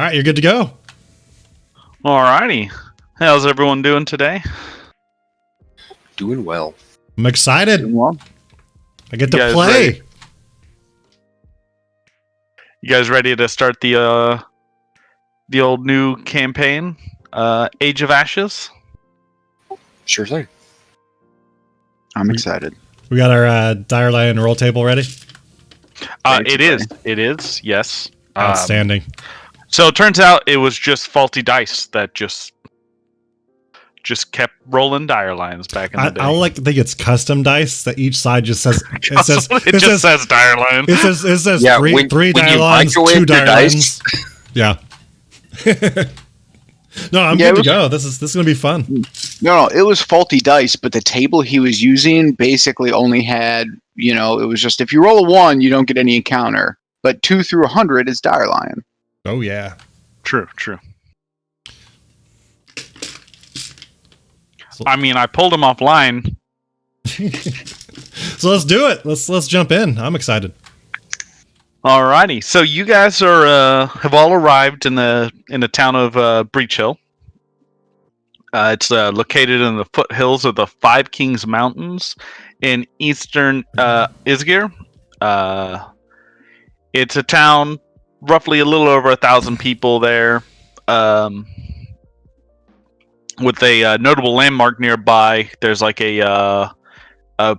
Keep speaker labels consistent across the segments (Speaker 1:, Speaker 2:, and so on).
Speaker 1: right, you're good to go.
Speaker 2: Alrighty. How's everyone doing today?
Speaker 3: Doing well.
Speaker 1: I'm excited.
Speaker 4: Doing well.
Speaker 1: I get to
Speaker 2: You guys
Speaker 1: play.
Speaker 2: ready? You guys ready to start the old new campaign, Age of Ashes?
Speaker 3: Sure thing.
Speaker 4: I'm excited.
Speaker 1: We got our Dire Lion roll table ready.
Speaker 4: Ready to
Speaker 2: It is. Yes.
Speaker 1: Outstanding.
Speaker 2: So it turns out it was just faulty dice that just kept rolling dire lines back in the day.
Speaker 1: I like to think it's custom dice that each side just says
Speaker 2: it just says dire line.
Speaker 1: It says
Speaker 3: Yeah,
Speaker 1: three
Speaker 3: when
Speaker 1: dire
Speaker 3: you
Speaker 1: lines,
Speaker 3: microwave
Speaker 1: 2
Speaker 3: your
Speaker 1: dire
Speaker 3: dice.
Speaker 1: lines. Yeah. No, I'm good to go. This is gonna be fun.
Speaker 4: No, it was faulty dice, but the table he was using basically only had, it was just if you roll a 1, you don't get any encounter. But 2 through 100 is Dire Lion.
Speaker 1: Oh yeah.
Speaker 2: True. I mean, I pulled him offline.
Speaker 1: So let's do it. Let's jump in. I'm excited.
Speaker 2: Alrighty, so you guys are have all arrived in the town of Breachill. It's located in the foothills of the Five Kings Mountains in eastern Isgir. It's a town, roughly a little over 1,000 people there, with a notable landmark nearby. There's like a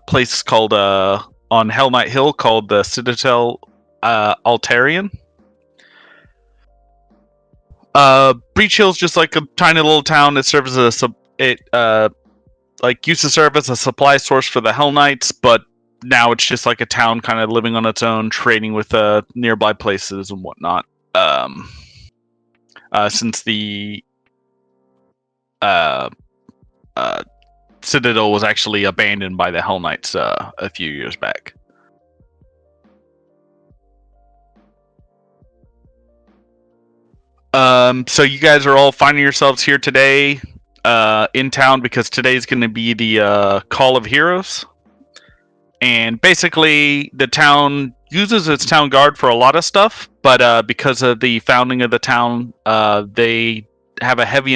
Speaker 2: place called on Hell Knight Hill called the Citadel Altarian. Breachill's just like a tiny little town. It serves as used to serve as a supply source for the Hell Knights, but now it's just like a town kind of living on its own, trading with nearby places and whatnot. Since the Citadel was actually abandoned by the Hell Knights a few years back. So you guys are all finding yourselves here today in town because today's going to be the Call of Heroes. And basically, the town uses its town guard for a lot of stuff, but because of the founding of the town, they have a heavy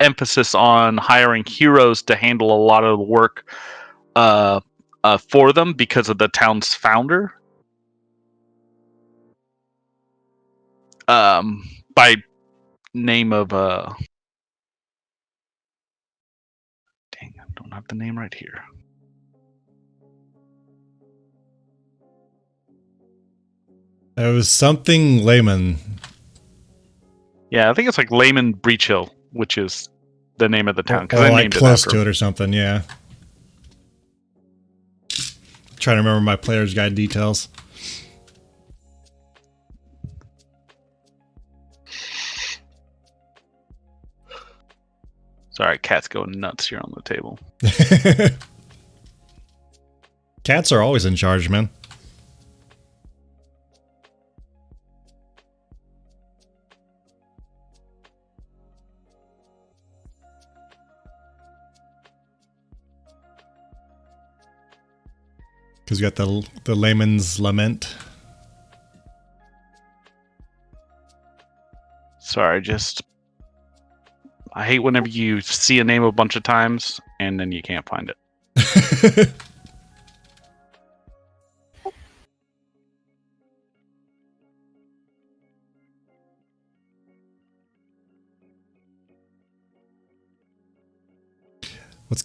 Speaker 2: emphasis on hiring heroes to handle a lot of the work for them because of the town's founder. By name of dang, I don't have the name right here.
Speaker 1: It was something layman.
Speaker 2: Yeah, I think it's like Layman Breachill, which is the name of the town.
Speaker 1: Or like close to it or something, yeah. Trying to remember my player's guide details.
Speaker 2: Sorry, cat's going nuts here on the table.
Speaker 1: Cats are always in charge, man. Because you got the layman's lament.
Speaker 2: Sorry, I hate whenever you see a name a bunch of times and then you can't find it.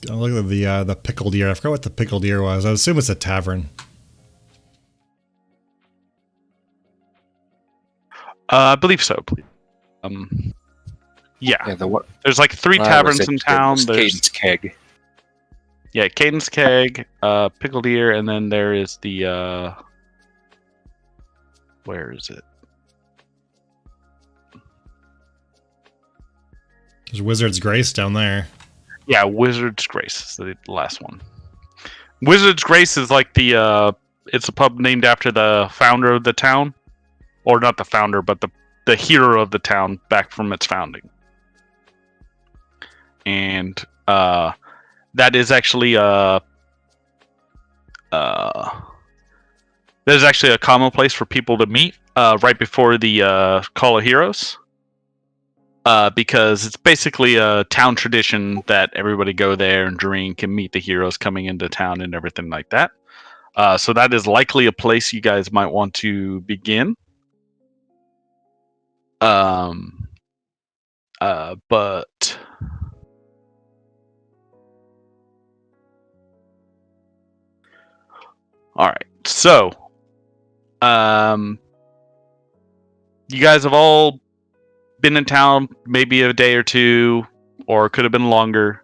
Speaker 1: Look at the pickled ear. I forgot what the pickled ear was. I assume it's a tavern.
Speaker 2: I believe so. Yeah. There's like 3 taverns in town. There's
Speaker 3: Cadence Keg.
Speaker 2: Yeah, Cadence Keg, Pickled Ear, and then there is the where is it?
Speaker 1: There's Wizard's Grace down there.
Speaker 2: Yeah, Wizard's Grace is the last one. Wizard's Grace is like it's a pub named after the founder of the town. Or not the founder, but the hero of the town back from its founding. And that is actually a common place for people to meet right before the Call of Heroes. because it's basically a town tradition that everybody go there and drink and meet the heroes coming into town and everything like that. So that is likely a place you guys might want to begin. But all right, so you guys have all been in town maybe a day or two, or it could have been longer,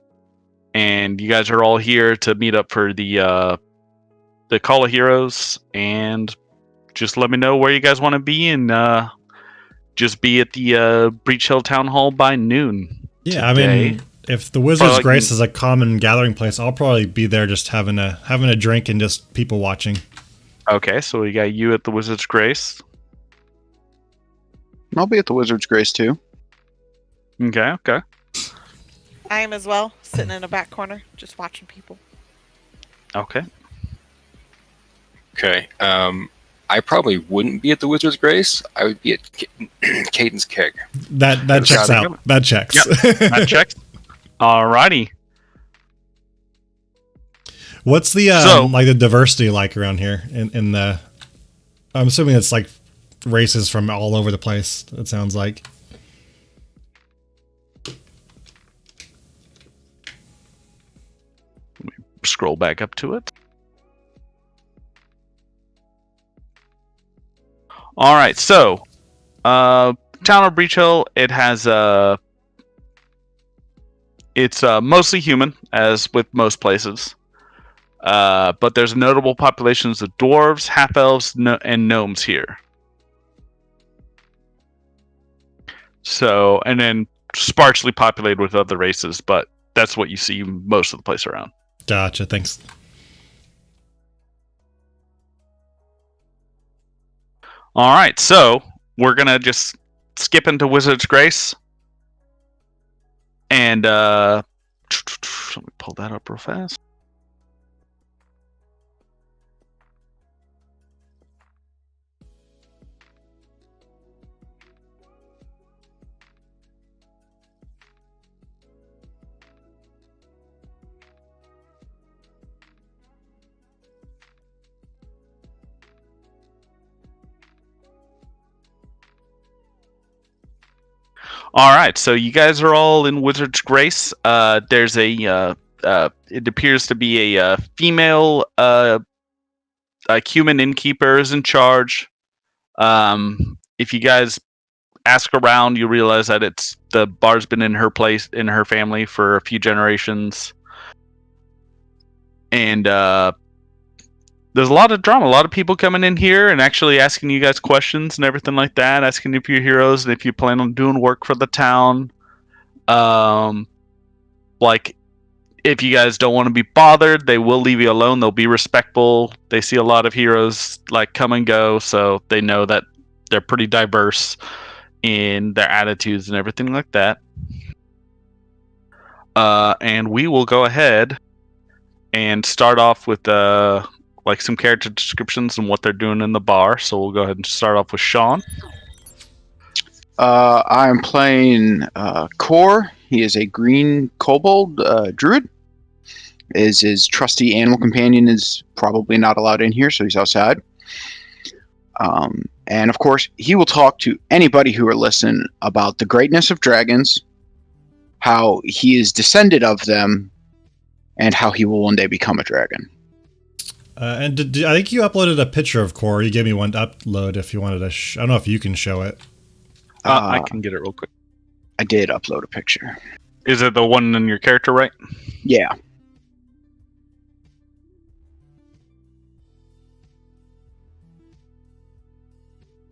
Speaker 2: and you guys are all here to meet up for the Call of Heroes, and just let me know where you guys want to be, and just be at the Breachill Town Hall by noon.
Speaker 1: Yeah,
Speaker 2: today.
Speaker 1: I mean, if the Wizard's
Speaker 2: Like-
Speaker 1: Grace is a common gathering place, I'll probably be there just having a drink and just people watching.
Speaker 2: Okay, so we got you at the Wizard's Grace.
Speaker 4: I'll be at the Wizard's Grace too.
Speaker 2: Okay.
Speaker 5: I am as well, sitting in a back corner, just watching people.
Speaker 2: Okay.
Speaker 3: Okay. I probably wouldn't be at the Wizard's Grace. I would be at Caden's Keg.
Speaker 1: That checks
Speaker 2: Got it.
Speaker 1: out. That checks.
Speaker 2: Yep. That checks. Alrighty.
Speaker 1: What's the
Speaker 2: So-
Speaker 1: like the diversity like around here in the? I'm assuming it's like races from all over the place. It sounds like.
Speaker 2: Scroll back up to it. All right, so town of Breachill, it has it's mostly human, as with most places, but there's notable populations of dwarves, half elves, and gnomes here. So, and then sparsely populated with other races, but that's what you see most of the place around.
Speaker 1: Gotcha. Thanks.
Speaker 2: All right, so we're gonna just skip into Wizard's Grace, and let me pull that up real fast. All right, so you guys are all in Wizard's Grace. There's a it appears to be a female a human innkeeper is in charge. If you guys ask around, you realize that it's the bar's been in her place in her family for a few generations, and there's a lot of drama. A lot of people coming in here and actually asking you guys questions and everything like that, asking if you're heroes and if you plan on doing work for the town. Like, if you guys don't want to be bothered, they will leave you alone. They'll be respectful. They see a lot of heroes like come and go, so they know that they're pretty diverse in their attitudes and everything like that. And we will go ahead and start off with like some character descriptions and what they're doing in the bar. So we'll go ahead and start off with Sean.
Speaker 4: I'm playing Kor. He is a green kobold druid. His trusty animal companion is probably not allowed in here, so he's outside. And of course, he will talk to anybody who will listen about the greatness of dragons, how he is descended of them, and how he will one day become a dragon.
Speaker 1: And I think you uploaded a picture of Core. You gave me one to upload if you wanted to. I don't know if you can show it.
Speaker 2: I can get it real quick.
Speaker 4: I did upload a picture.
Speaker 2: Is it the one in your character, right?
Speaker 4: Yeah.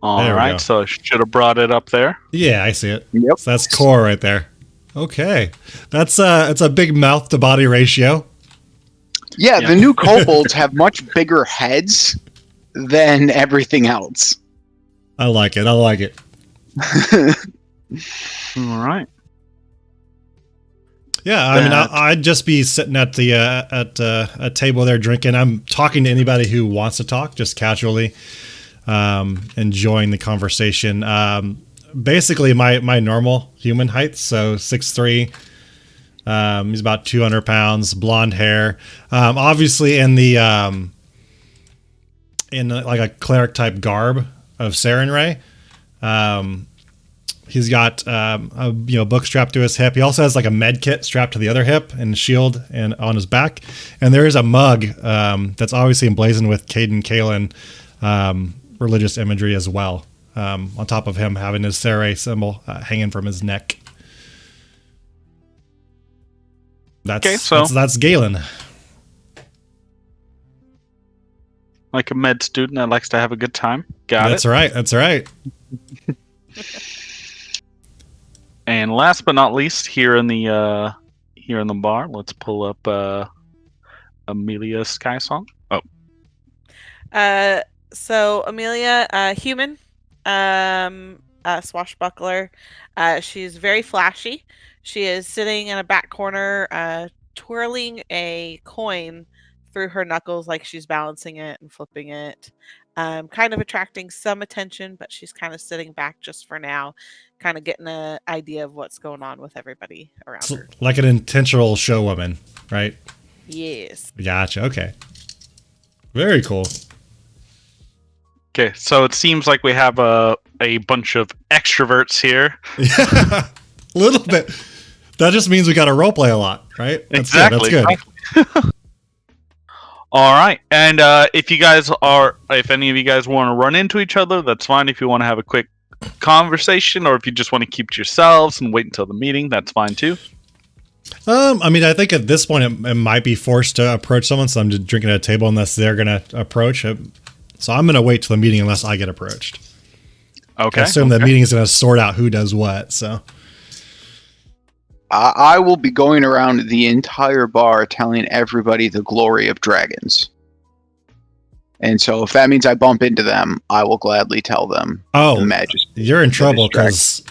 Speaker 2: All
Speaker 1: There we go.
Speaker 2: right, so I should have brought it up there.
Speaker 1: Yeah, I see it.
Speaker 4: Yep.
Speaker 1: So that's Core right there. Okay, that's it's a big mouth to body ratio.
Speaker 4: Yeah,
Speaker 2: Yeah.
Speaker 4: the new kobolds have much bigger heads than everything else.
Speaker 1: I like it. I like it.
Speaker 2: All right.
Speaker 1: Yeah, I mean,
Speaker 2: That-
Speaker 1: I'd just be sitting at the at a table there drinking. I'm talking to anybody who wants to talk, just casually, enjoying the conversation. basically my normal human height, so 6'3". He's about 200 pounds, blonde hair. Obviously in the in like a cleric type garb of Sarenrae. He's got a book strapped to his hip. He also has like a med kit strapped to the other hip and a shield and on his back. And there is a mug that's obviously emblazoned with Caden Kalen religious imagery as well. On top of him having his Sarenrae symbol hanging from his neck. That's Galen.
Speaker 2: Like a med student that likes to have a good time. Got it.
Speaker 1: That's right. That's right.
Speaker 2: And last but not least, here in the bar, let's pull up Amelia Skysong. Oh,
Speaker 5: so Amelia, human, swashbuckler. She's very flashy. She is sitting in a back corner, twirling a coin through her knuckles like she's balancing it and flipping it. Kind of attracting some attention, but she's kind of sitting back just for now, kind of getting an idea of what's going on with everybody around her.
Speaker 1: Like an intentional showwoman, right?
Speaker 5: Yes.
Speaker 1: Gotcha. Okay. Very cool.
Speaker 2: okay. So it seems like we have a bunch of extroverts here.
Speaker 1: Yeah, a little bit. That just means we got to roleplay a lot, right? That's
Speaker 2: Exactly.
Speaker 1: Good. That's good.
Speaker 2: All right, and if any of you guys want to run into each other, that's fine. If you want to have a quick conversation, or if you just want to keep to yourselves and wait until the meeting, that's fine too.
Speaker 1: I mean, I think at this point it might be forced to approach someone, so I'm just drinking at a table unless they're going to approach it. So I'm going to wait till the meeting unless I get approached.
Speaker 2: Okay.
Speaker 1: I assume the meeting is going to sort out who does what. So
Speaker 4: I will be going around the entire bar telling everybody the glory of dragons. And so if that means I bump into them, I will gladly tell them.
Speaker 1: Oh,
Speaker 4: majesty
Speaker 1: you're in trouble because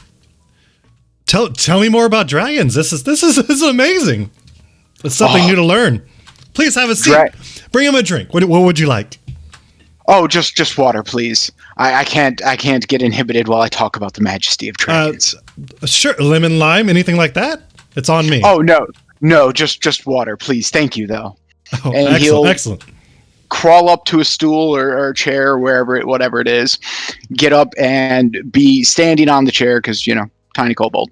Speaker 1: tell me more about dragons. This is amazing. It's something new to learn. Please have a seat. Bring him a drink. What would you like?
Speaker 4: Oh, just water, please. I can't get inhibited while I talk about the majesty of dragons.
Speaker 1: Sure, lemon lime, anything like that? It's on me.
Speaker 4: Oh no, just water, please. Thank you, though.
Speaker 1: Oh,
Speaker 4: and
Speaker 1: excellent.
Speaker 4: Crawl up to a stool or a chair, whatever it is, get up and be standing on the chair because tiny kobold.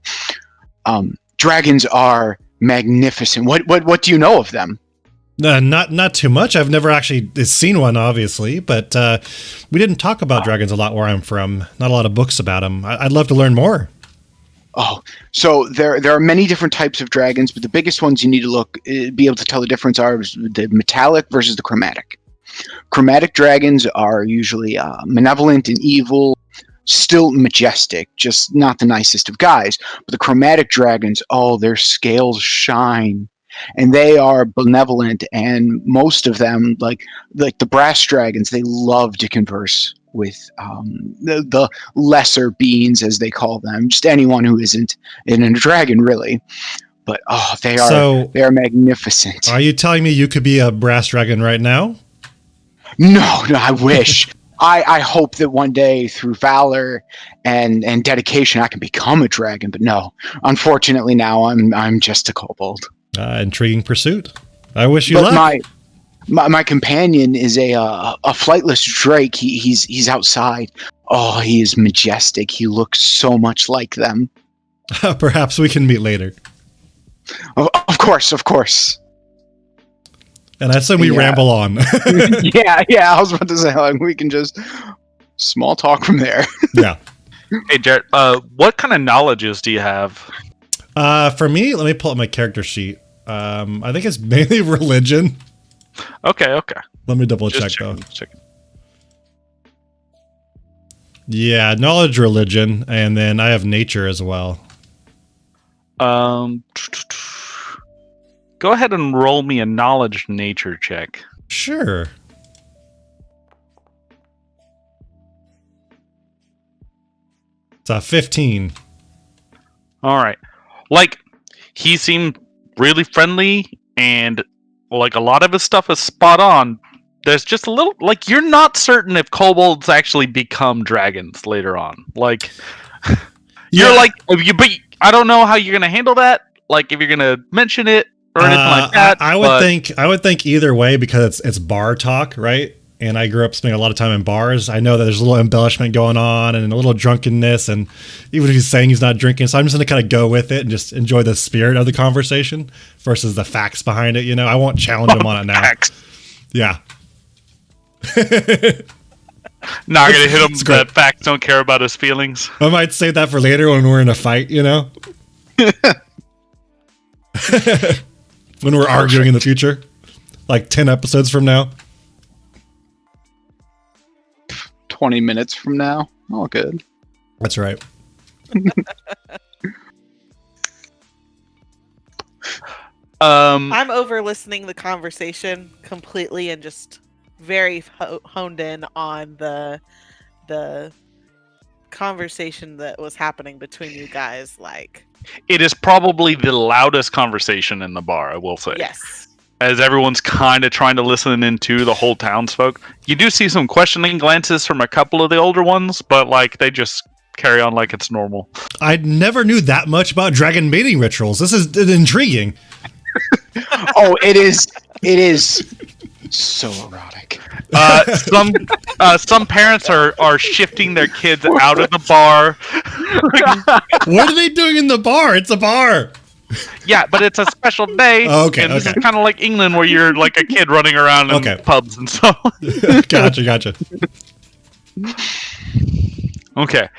Speaker 4: Dragons are magnificent. What do you know of them?
Speaker 1: Not too much. I've never actually seen one, obviously, but we didn't talk about dragons a lot where I'm from. Not a lot of books about them. I'd love to learn more.
Speaker 4: Oh, so there are many different types of dragons, but the biggest ones you need to be able to tell the difference are the metallic versus the chromatic. Chromatic dragons are usually malevolent and evil, still majestic, just not the nicest of guys. But the chromatic dragons, their scales shine. And they are benevolent, and most of them, like the brass dragons, they love to converse with the lesser beings, as they call them, just anyone who isn't in a dragon, really. But they are magnificent.
Speaker 1: Are you telling me you could be a brass dragon right now?
Speaker 4: No, I wish. I hope that one day, through valor and dedication, I can become a dragon. But no, unfortunately, now I'm just a kobold.
Speaker 1: Intriguing pursuit. I wish you luck.
Speaker 4: My companion is a flightless drake. He's outside. Oh, he is majestic. He looks so much like them.
Speaker 1: Perhaps we can meet later.
Speaker 4: Of course.
Speaker 1: And I said we ramble on.
Speaker 4: yeah. I was about to say, we can just small talk from there.
Speaker 1: Yeah.
Speaker 2: Hey, Jared, what kind of knowledges do you have?
Speaker 1: For me, let me pull up my character sheet. I think it's mainly religion.
Speaker 2: Okay.
Speaker 1: Let me double check though. Yeah, knowledge, religion, and then I have nature as well.
Speaker 2: Go ahead and roll me a knowledge nature check.
Speaker 1: Sure. It's a 15.
Speaker 2: All right. He seemed really friendly, and a lot of his stuff is spot on. There's just a little, you're not certain if kobolds actually become dragons later on. You're like, but I don't know how you're gonna handle that. Like, if you're gonna mention it or anything like that.
Speaker 1: I would think either way, because it's bar talk, right? And I grew up spending a lot of time in bars. I know that there's a little embellishment going on and a little drunkenness, and even if he's saying he's not drinking, so I'm just gonna kind of go with it and just enjoy the spirit of the conversation versus the facts behind it. I won't challenge him on it now.
Speaker 2: Facts.
Speaker 1: Yeah.
Speaker 2: Not gonna hit him that facts don't care about his feelings.
Speaker 1: I might save that for later when we're in a fight, when we're arguing in the future, like 10 episodes from now.
Speaker 4: 20 minutes from now. Oh, good.
Speaker 1: That's right.
Speaker 5: I'm over listening the conversation completely and just very honed in on the conversation that was happening between you guys. Like,
Speaker 2: it is probably the loudest conversation in the bar, I will say.
Speaker 5: Yes.
Speaker 2: As everyone's kind of trying to listen into the whole townsfolk. You do see some questioning glances from a couple of the older ones, but like they just carry on like it's normal.
Speaker 1: I never knew that much about dragon mating rituals. This is intriguing.
Speaker 4: Oh, it is so erotic.
Speaker 2: Some parents are shifting their kids out of the bar.
Speaker 1: What are they doing in the bar? It's a bar.
Speaker 2: Yeah, but it's a special day.
Speaker 1: Oh, okay,
Speaker 2: and this is kind of like England, where you're like a kid running around in pubs and stuff.
Speaker 1: Gotcha.
Speaker 2: Okay.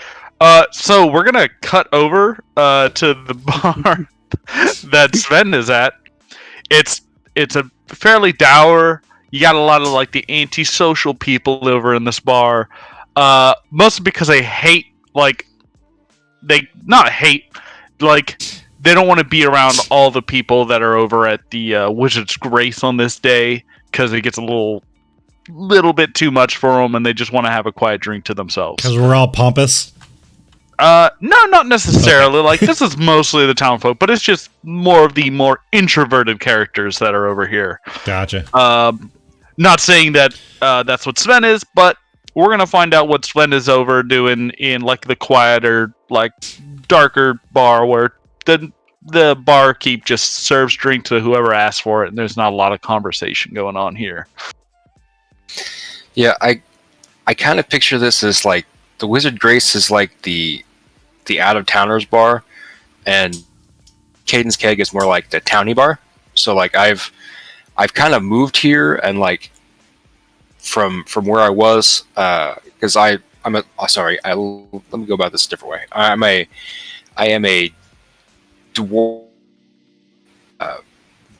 Speaker 2: So we're gonna cut over to the bar that Sven is at. It's a fairly dour. You got a lot of like the antisocial people over in this bar. Mostly because they hate they don't want to be around all the people that are over at the Wizard's Grace on this day, because it gets a little bit too much for them, and they just want to have a quiet drink to themselves.
Speaker 1: Because we're all pompous?
Speaker 2: No, not necessarily. Okay. Like, this is mostly the town folk, but it's just more of the more introverted characters that are over here.
Speaker 1: Gotcha.
Speaker 2: Not saying that that's what Sven is, but we're going to find out what Sven is over doing in, like, the quieter, like, darker bar where the barkeep just serves drink to whoever asks for it, and there's not a lot of conversation going on here.
Speaker 3: Yeah, I kind of picture this as like the Wizard Grace is like the out of towners bar, and Caden's Keg is more like the towny bar. So like I've kind of moved here, and like from where I was, because let me go about this a different way. I am a dwarf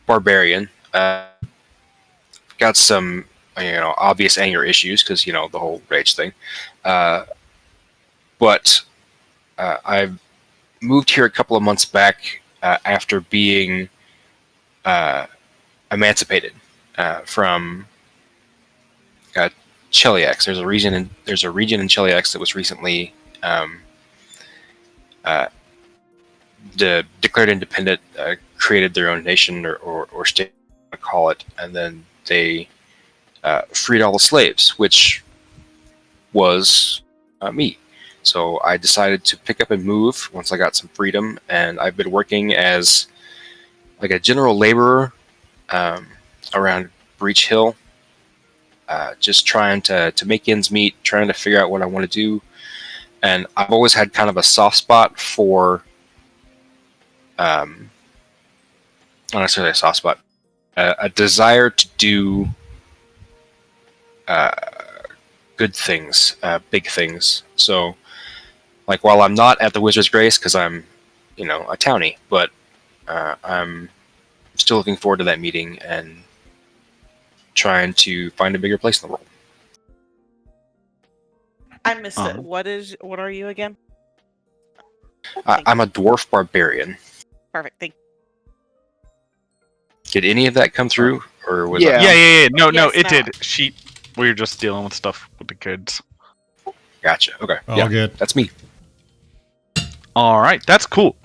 Speaker 3: barbarian. Got some obvious anger issues because the whole rage thing. But I've moved here a couple of months back after being emancipated from Cheliax. There's a region in Cheliax that was recently declared independent, created their own nation or state, I call it, and then they freed all the slaves, which was me. So I decided to pick up and move once I got some freedom, and I've been working as like a general laborer around Breachill, just trying to make ends meet, trying to figure out what I want to do. And I've always had kind of a soft spot for not necessarily a soft spot, a desire to do good things, big things. So, like, while I'm not at the Wizard's Grace because I'm, a townie, but I'm still looking forward to that meeting and trying to find a bigger place in the world.
Speaker 5: I missed it. What are you again?
Speaker 3: I'm a dwarf barbarian.
Speaker 5: Perfect. Thank you.
Speaker 3: Did any of that come through, or was
Speaker 2: Yeah. No,
Speaker 5: Yes,
Speaker 2: it did. We were just dealing with stuff with the kids.
Speaker 3: Gotcha. Okay.
Speaker 1: All good.
Speaker 3: That's me.
Speaker 2: All right, that's cool.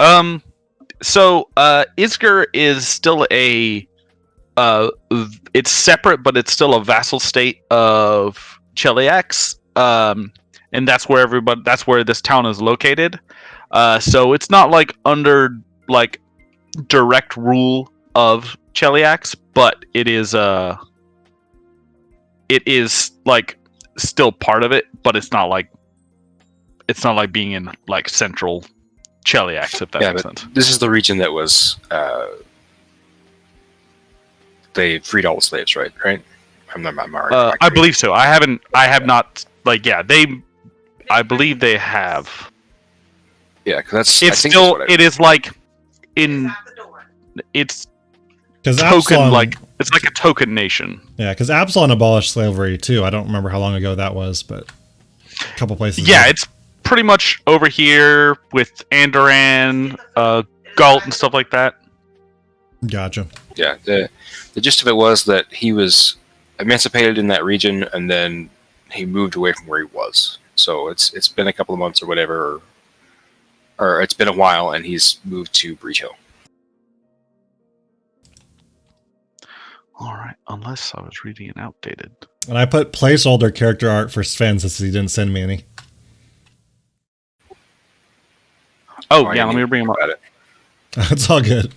Speaker 2: So Isger is still it's separate, but it's still a vassal state of Cheliax. And that's where this town is located. So it's not like under like direct rule of Cheliax, but it is like still part of it, but it's not like being in like central Cheliax, if that makes
Speaker 3: but
Speaker 2: sense.
Speaker 3: this is the region that was they freed all the slaves, right? I'm already correct.
Speaker 2: I believe so. I have not like I believe they have.
Speaker 3: Yeah, because that's.
Speaker 2: It's
Speaker 3: I think
Speaker 2: still.
Speaker 3: that's what
Speaker 2: It is like in. It's
Speaker 1: Because
Speaker 2: token
Speaker 1: Absalom,
Speaker 2: like it's like a token nation.
Speaker 1: yeah, because Absalom abolished slavery too. I don't remember how long ago that was, but a couple places.
Speaker 2: Yeah,
Speaker 1: did.
Speaker 2: it's pretty much over here with Andoran, Galt, and stuff like that.
Speaker 1: Gotcha.
Speaker 3: Yeah, the gist of it was that he was emancipated in that region, and then he moved away from where he was. So it's been a couple of months or whatever, or it's been a while, and he's moved to Breachill.
Speaker 2: All right, unless I was reading it outdated.
Speaker 1: And I put placeholder character art for Sven since he didn't send me any.
Speaker 2: Oh
Speaker 3: I
Speaker 2: yeah,
Speaker 3: didn't
Speaker 2: let me
Speaker 3: even
Speaker 2: bring him
Speaker 3: think
Speaker 2: up.
Speaker 3: about it.
Speaker 1: It's all good.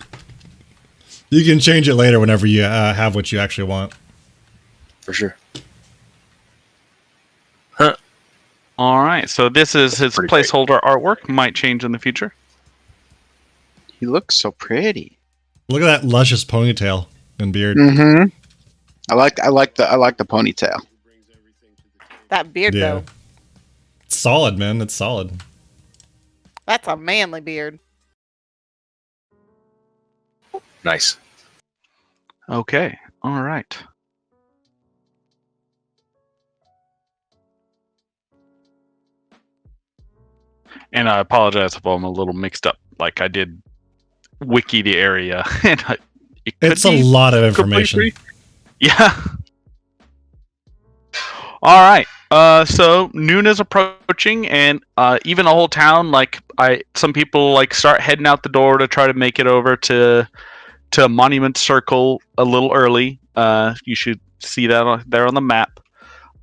Speaker 1: You can change it later whenever you have what you actually want.
Speaker 3: For sure.
Speaker 2: All right, so this is his
Speaker 3: pretty great.
Speaker 2: placeholder artwork. Might change in the future.
Speaker 4: He looks so pretty.
Speaker 1: Look at that luscious ponytail and beard.
Speaker 4: Mm-hmm. I like the ponytail.
Speaker 5: That beard,
Speaker 1: Yeah.
Speaker 5: though.
Speaker 1: It's solid, man. It's solid.
Speaker 5: That's a manly beard.
Speaker 3: Nice.
Speaker 2: Okay, all right. And I apologize if I'm a little mixed up. Like I did wiki the area, and it could
Speaker 1: It's a
Speaker 2: be
Speaker 1: lot of information.
Speaker 2: completely- Yeah. All right. So noon is approaching, and even the whole town, like some people like start heading out the door to try to make it over to Monument Circle a little early. You should see that there on the map.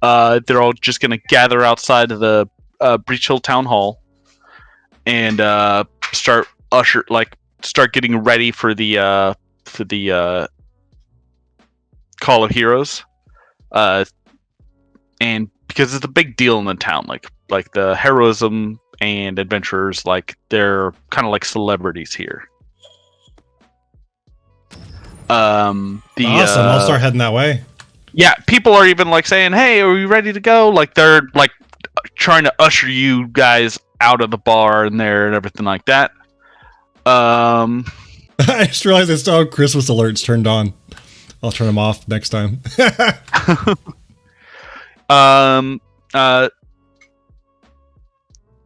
Speaker 2: They're all just gonna gather outside of the Breachill Town Hall and start getting ready for the Call of Heroes. And because it's a big deal in the town, like the heroism and adventurers, like they're kind of like celebrities here.
Speaker 1: Awesome. I'll start heading that way.
Speaker 2: Yeah, people are even like saying, "Hey, are we ready to go?" Like they're like trying to usher you guys out of the bar and there and everything like that.
Speaker 1: I just realized I still have Christmas alerts turned on. I'll turn them off next time.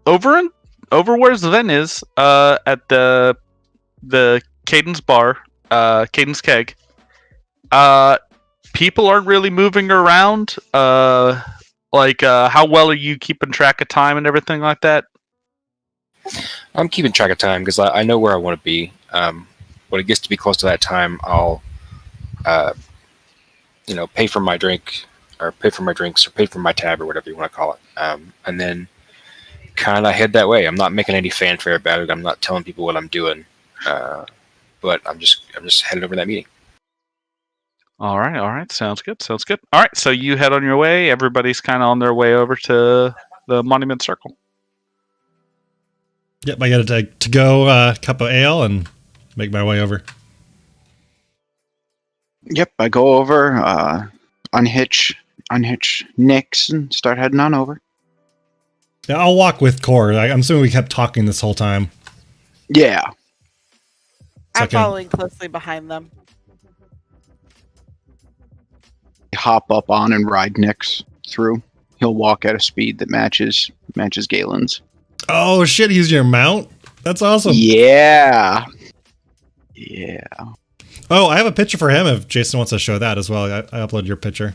Speaker 2: Over where Sven is, at the Cadence bar, Cadence Keg. People aren't really moving around. How well are you keeping track of time and everything like that?
Speaker 3: I'm keeping track of time because I know where I want to be. When it gets to be close to that time, I'll, pay for my drink, or pay for my drinks, or pay for my tab, or whatever you want to call it, and then kind of head that way. I'm not making any fanfare about it. I'm not telling people what I'm doing, but I'm just headed over to that meeting.
Speaker 2: All right. Sounds good. All right, so you head on your way. Everybody's kind of on their way over to the Monument Circle.
Speaker 1: Yep, I got to go cup of ale and make my way over.
Speaker 4: Yep, I go over, unhitch Nyx, and start heading on over.
Speaker 1: Yeah, I'll walk with Core. I'm assuming we kept talking this whole time.
Speaker 4: Yeah.
Speaker 5: I'm
Speaker 1: Second.
Speaker 5: following closely behind them.
Speaker 4: Hop up on and ride Nyx through. He'll walk at a speed that matches Galen's.
Speaker 1: Oh shit, he's your mount? That's awesome.
Speaker 4: Yeah.
Speaker 1: Oh, I have a picture for him if Jason wants to show that as well. I upload your picture.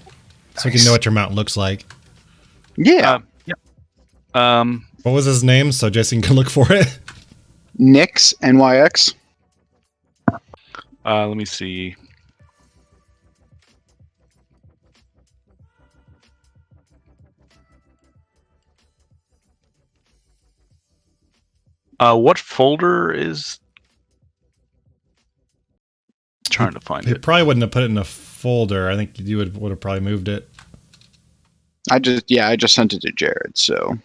Speaker 1: So we can know what your mount looks like.
Speaker 4: Yeah.
Speaker 1: What was his name so Jason can look for it?
Speaker 4: Nyx, NYX.
Speaker 2: Let me see. What folder is? Trying to find
Speaker 1: He
Speaker 2: it.
Speaker 1: probably wouldn't have put it in a folder. I think you would have probably moved it.
Speaker 4: I just sent it to Jared. So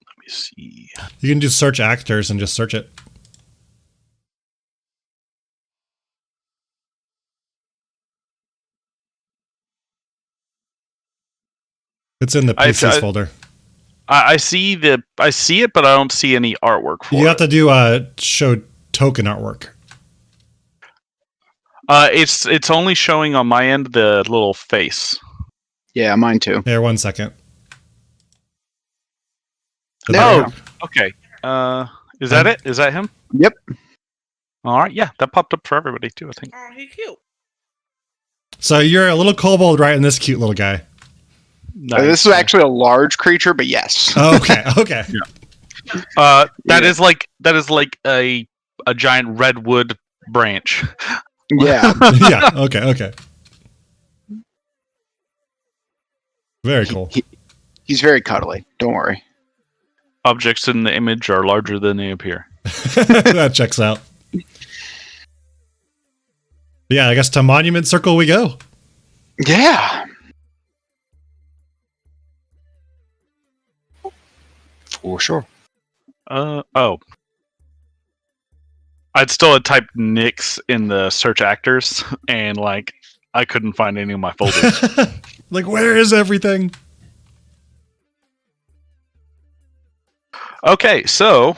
Speaker 2: Let me see.
Speaker 1: You can do search actors and just search it. It's in the PCs folder.
Speaker 2: I see it, but I don't see any artwork for it.
Speaker 1: You have to do show token artwork.
Speaker 2: It's only showing on my end the little face.
Speaker 4: yeah, mine too.
Speaker 1: Here, 1 second.
Speaker 2: No. Okay. Is that it? Is that him?
Speaker 4: Yep.
Speaker 2: All right. Yeah, that popped up for everybody too, I think.
Speaker 5: Oh, he's cute.
Speaker 1: So you're a little kobold, right? And this cute little guy.
Speaker 2: Nice.
Speaker 4: This is actually a large creature, but yes.
Speaker 1: Oh, okay. Okay.
Speaker 2: That is like a giant redwood branch.
Speaker 4: Yeah.
Speaker 1: Yeah. Okay. Very cool.
Speaker 4: He's very cuddly. Don't worry.
Speaker 2: Objects in the image are larger than they appear.
Speaker 1: That checks out. Yeah, I guess to Monument Circle we go.
Speaker 4: Yeah.
Speaker 3: For sure.
Speaker 2: Oh. I'd still have typed Nyx in the search actors, and like I couldn't find any of my folders.
Speaker 1: Like, where is everything?
Speaker 2: Okay, so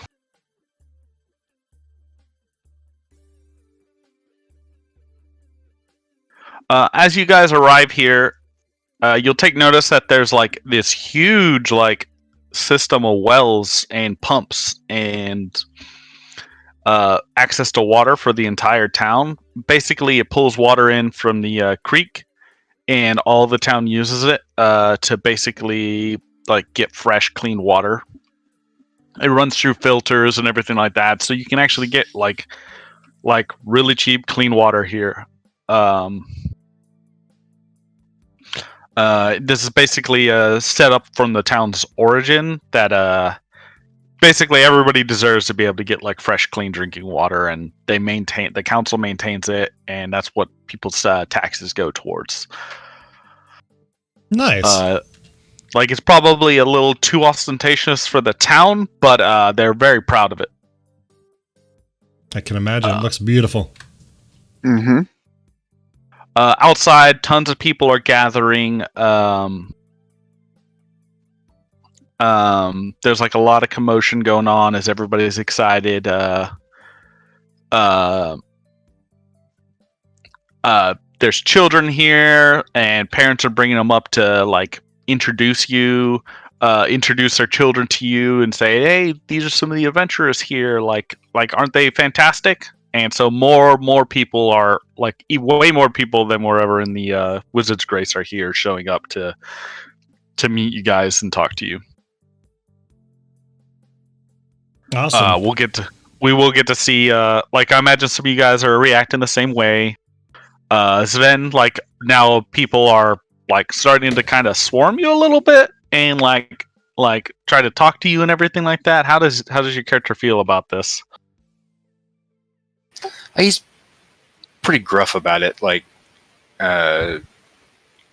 Speaker 2: as you guys arrive here, you'll take notice that there's like this huge like system of wells and pumps and access to water for the entire town. Basically, it pulls water in from the creek, and all the town uses it to basically like get fresh, clean water. It runs through filters and everything like that, so you can actually get like really cheap, clean water here. This is basically a setup from the town's origin that basically everybody deserves to be able to get like fresh, clean drinking water, and the council maintains it, and that's what people's taxes go towards.
Speaker 1: Nice.
Speaker 2: Like it's probably a little too ostentatious for the town, but they're very proud of it.
Speaker 1: I can imagine. It looks beautiful.
Speaker 4: Mm-hmm.
Speaker 2: Outside, tons of people are gathering. There's like a lot of commotion going on as everybody's excited. There's children here, and parents are bringing them up to like introduce their children to you, and say, "Hey, these are some of the adventurers here. Like, aren't they fantastic?" And so more people are like way more people than were ever in the Wizard's Grace are here, showing up to meet you guys and talk to you.
Speaker 1: Awesome.
Speaker 2: We will get to see. Like, I imagine some of you guys are reacting the same way. Sven, like now people are like starting to kind of swarm you a little bit and like try to talk to you and everything like that. How does your character feel about this?
Speaker 3: He's pretty gruff about it. Like, I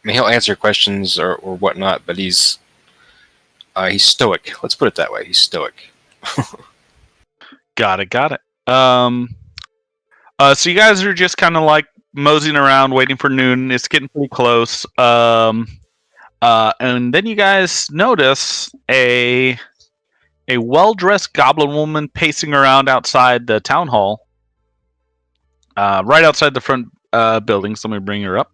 Speaker 3: mean, he'll answer questions or whatnot, but he's stoic. Let's put it that way. He's stoic.
Speaker 2: Got it. So you guys are just kind of like moseying around, waiting for noon. It's getting pretty close. And then you guys notice a well-dressed goblin woman pacing around outside the town hall. Right outside the front building. So let me bring her up.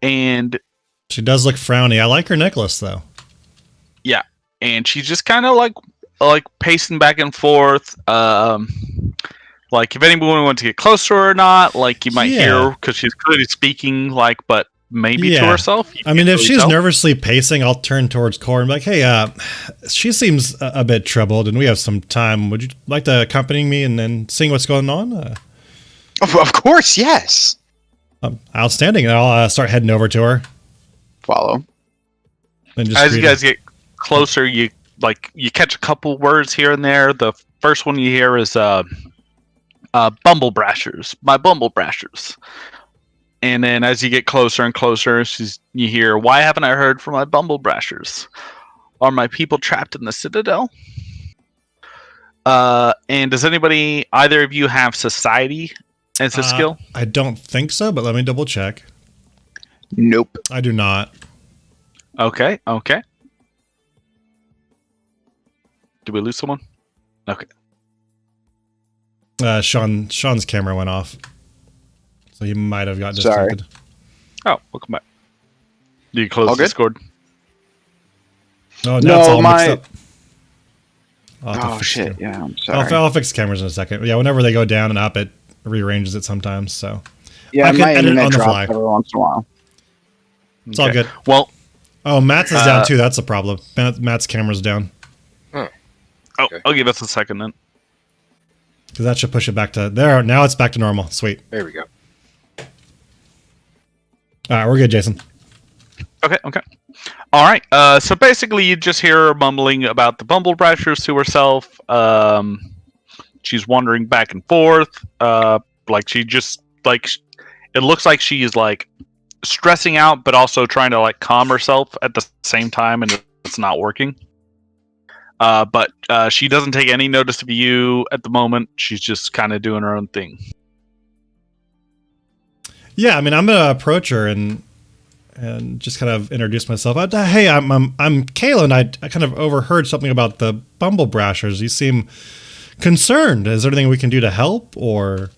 Speaker 2: And
Speaker 1: she does look frowny. I like her necklace though.
Speaker 2: Yeah, and she's just kind of like pacing back and forth. Like if anyone wants to get close to her or not, like you might hear because she's clearly speaking. Like, but maybe to
Speaker 1: Yeah.
Speaker 2: herself. You
Speaker 1: I mean,
Speaker 2: can't
Speaker 1: if
Speaker 2: really
Speaker 1: she's
Speaker 2: tell.
Speaker 1: nervously pacing, I'll turn towards Core and be like, hey, she seems a bit troubled and we have some time. Would you like to accompany me and then seeing what's going on?
Speaker 4: Of course, yes.
Speaker 1: Outstanding. And I'll start heading over to her.
Speaker 4: Follow.
Speaker 1: And just
Speaker 2: As you
Speaker 1: greet her.
Speaker 2: guys get closer, you catch a couple words here and there. The first one you hear is Bumble Brashers, my Bumble Brashers. And then as you get closer and closer, you hear, why haven't I heard from my Bumble Brashers? Are my people trapped in the Citadel? And does either of you have Society as a skill?
Speaker 1: I don't think so, but let me double check.
Speaker 4: Nope.
Speaker 1: I do not.
Speaker 2: Okay. Did we lose someone? Okay.
Speaker 1: Sean's camera went off. So he might have got
Speaker 4: Sorry.
Speaker 1: disconnected.
Speaker 2: Oh, welcome back. Did you close
Speaker 4: All good?
Speaker 2: Discord?
Speaker 1: Oh, now
Speaker 4: No,
Speaker 1: it's all
Speaker 4: my-
Speaker 1: mixed up. I'll have to
Speaker 4: Oh
Speaker 1: fix
Speaker 4: shit!
Speaker 1: it.
Speaker 4: Yeah, I'm sorry.
Speaker 1: I'll fix cameras in a second. Yeah, whenever they go down and up, it rearranges it sometimes. So
Speaker 4: Yeah,
Speaker 1: I can
Speaker 4: my
Speaker 1: edit
Speaker 4: internet
Speaker 1: on the
Speaker 4: drops
Speaker 1: fly.
Speaker 4: every once in a while.
Speaker 1: it's all good.
Speaker 2: Well,
Speaker 1: Oh, Matt's is down too. That's the problem. Matt's camera's down.
Speaker 3: Okay.
Speaker 2: I'll give us a second then.
Speaker 1: Because that should push it back to there. Now it's back to normal. Sweet.
Speaker 3: There we go.
Speaker 1: All right, we're good, Jason.
Speaker 2: Okay. All right. So basically, you just hear her mumbling about the Bumble Brashers to herself. She's wandering back and forth. It looks like she is like stressing out, but also trying to like calm herself at the same time, and it's not working. But she doesn't take any notice of you at the moment. She's just kind of doing her own thing.
Speaker 1: Yeah, I mean, I'm gonna approach her and just kind of introduce myself. Hey, I'm Kayla, and I kind of overheard something about the Bumble Brashers. You seem concerned. Is there anything we can do to help, or?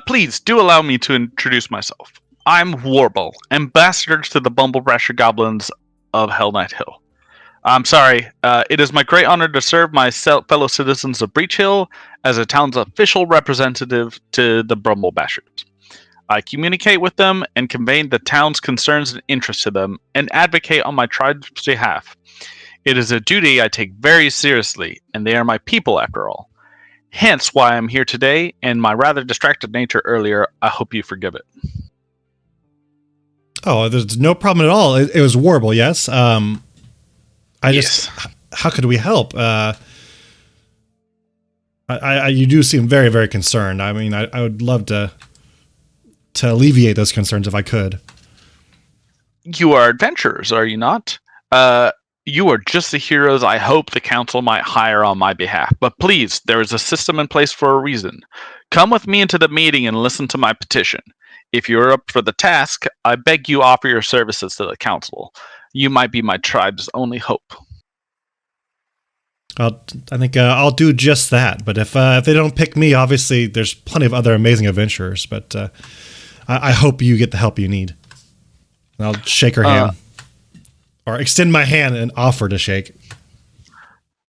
Speaker 2: Please do allow me to introduce myself. I'm Warble, ambassador to the Bumble Brasher Goblins of Hell Knight Hill. I'm sorry, it is my great honor to serve my fellow citizens of Breachill as a town's official representative to the Bumble Bashers. I communicate with them and convey the town's concerns and interests to them, and advocate on my tribe's behalf. It is a duty I take very seriously, and they are my people after all. Hence why I'm here today, and my rather distracted nature earlier, I hope you forgive it.
Speaker 1: Oh, there's no problem at all. It was Warble, yes.
Speaker 2: Yes.
Speaker 1: How could we help? You do seem very, very concerned. I mean, I would love to alleviate those concerns if I could.
Speaker 2: You are adventurers, are you not? You are just the heroes I hope the council might hire on my behalf. But please, there is a system in place for a reason. Come with me into the meeting and listen to my petition. If you're up for the task, I beg you offer your services to the council. You might be my tribe's only hope.
Speaker 1: I think I'll do just that. But if they don't pick me, obviously there's plenty of other amazing adventurers. But I hope you get the help you need. And I'll shake her hand. Or extend my hand and offer to shake.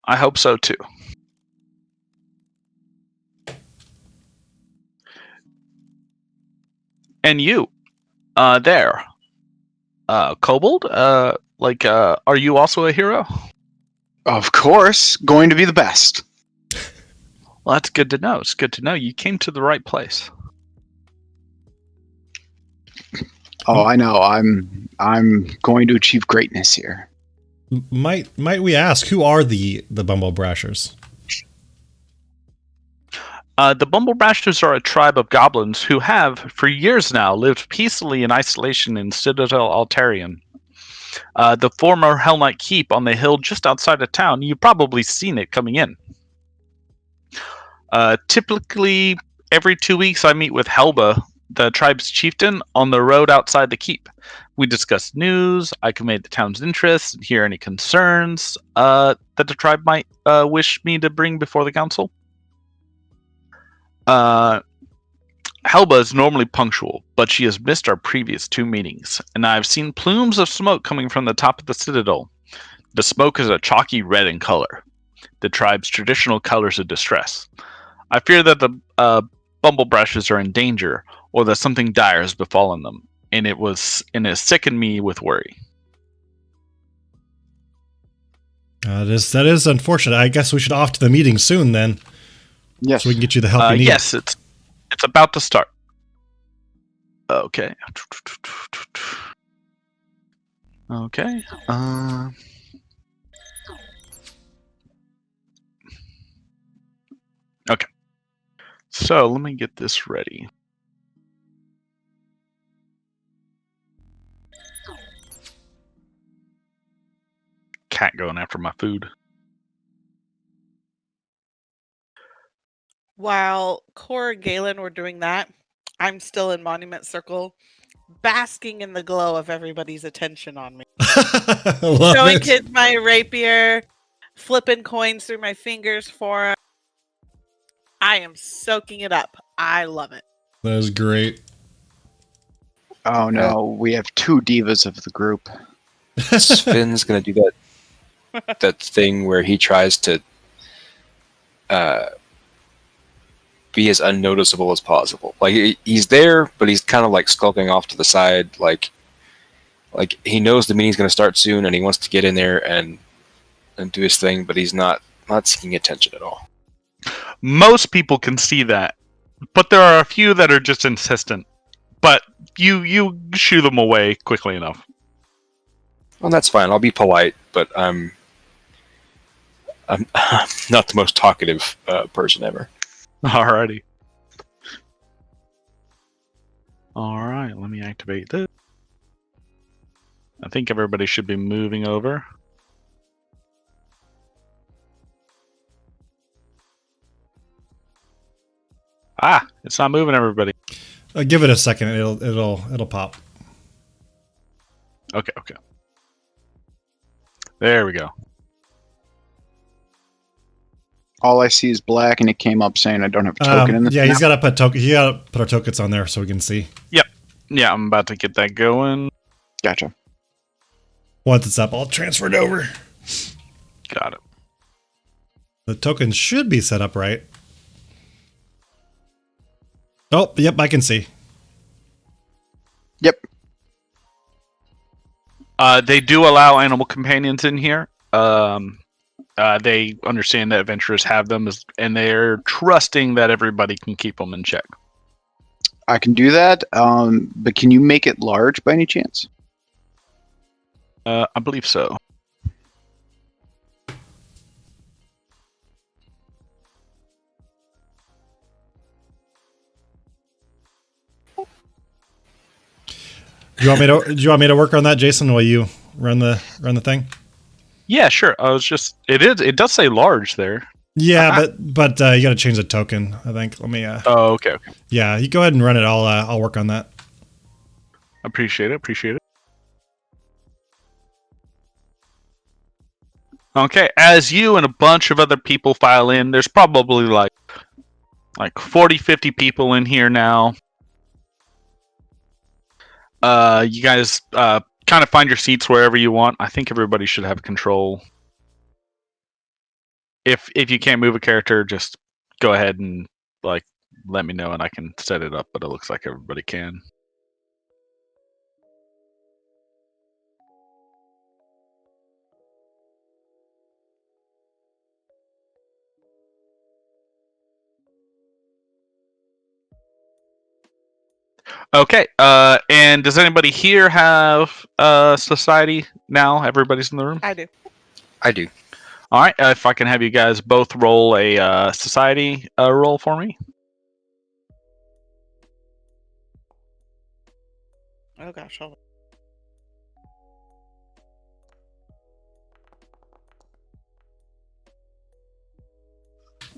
Speaker 2: I hope so too. And you, there, Kobold, are you also a hero?
Speaker 4: Of course, going to be the best.
Speaker 2: Well, that's good to know. It's good to know you came to the right place.
Speaker 4: Oh, I know. I'm going to achieve greatness here.
Speaker 1: Might we ask, who are the Bumble Brashers?
Speaker 2: The Bumble Brashers are a tribe of goblins who have, for years now, lived peacefully in isolation in Citadel Altarian. The former Hell Knight Keep on the hill just outside of town. You've probably seen it coming in. Typically, every 2 weeks I meet with Helba, the tribe's chieftain, on the road outside the keep. We discuss news, I convey the town's interests, and hear any concerns that the tribe might wish me to bring before the council. Helba is normally punctual, but she has missed our previous 2 meetings, and I've seen plumes of smoke coming from the top of the citadel. The smoke is a chalky red in color, the tribe's traditional colors of distress. I fear that the bumblebrushes are in danger, or that something dire has befallen them, and it sickened me with worry.
Speaker 1: That is unfortunate. I guess we should off to the meeting soon then,
Speaker 4: Yes.
Speaker 1: so we can get you the help you need.
Speaker 2: Yes, it's about to start. Okay. Okay. Okay. So let me get this ready. Cat going after my food.
Speaker 5: While Cora and Galen were doing that, I'm still in Monument Circle, basking in the glow of everybody's attention on me.
Speaker 1: Love
Speaker 5: Showing
Speaker 1: it.
Speaker 5: kids my rapier, flipping coins through my fingers for 'em. I am soaking it up. I love it.
Speaker 1: That is great.
Speaker 4: Oh no, we have two divas of the group.
Speaker 3: Sven's gonna do that thing where he tries to be as unnoticeable as possible. Like he's there, but he's kind of like skulking off to the side. Like he knows the meeting's gonna start soon, and he wants to get in there and do his thing, but he's not seeking attention at all.
Speaker 2: Most people can see that, but there are a few that are just insistent. But you shoo them away quickly enough.
Speaker 3: Well, that's fine. I'll be polite, but I'm not the most talkative person ever.
Speaker 2: Alrighty. Alright, let me activate this. I think everybody should be moving over. Ah, it's not moving, everybody.
Speaker 1: Give it a second. It'll pop.
Speaker 2: Okay. There we go.
Speaker 4: All I see is black, and it came up saying I don't have a token in this.
Speaker 1: Yeah, he's got to put token. He got to put our tokens on there so we can see.
Speaker 2: Yeah, I'm about to get that going.
Speaker 4: Gotcha.
Speaker 1: Once it's up, I'll transfer it over.
Speaker 2: Got it.
Speaker 1: The tokens should be set up right. Oh, yep, I can see.
Speaker 4: Yep.
Speaker 2: They do allow animal companions in here. They understand that adventurers have them, and they're trusting that everybody can keep them in check.
Speaker 4: I can do that, but can you make it large by any chance?
Speaker 2: I believe so.
Speaker 1: Do you want me to work on that, Jason, while you run the thing?
Speaker 2: Yeah, sure. It does say large there.
Speaker 1: Yeah, but you got to change the token, I think. Let me
Speaker 2: Oh, okay.
Speaker 1: Yeah, you go ahead and run it. I'll work on that.
Speaker 2: Appreciate it. Okay, as you and a bunch of other people file in, there's probably like 40, 50 people in here now. You guys kind of find your seats wherever you want. I think everybody should have control. If you can't move a character, just go ahead and let me know and I can set it up, but it looks like everybody can. Okay, and does anybody here have society now? Everybody's in the room?
Speaker 5: I do.
Speaker 3: I do.
Speaker 2: All right, if I can have you guys both roll a society roll for me.
Speaker 5: Oh gosh, hold on.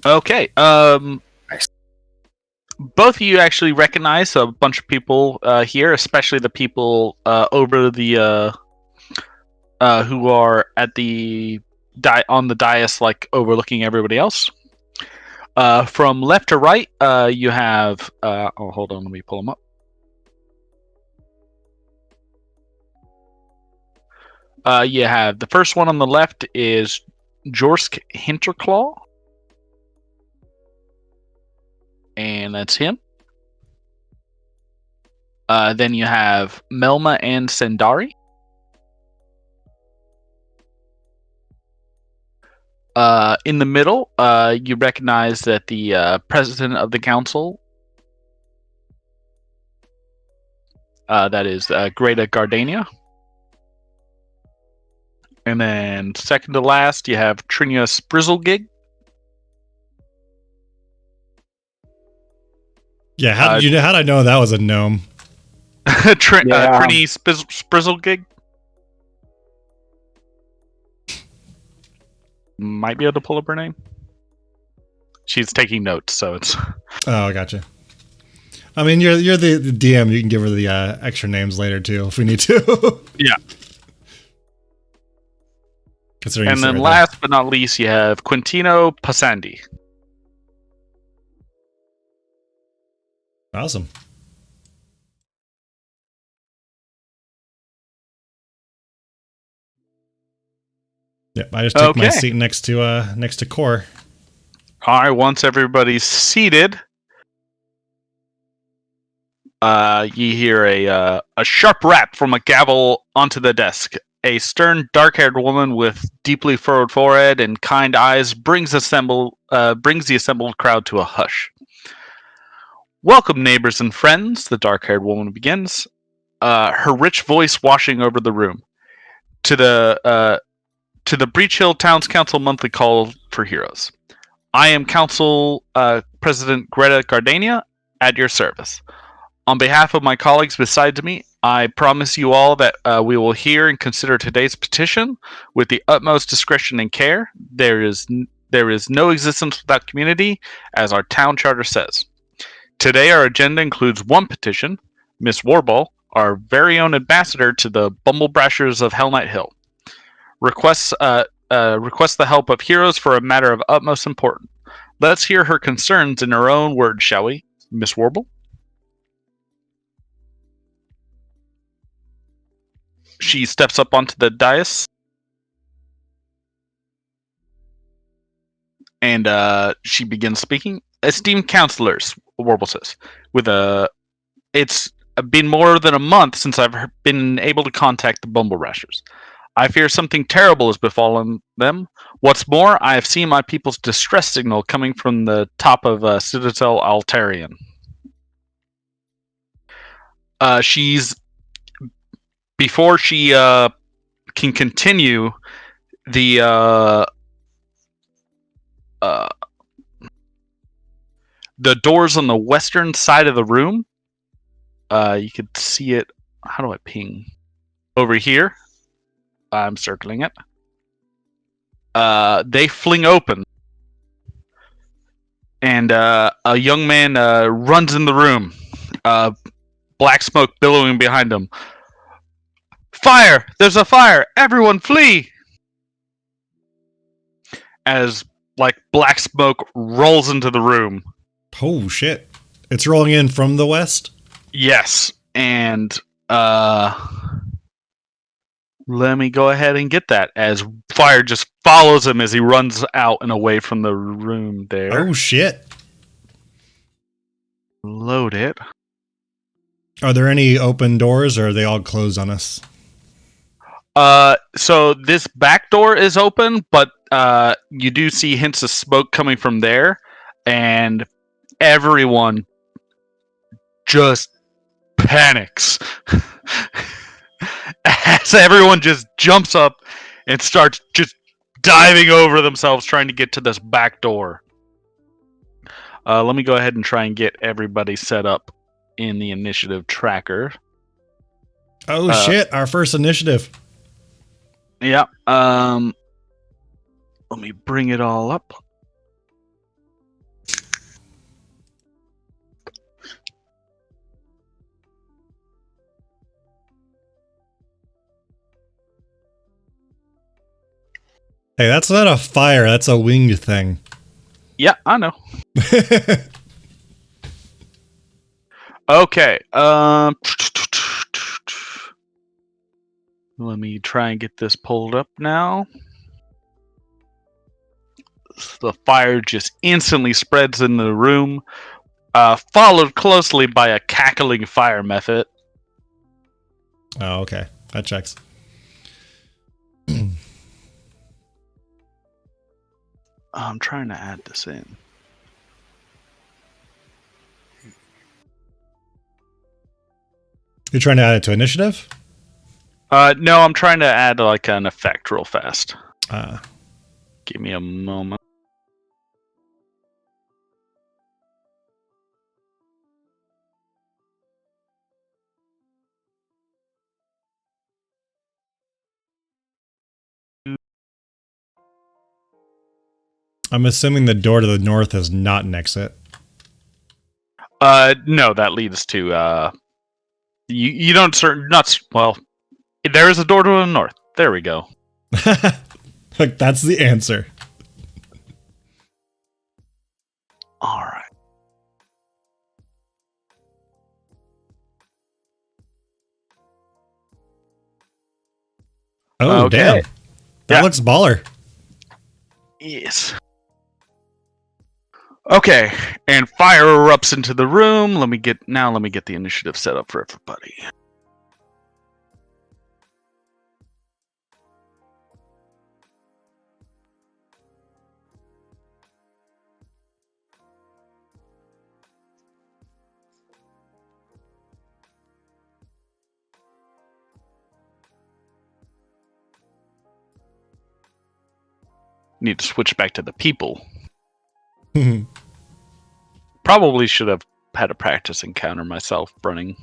Speaker 2: Okay, both of you actually recognize a bunch of people here, especially the people over the who are at the on the dais, overlooking everybody else. From left to right, you have. Hold on, let me pull them up. You have the first one on the left is Jorsk Hinterclaw. and that's him. Then you have Melma and Sendari. In the middle, you recognize that the president of the council, that is Greta Gardania. And then second to last, you have Trinia Sprizzlegig.
Speaker 1: Yeah, how did I know that was a gnome?
Speaker 2: Trini Sprizzlegig. Might be able to pull up her name. She's taking notes, so it's.
Speaker 1: Oh, gotcha. I mean, you're the DM. You can give her the extra names later too, if we need to.
Speaker 2: Yeah. And then last but not least, you have Quintino Passandi.
Speaker 1: Awesome. Yep, I just took my seat next to Core.
Speaker 2: All right, once everybody's seated, you hear a sharp rap from a gavel onto the desk. A stern, dark-haired woman with deeply furrowed forehead and kind eyes brings the assembled crowd to a hush. Welcome, neighbors and friends, the dark-haired woman begins, her rich voice washing over the room. To the Breachill Towns Council monthly call for heroes. I am Council President Greta Gardania at your service. On behalf of my colleagues beside me, I promise you all that we will hear and consider today's petition with the utmost discretion and care. There is no existence without community, as our town charter says. Today, our agenda includes one petition. Miss Warball, our very own ambassador to the Bumblebrashers of Hell Knight Hill, requests the help of heroes for a matter of utmost importance. Let's hear her concerns in her own words, shall we, Miss Warble? She steps up onto the dais and she begins speaking. Esteemed counselors, Warble says, it's been more than a month since I've been able to contact the Bumblerashers. I fear something terrible has befallen them. What's more, I have seen my people's distress signal coming from the top of Citadel Altarian. Before she can continue, the doors on the western side of the room, you could see it. How do I ping? Over here. I'm circling it. They fling open. And a young man runs in the room. Black smoke billowing behind him. Fire! There's a fire! Everyone flee! As black smoke rolls into the room.
Speaker 1: Oh shit. It's rolling in from the west?
Speaker 2: Yes. And let me go ahead and get that as fire just follows him as he runs out and away from the room there.
Speaker 1: Oh shit.
Speaker 2: Load it.
Speaker 1: Are there any open doors or are they all closed on us?
Speaker 2: So this back door is open, but you do see hints of smoke coming from there, and everyone just panics as everyone just jumps up and starts just diving over themselves trying to get to this back door. Let me go ahead and try and get everybody set up in the initiative tracker.
Speaker 1: Oh shit, our first initiative.
Speaker 2: Yeah. Let me bring it all up.
Speaker 1: Hey, that's not a fire, that's a winged thing.
Speaker 2: Yeah, I know. Okay. Let me try and get this pulled up now. The fire just instantly spreads in the room. followed closely by a cackling fire method.
Speaker 1: Oh, okay. That checks.
Speaker 2: I'm trying to add this in.
Speaker 1: You're trying to add it to initiative?
Speaker 2: No, I'm trying to add like an effect real fast.
Speaker 1: Ah.
Speaker 2: Give me a moment.
Speaker 1: I'm assuming the door to the north is not an exit.
Speaker 2: No, that leads to you don't certain not well. There is a door to the north. There we go.
Speaker 1: Like, that's the answer.
Speaker 2: All right.
Speaker 1: Oh,
Speaker 2: Okay.
Speaker 1: damn. That
Speaker 2: Yeah.
Speaker 1: looks baller.
Speaker 2: Yes. Okay, and fire erupts into the room. Let me get the initiative set up for everybody. Need to switch back to the people. Probably should have had a practice encounter myself running.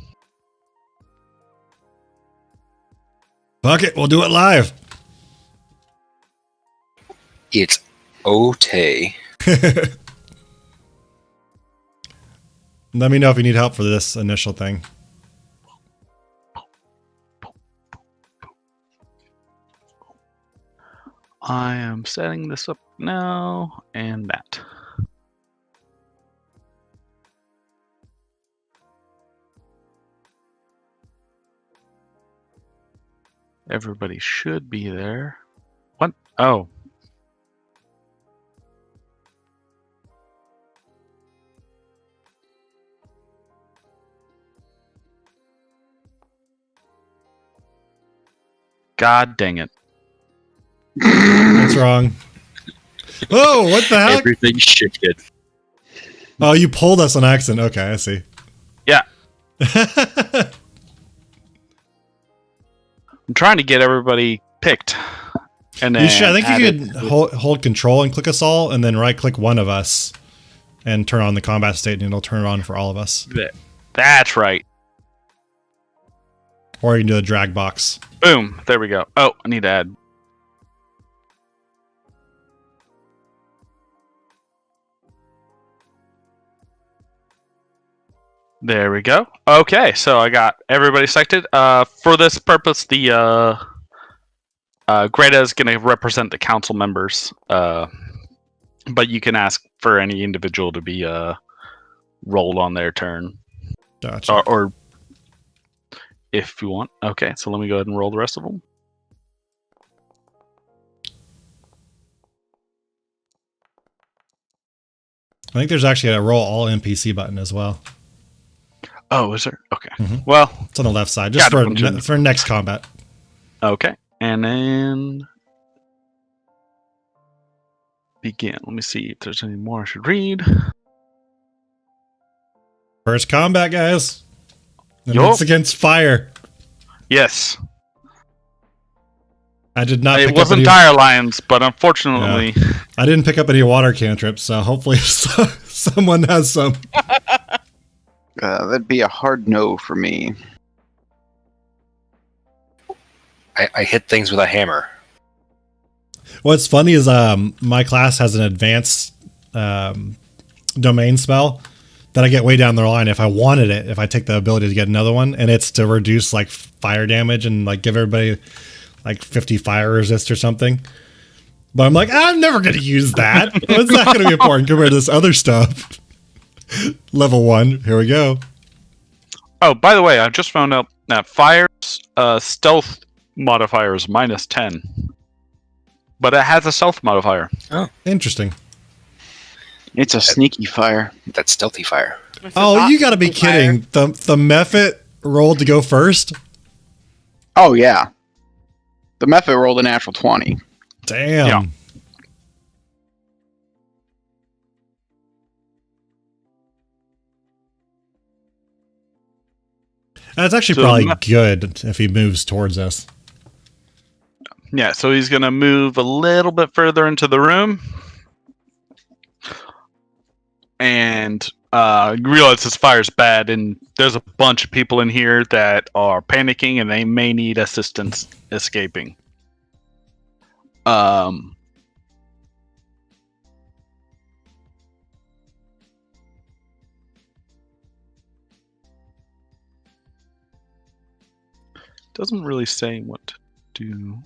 Speaker 1: Fuck it, we'll do it live.
Speaker 3: It's Otay.
Speaker 1: Let me know if you need help for this initial thing.
Speaker 2: I am setting this up now, and that. Everybody should be there. What? Oh. God dang it.
Speaker 1: What's wrong? Oh, what the heck?
Speaker 3: Everything shifted.
Speaker 1: Oh, you pulled us on accident. Okay, I see.
Speaker 2: Yeah. I'm trying to get everybody picked. And then
Speaker 1: I think you
Speaker 2: added-
Speaker 1: could hold control and click us all, and then right-click one of us, and turn on the combat state, and it'll turn it on for all of us.
Speaker 2: That's right.
Speaker 1: Or you can do the drag box.
Speaker 2: Boom. There we go. Oh, I need to add. There we go. Okay, so I got everybody selected. For this purpose, the Greta is going to represent the council members. But you can ask for any individual to be rolled on their turn.
Speaker 1: Gotcha.
Speaker 2: Or if you want. Okay, so let me go ahead and roll the rest of them.
Speaker 1: I think there's actually a roll all NPC button as well.
Speaker 2: Oh, is there? Okay.
Speaker 1: Mhm.
Speaker 2: Well,
Speaker 1: It's on the left side, just
Speaker 2: Got it.
Speaker 1: for next combat.
Speaker 2: okay. And then begin. Let me see if there's any more I should read.
Speaker 1: First combat, guys. And
Speaker 2: Yup.
Speaker 1: it's against fire.
Speaker 2: Yes.
Speaker 1: I did not.
Speaker 2: It
Speaker 1: pick
Speaker 2: wasn't
Speaker 1: up any,
Speaker 2: Dire Lions, but unfortunately,
Speaker 1: I didn't pick up any water cantrips, so hopefully someone has some.
Speaker 4: That'd be a hard no for me.
Speaker 3: I hit things with a hammer.
Speaker 1: What's funny is my class has an advanced domain spell that I get way down the line if I wanted it, if I take the ability to get another one, and it's to reduce like fire damage and like give everybody like 50 fire resist or something. But I'm like, I'm never going to use that. What's that going to be important compared to this other stuff? Level 1, here we go.
Speaker 2: oh, by the way, I just found out that fire's stealth modifier is -10, but it has a stealth modifier.
Speaker 1: Interesting.
Speaker 4: It's a sneaky fire.
Speaker 3: That's stealthy fire.
Speaker 5: It's a
Speaker 1: Oh,
Speaker 5: not
Speaker 1: you got to be
Speaker 5: fire.
Speaker 1: kidding! The Mephit rolled to go first.
Speaker 4: Oh yeah, the Mephit rolled a natural 20.
Speaker 1: Damn.
Speaker 2: Yeah.
Speaker 1: That's actually
Speaker 2: So
Speaker 1: probably
Speaker 2: the
Speaker 1: good if he moves towards us.
Speaker 2: Yeah, so he's going to move a little bit further into the room. And realize this fire's bad, and there's a bunch of people in here that are panicking, and they may need assistance escaping. Doesn't really say what to do.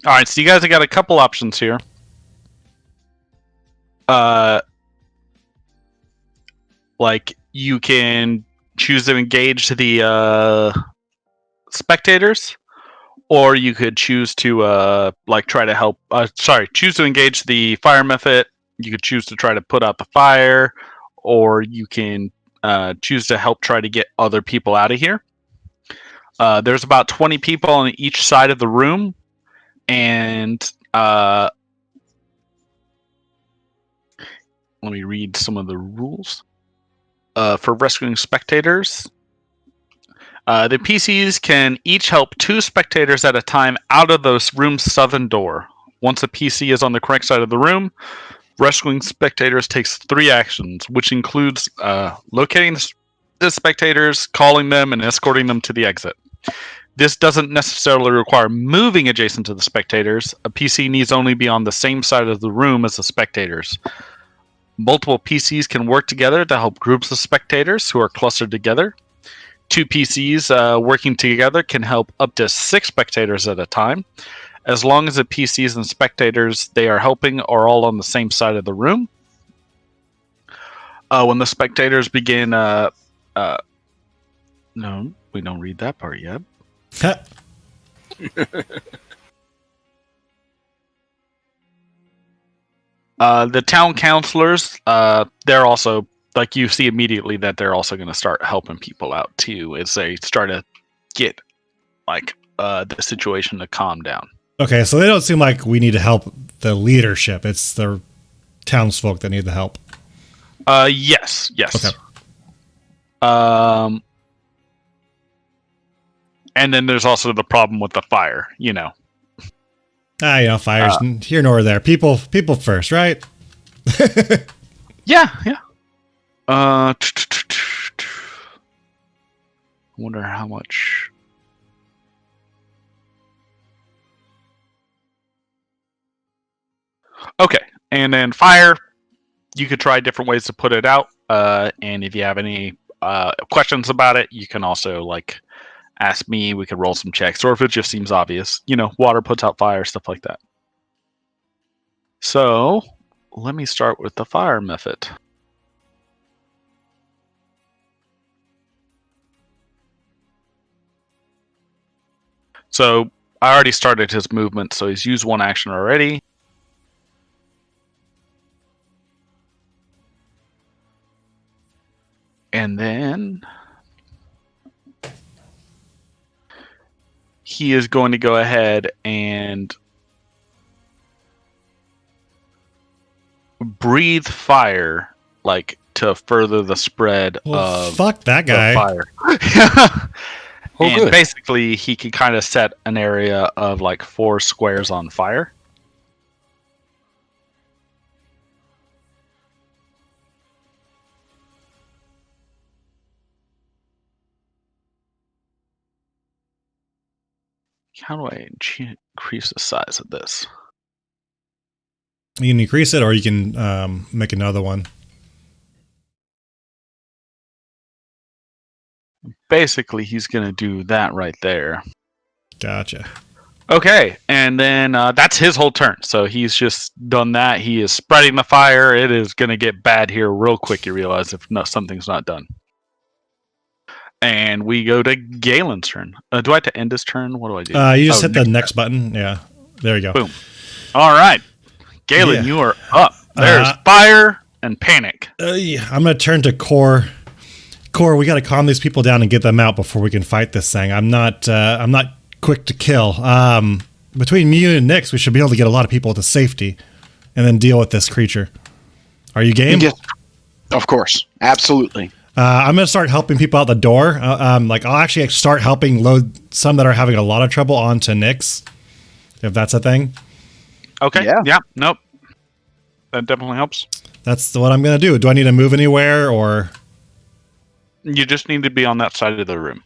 Speaker 2: All right, so you guys have got a couple options here. Like you can choose to engage the spectators, or you could choose to like try to help. Choose to engage the fire method. You could choose to try to put out the fire, or you can choose to help try to get other people out of here. There's about 20 people on each side of the room, and let me read some of the rules. For rescuing spectators, the PCs can each help 2 spectators at a time out of the room's southern door. Once a PC is on the correct side of the room, rescuing spectators takes 3 actions, which includes locating the spectators, calling them, and escorting them to the exit. This doesn't necessarily require moving adjacent to the spectators. A PC needs only be on the same side of the room as the spectators. Multiple PCs can work together to help groups of spectators who are clustered together. 2 PCs working together can help up to 6 spectators at a time, as long as the PCs and spectators they are helping are all on the same side of the room. When the spectators begin, no, we don't read that part yet. The town councilors, they're also like you see immediately that they're also going to start helping people out too as they start to get like the situation to calm down.
Speaker 1: Okay, so they don't seem like we need to help the leadership. It's the townsfolk that need the help.
Speaker 2: Yes.
Speaker 1: Okay.
Speaker 2: And then there's also the problem with the fire, you know.
Speaker 1: Fires here nor there. People first, right?
Speaker 2: Yeah. I wonder how much. Okay, and then fire. You could try different ways to put it out. And if you have any questions about it, you can also like ask me. We could roll some checks, or if it just seems obvious, water puts out fire, stuff like that. So let me start with the fire method. So I already started his movement, so he's used 1 action already. And then he is going to go ahead and breathe fire, like to further the spread of
Speaker 1: fuck that guy.
Speaker 2: Fire. And
Speaker 3: good.
Speaker 2: basically, he can kind of set an area of like 4 squares on fire. How do I increase the size of this?
Speaker 1: You can increase it, or you can make another one.
Speaker 2: Basically, he's going to do that right there.
Speaker 1: Gotcha.
Speaker 2: Okay, and then that's his whole turn. So he's just done that. He is spreading the fire. It is going to get bad here real quick, you realize, if something's not done. And we go to Galen's turn. Do I have to end his turn? What do I do?
Speaker 1: You just hit the next button. Yeah. There you go.
Speaker 2: Boom. All right. Galen,
Speaker 1: Yeah.
Speaker 2: you are up. There's fire and panic.
Speaker 1: Yeah, I'm going to turn to Core. Core, we got to calm these people down and get them out before we can fight this thing. I'm not quick to kill. Between me and Nyx, we should be able to get a lot of people to safety and then deal with this creature. Are you game?
Speaker 4: Yes, of course. Absolutely.
Speaker 1: I'm going to start helping people out the door. I'll actually start helping load some that are having a lot of trouble onto Nyx, if that's a thing.
Speaker 2: Okay.
Speaker 4: Yeah.
Speaker 2: Nope. That definitely helps.
Speaker 1: That's what I'm going to do. Do I need to move anywhere or
Speaker 2: You just need to be on that side of the room.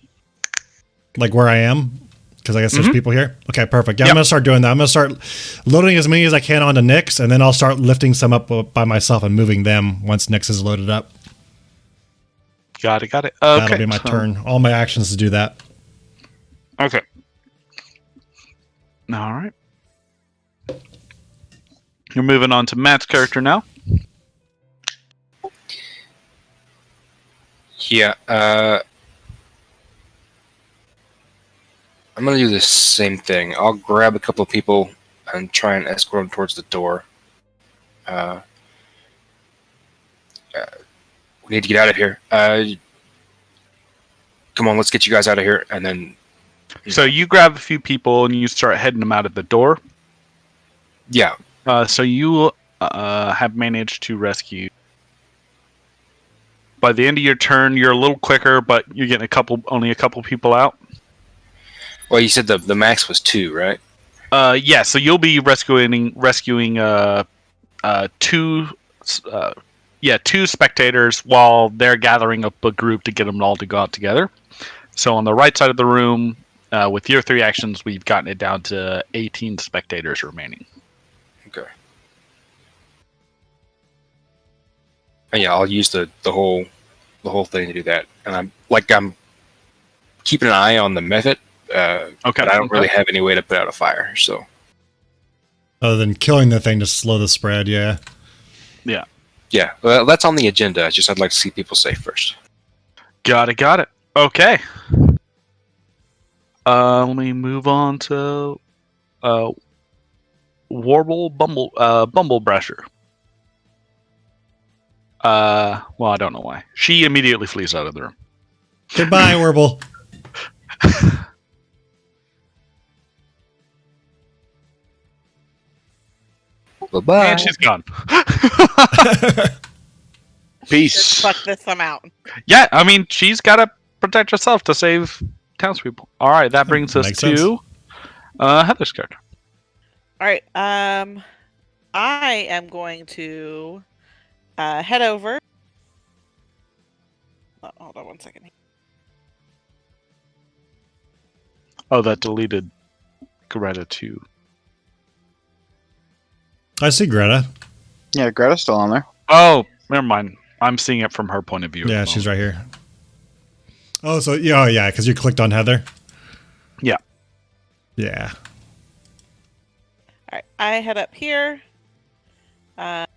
Speaker 1: like where I am? Because I guess there's people here. Okay, perfect. Yeah,
Speaker 2: Yep.
Speaker 1: I'm going to start doing that. I'm going to start loading as many as I can onto Nyx, and then I'll start lifting some up by myself and moving them once Nyx is loaded up.
Speaker 2: Got it. Okay.
Speaker 1: That'll be my turn. All my actions to do that.
Speaker 2: Okay. All right. You're moving on to Matt's character now.
Speaker 3: Yeah, I'm gonna do the same thing. I'll grab a couple of people and try and escort them towards the door. We need to get out of here. Come on, let's get you guys out of here, and then.
Speaker 2: So you grab a few people and you start heading them out of the door.
Speaker 3: Yeah,
Speaker 2: So you have managed to rescue. By the end of your turn, you're a little quicker, but you're getting only a couple people out.
Speaker 3: well, you said the max was 2, right?
Speaker 2: Yeah. So you'll be rescuing two spectators while they're gathering up a group to get them all to go out together. So on the right side of the room, with your 3 actions, we've gotten it down to 18 spectators remaining.
Speaker 3: Okay. And yeah, I'll use the whole thing to do that, and I'm keeping an eye on the method.
Speaker 2: Okay.
Speaker 3: But I don't really have any way to put out a fire, so.
Speaker 1: Other than killing the thing to slow the spread, yeah.
Speaker 3: Yeah, well, that's on the agenda. It's just I'd like to see people safe first.
Speaker 2: Got it. Okay. Let me move on to Bumblebrasher. Well, I don't know why. She immediately flees out of the room.
Speaker 1: Goodbye, Warble.
Speaker 3: Bye-bye.
Speaker 2: And she's gone.
Speaker 4: Peace.
Speaker 5: Just fuck this amount.
Speaker 2: Yeah, I mean, she's got to protect herself to save townspeople. All right, that brings us
Speaker 1: Makes
Speaker 2: to
Speaker 1: sense.
Speaker 2: Heather's character.
Speaker 5: All right. I am going to head over. Oh, hold on one second.
Speaker 2: Oh, that deleted Greta too.
Speaker 1: I see Greta.
Speaker 4: Yeah, Greta's still on there.
Speaker 2: Oh, never mind. I'm seeing it from her point of view.
Speaker 1: Yeah, she's right here. Oh, so yeah, because you clicked on Heather.
Speaker 2: Yeah.
Speaker 1: Yeah.
Speaker 5: All right. I head up here. Hold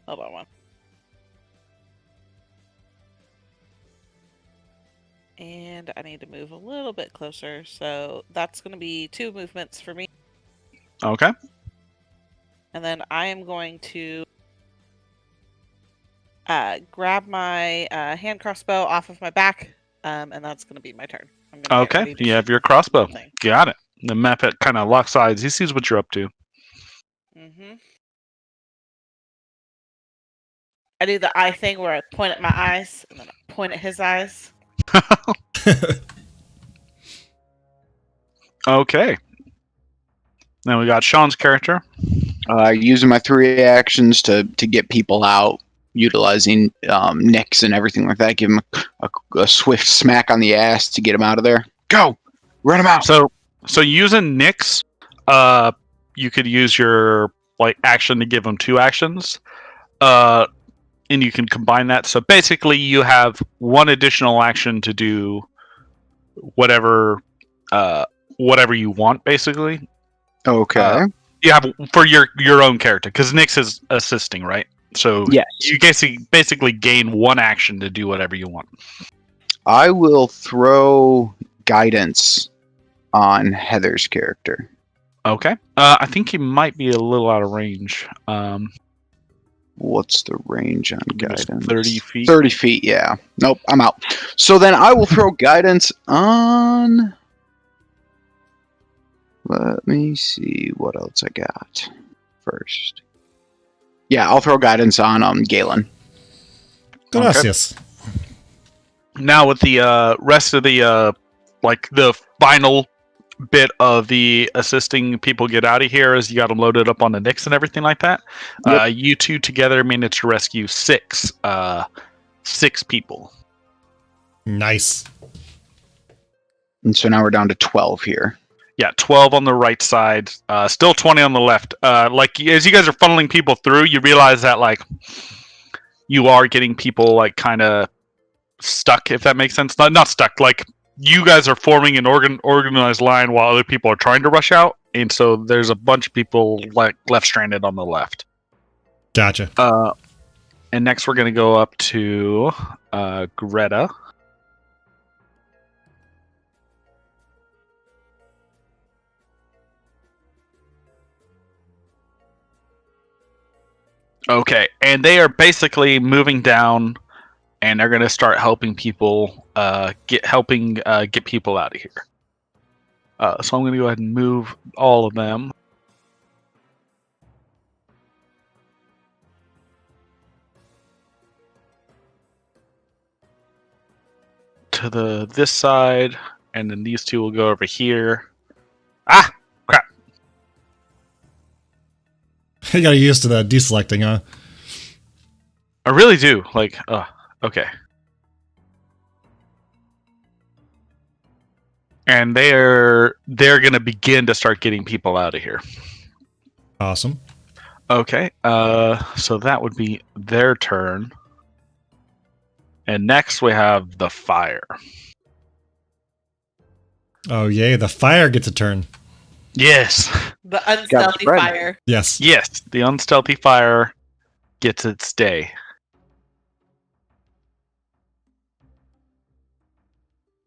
Speaker 5: on one. And I need to move a little bit closer. So that's going to be 2 movements for me.
Speaker 2: Okay.
Speaker 5: And then I am going to grab my hand crossbow off of my back. And that's going to be my turn. I'm gonna get
Speaker 2: Okay.
Speaker 5: ready to
Speaker 2: You have
Speaker 5: shoot
Speaker 2: your crossbow.
Speaker 5: the thing.
Speaker 2: Got it. The map kind of locks eyes. He sees what you're up to.
Speaker 5: Mm-hmm. I do the eye thing where I point at my eyes and then I point at his eyes.
Speaker 2: Okay. Now we got Sean's character.
Speaker 4: Using my 3 actions to get people out, utilizing Nyx and everything like that. Give them a swift smack on the ass to get them out of there. Go! Run them out!
Speaker 2: So using Nyx, you could use your action to give them 2 actions. And you can combine that. So basically you have 1 additional action to do whatever whatever you want, basically.
Speaker 4: Okay.
Speaker 2: You have for your own character, because Nyx is assisting, right? So
Speaker 4: Yes.
Speaker 2: you basically gain one action to do whatever you want.
Speaker 4: I will throw guidance on Heather's character.
Speaker 2: Okay. I think he might be a little out of range.
Speaker 4: What's the range on
Speaker 2: Just
Speaker 4: guidance?
Speaker 2: 30 feet.
Speaker 4: 30 feet, yeah. Nope, I'm out. So then I will throw guidance on... Let me see what else I got first. Yeah, I'll throw guidance on Galen.
Speaker 1: Gracias.
Speaker 2: Now with the rest of the like the final bit of the assisting people get out of here is you got them loaded up on the Nyx and everything like that.
Speaker 4: Yep.
Speaker 2: You two together managed to rescue six people.
Speaker 1: Nice.
Speaker 4: And so now we're down to 12 here.
Speaker 2: Yeah, 12 on the right side, still 20 on the left. Like as you guys are funneling people through, you realize that like you are getting people like kind of stuck, if that makes sense. Not stuck. Like you guys are forming an organized line while other people are trying to rush out, and so there's a bunch of people like left stranded on the left.
Speaker 1: Gotcha.
Speaker 2: And next we're gonna go up to Greta. Okay, and they are basically moving down, and they're gonna start helping people get people out of here. So I'm gonna go ahead and move all of them. To this side, and then these two will go over here. Ah, crap!
Speaker 1: You got used to that deselecting, huh?
Speaker 2: I really do. Like, okay. And they're gonna begin to start getting people out of here.
Speaker 1: Awesome.
Speaker 2: Okay. So that would be their turn. And next we have the fire.
Speaker 1: Oh, yay. The fire gets a turn.
Speaker 2: Yes.
Speaker 5: The unstealthy
Speaker 4: spread.
Speaker 5: fire.
Speaker 1: Yes.
Speaker 2: Yes. The unstealthy fire gets its day.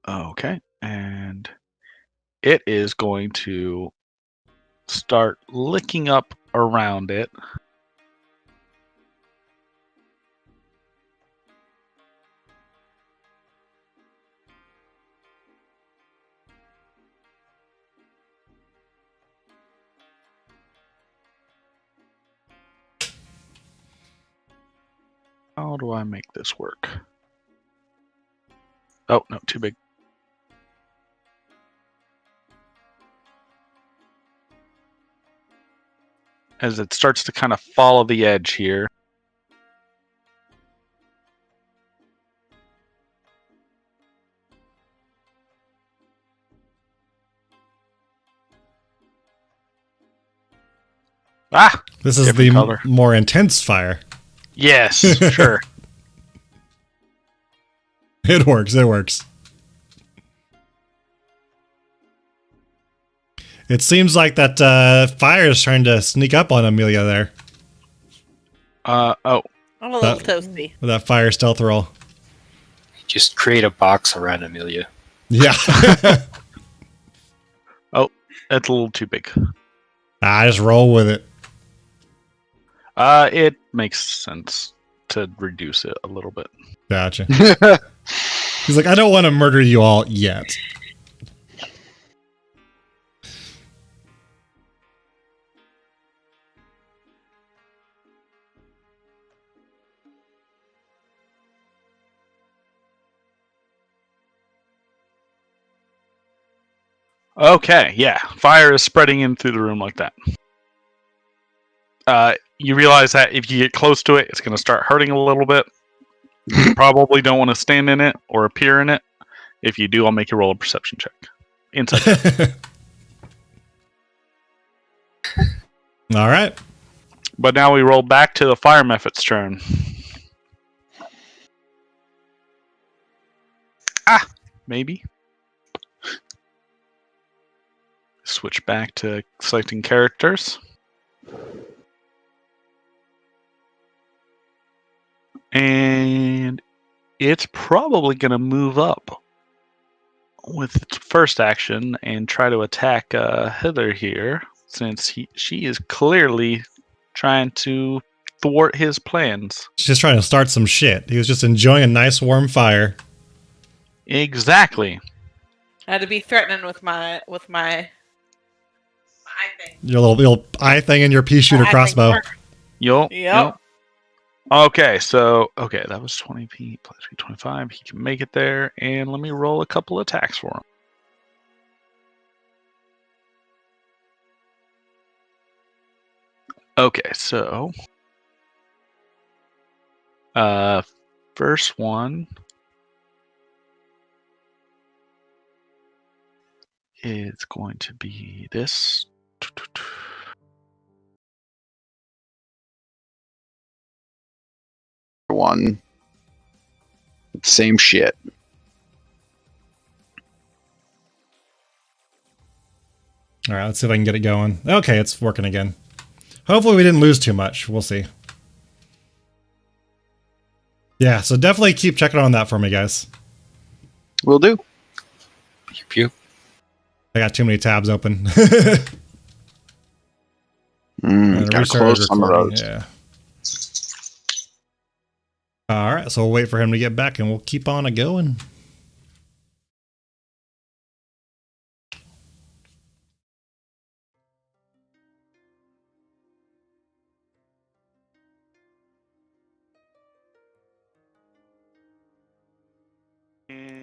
Speaker 2: Okay. And it is going to start licking up around it. How do I make this work? Oh, no, too big. As it starts to kind of follow the edge here. Ah!
Speaker 1: This is
Speaker 2: Different
Speaker 1: the
Speaker 2: color.
Speaker 1: more intense fire.
Speaker 2: Yes, sure.
Speaker 1: It works. It works. It seems like that fire is trying to sneak up on Amelia there
Speaker 2: Oh,
Speaker 5: I'm a little
Speaker 1: That-
Speaker 5: toasty.
Speaker 1: with that fire stealth roll.
Speaker 3: Just create a box around Amelia.
Speaker 1: Yeah.
Speaker 2: that's a little too big.
Speaker 1: I just roll with it.
Speaker 2: It makes sense to reduce it a little bit.
Speaker 1: Gotcha. He's like, I don't want to murder you all yet.
Speaker 2: Okay, yeah. Fire is spreading in through the room like that. You realize that if you get close to it, it's going to start hurting a little bit. You probably don't want to stand in it or appear in it. If you do, I'll make you roll a perception check. Inside.
Speaker 1: All right.
Speaker 2: But now we roll back to the fire method's turn. Ah, maybe. switch back to selecting characters. And it's probably going to move up with its first action and try to attack Heather here, since she is clearly trying to thwart his plans.
Speaker 1: She's just trying to start some shit. He was just enjoying a nice warm fire.
Speaker 2: Exactly.
Speaker 5: I had to be threatening with my eye thing.
Speaker 1: Your little eye thing in your pea shooter
Speaker 5: Eye
Speaker 1: crossbow.
Speaker 5: thing. Yep.
Speaker 2: Okay, that was 20p plus 25. He can make it there, and let me roll a couple attacks for him. Okay, so first one is going to be this.
Speaker 4: One. Same shit.
Speaker 1: All right, let's see if I can get it going. Okay, it's working again. Hopefully we didn't lose too much. We'll see. Yeah, so definitely keep checking on that for me, guys.
Speaker 4: Will do.
Speaker 3: Pew pew.
Speaker 1: I got too many tabs open.
Speaker 4: Gotta close some of those.
Speaker 1: Yeah. All right, so we'll wait for him to get back, and we'll keep on a going.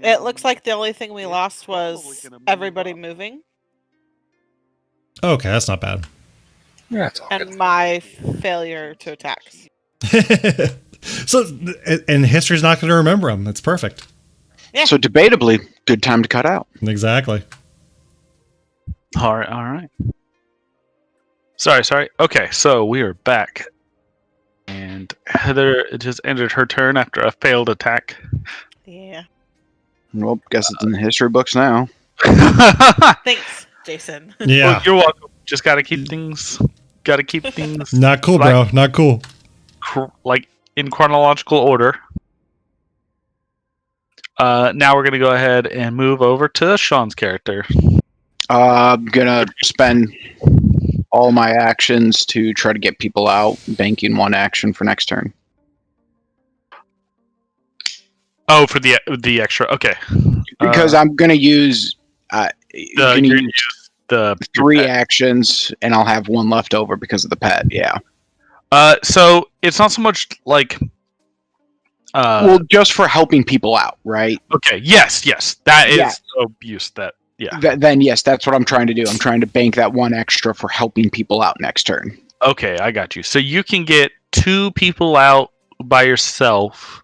Speaker 5: It looks like the only thing we lost was everybody moving
Speaker 1: Okay, that's not bad.
Speaker 3: Yeah, that's all
Speaker 5: and
Speaker 3: good.
Speaker 5: my failure to attack.
Speaker 1: So, and history's not going to remember him. It's perfect.
Speaker 5: Yeah.
Speaker 4: So debatably, good time to cut out.
Speaker 1: Exactly.
Speaker 2: All right. Sorry. Okay, so we are back. And Heather just ended her turn after a failed attack.
Speaker 5: Yeah.
Speaker 4: Well, guess it's in the history books now.
Speaker 5: Thanks, Jason.
Speaker 1: Yeah.
Speaker 2: Well, you're welcome. Just gotta keep things
Speaker 1: Not cool, bro. Not cool.
Speaker 2: like in chronological order. Now we're gonna go ahead and move over to Sean's character.
Speaker 4: I'm gonna spend all my actions to try to get people out, banking one action for next turn.
Speaker 2: Oh, for the extra. Okay.
Speaker 4: Because I'm gonna use
Speaker 2: You're gonna use the
Speaker 4: 3
Speaker 2: your pet.
Speaker 4: actions, and I'll have 1 left over because of the pet. Yeah.
Speaker 2: So it's not so much like.
Speaker 4: Well, just for helping people out, right?
Speaker 2: Okay. Yes. That is
Speaker 4: Yeah.
Speaker 2: abuse. That. Yeah.
Speaker 4: Then yes, that's what I'm trying to do. I'm trying to bank that 1 extra for helping people out next turn.
Speaker 2: Okay, I got you. So you can get 2 people out by yourself.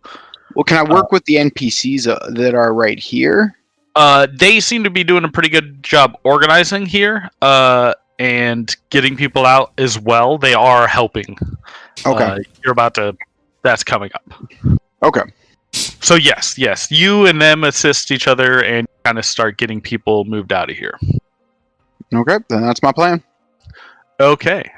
Speaker 4: Well, can I work with the NPCs that are right here?
Speaker 2: They seem to be doing a pretty good job organizing here, and getting people out as well. They are helping.
Speaker 4: Okay.
Speaker 2: That's coming up.
Speaker 4: Okay.
Speaker 2: So yes, you and them assist each other and kind of start getting people moved out of here.
Speaker 4: Okay, then that's my plan.
Speaker 2: Okay.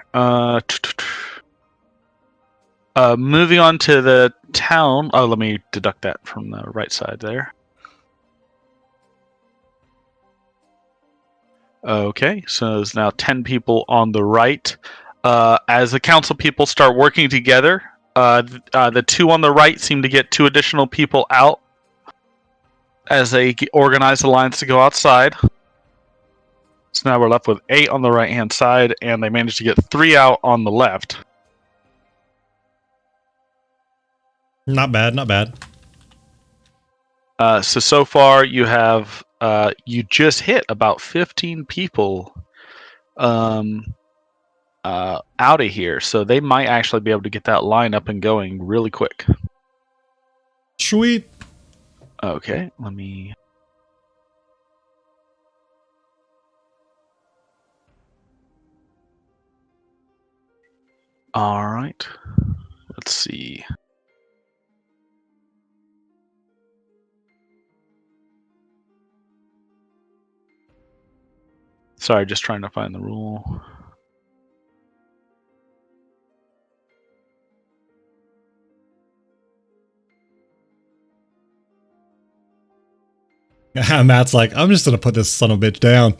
Speaker 2: Moving on to the town. Oh, let me deduct that from the right side there. Okay, so there's now 10 people on the right. As the council people start working together, the 2 on the right seem to get 2 additional people out as they organize the lines to go outside. So now we're left with 8 on the right-hand side, and they managed to get 3 out on the left.
Speaker 1: Not bad. Not bad.
Speaker 2: So far you have you just hit about 15 people out of here, so they might actually be able to get that line up and going really quick.
Speaker 1: Sweet.
Speaker 2: Okay, let me. All right, let's see. Sorry, just trying to find the rule.
Speaker 1: Matt's like, I'm just gonna put this son of a bitch down.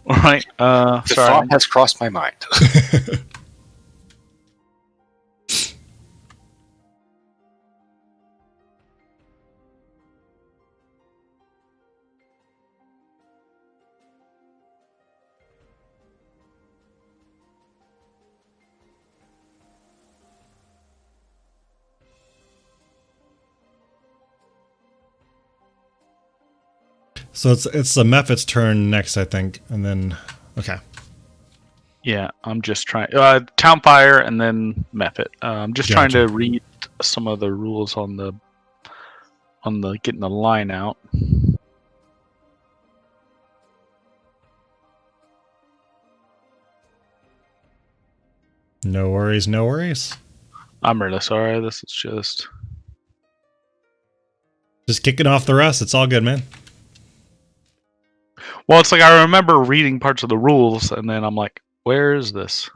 Speaker 2: All right.
Speaker 3: The
Speaker 2: Sorry.
Speaker 3: thought has crossed my mind.
Speaker 1: So it's the Mephit's turn next, I think, and then okay.
Speaker 2: Yeah, I'm just trying. Town fire and then Mephit. I'm just trying
Speaker 1: Gotcha.
Speaker 2: to read some of the rules on the getting the line out.
Speaker 1: No worries, no worries.
Speaker 2: I'm really sorry. This is
Speaker 1: Just kicking off the rest. It's all good, man.
Speaker 2: well, it's like I remember reading parts of the rules, and then I'm like, where is this?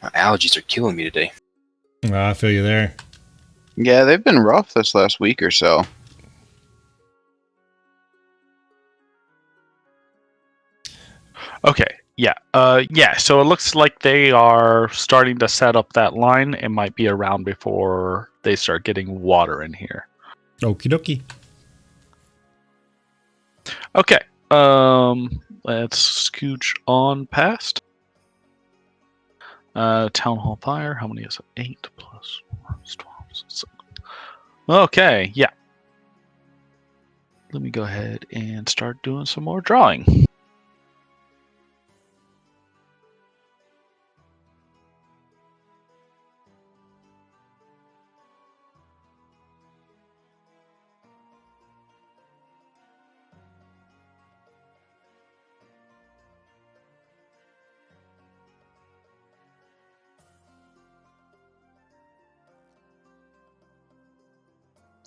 Speaker 3: My allergies are killing me today.
Speaker 1: I feel you there.
Speaker 4: Yeah, they've been rough this last week or so.
Speaker 2: Okay. Yeah. Yeah. So it looks like they are starting to set up that line. It might be around before they start getting water in here.
Speaker 1: Okie dokie.
Speaker 2: Okay. Let's scooch on past. Town hall fire. How many is it? 8 plus 4 is 12. So okay. Yeah. Let me go ahead and start doing some more drawing.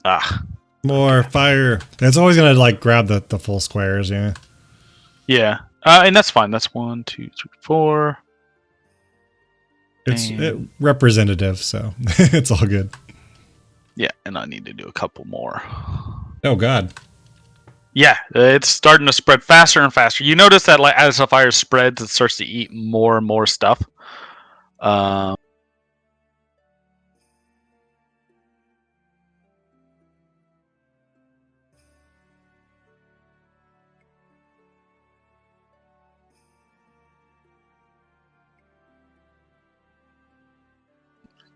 Speaker 2: Ah.
Speaker 1: More fire. And it's always gonna like grab the full squares, yeah.
Speaker 2: Yeah. And that's fine. That's 1, 2, 3, 4.
Speaker 1: It's
Speaker 2: And-
Speaker 1: representative, so it's all good.
Speaker 2: Yeah, and I need to do a couple more.
Speaker 1: Oh god.
Speaker 2: Yeah, it's starting to spread faster and faster. You notice that like as the fire spreads, it starts to eat more and more stuff.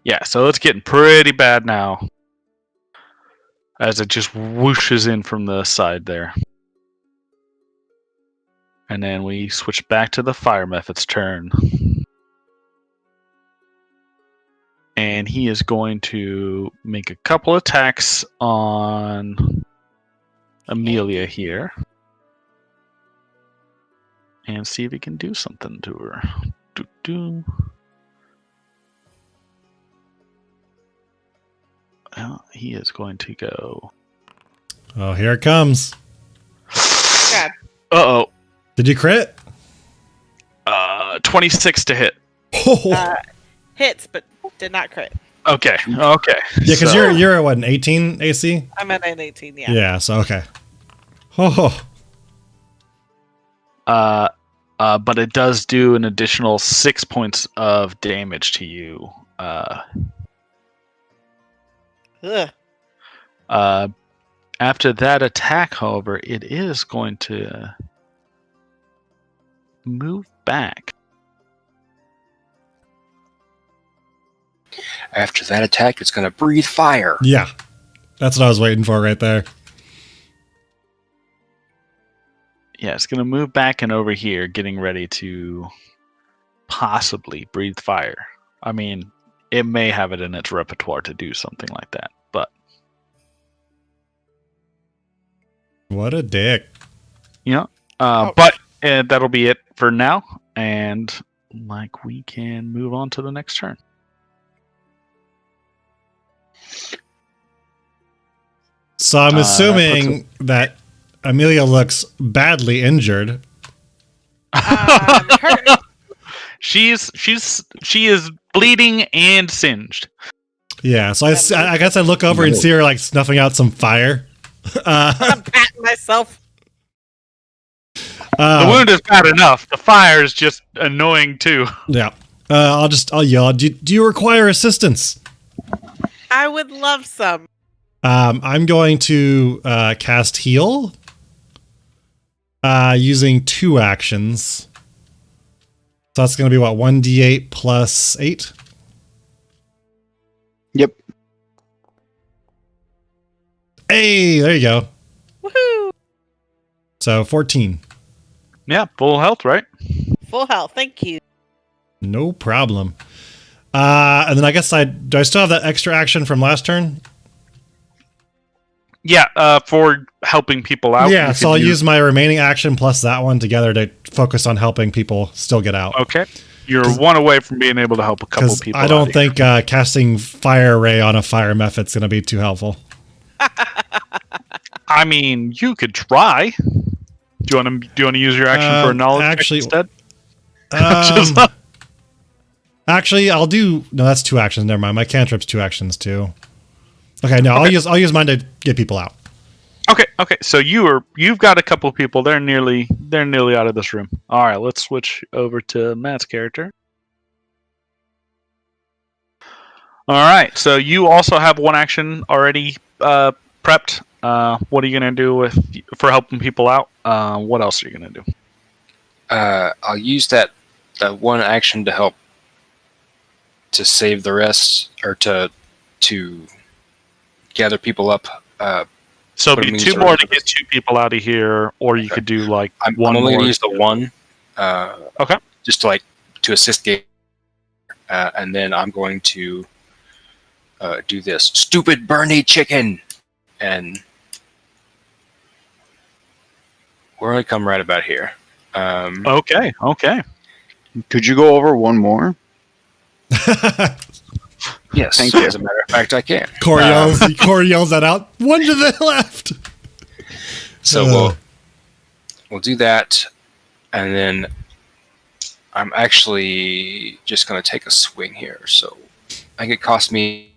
Speaker 2: Yeah, so it's getting pretty bad now. As it just whooshes in from the side there. And then we switch back to the fire method's turn. And he is going to make a couple attacks on Amelia here. And see if he can do something to her. Doo-doo. Well, he is going to go.
Speaker 1: Oh, here it comes.
Speaker 5: God.
Speaker 2: Uh-oh.
Speaker 1: Did you crit?
Speaker 2: 26 to hit.
Speaker 1: Oh.
Speaker 5: Hits, but did not crit.
Speaker 2: Okay.
Speaker 1: Yeah, because
Speaker 2: So-
Speaker 1: you're at what, an 18 AC?
Speaker 5: I'm at an 18, yeah.
Speaker 1: Yeah, so okay. Oh.
Speaker 2: But it does do an additional 6 points of damage to you.
Speaker 5: Ugh.
Speaker 2: After that attack, however, it is going to move back.
Speaker 3: After that attack, it's going to breathe fire.
Speaker 1: Yeah. That's what I was waiting for right there.
Speaker 2: Yeah, it's going to move back and over here, getting ready to possibly breathe fire. I mean, it may have it in its repertoire to do something like that, but
Speaker 1: What a dick.
Speaker 2: but that'll be it for now, and like we can move on to the next turn.
Speaker 1: So I'm assuming that Amelia looks badly injured.
Speaker 5: Her,
Speaker 2: She is bleeding and singed.
Speaker 1: Yeah, so I guess I look over and see her like snuffing out some fire.
Speaker 5: I'm patting myself.
Speaker 2: The wound is bad enough. The fire is just annoying too.
Speaker 1: Yeah. I'll yell. Do you require assistance?
Speaker 5: I would love some.
Speaker 1: I'm going to cast heal using 2 actions. So that's going to be what, 1d8 plus 8?
Speaker 4: Yep.
Speaker 1: Hey, there you go.
Speaker 5: Woohoo!
Speaker 1: So 14.
Speaker 2: Yeah, full health, right?
Speaker 5: Full health. Thank you.
Speaker 1: No problem. And then I guess do I still have that extra action from last turn?
Speaker 2: Yeah, for helping people out.
Speaker 1: Yeah, so I'll use my remaining action plus that one together to focus on helping people still get out.
Speaker 2: Okay. You're one away from being able to help a couple people.
Speaker 1: I don't think casting Fire Ray on a fire method's going to be too helpful.
Speaker 2: I mean, you could try. Do you want to use your action for a knowledge check instead?
Speaker 1: Actually, I'll do. No, that's 2 actions. Never mind. My cantrip's 2 actions too. Okay, no, okay. I'll use mine to get people out.
Speaker 2: Okay. So you've got a couple people. They're nearly out of this room. All right, let's switch over to Matt's character. All right. So you also have 1 action already prepped. What are you gonna do for helping people out? What else are you gonna do?
Speaker 3: I'll use that 1 action to help to save the rest, or to gather people up.
Speaker 2: So it'd be 2 more to get 2 people out of here, or you could do like
Speaker 3: I'm
Speaker 2: one
Speaker 3: only
Speaker 2: more.
Speaker 3: going to use the 1.
Speaker 2: Okay.
Speaker 3: Just to assist Gabe, and then I'm going to do this stupid Bernie chicken, and we're going to come right about here.
Speaker 2: Okay.
Speaker 4: Could you go over 1 more?
Speaker 3: Yes,
Speaker 4: Thank you.
Speaker 3: as a matter of fact, I can.
Speaker 1: Corey yells that out. 1 to the left.
Speaker 3: So we'll do that, and then I'm actually just going to take a swing here. So I think it cost me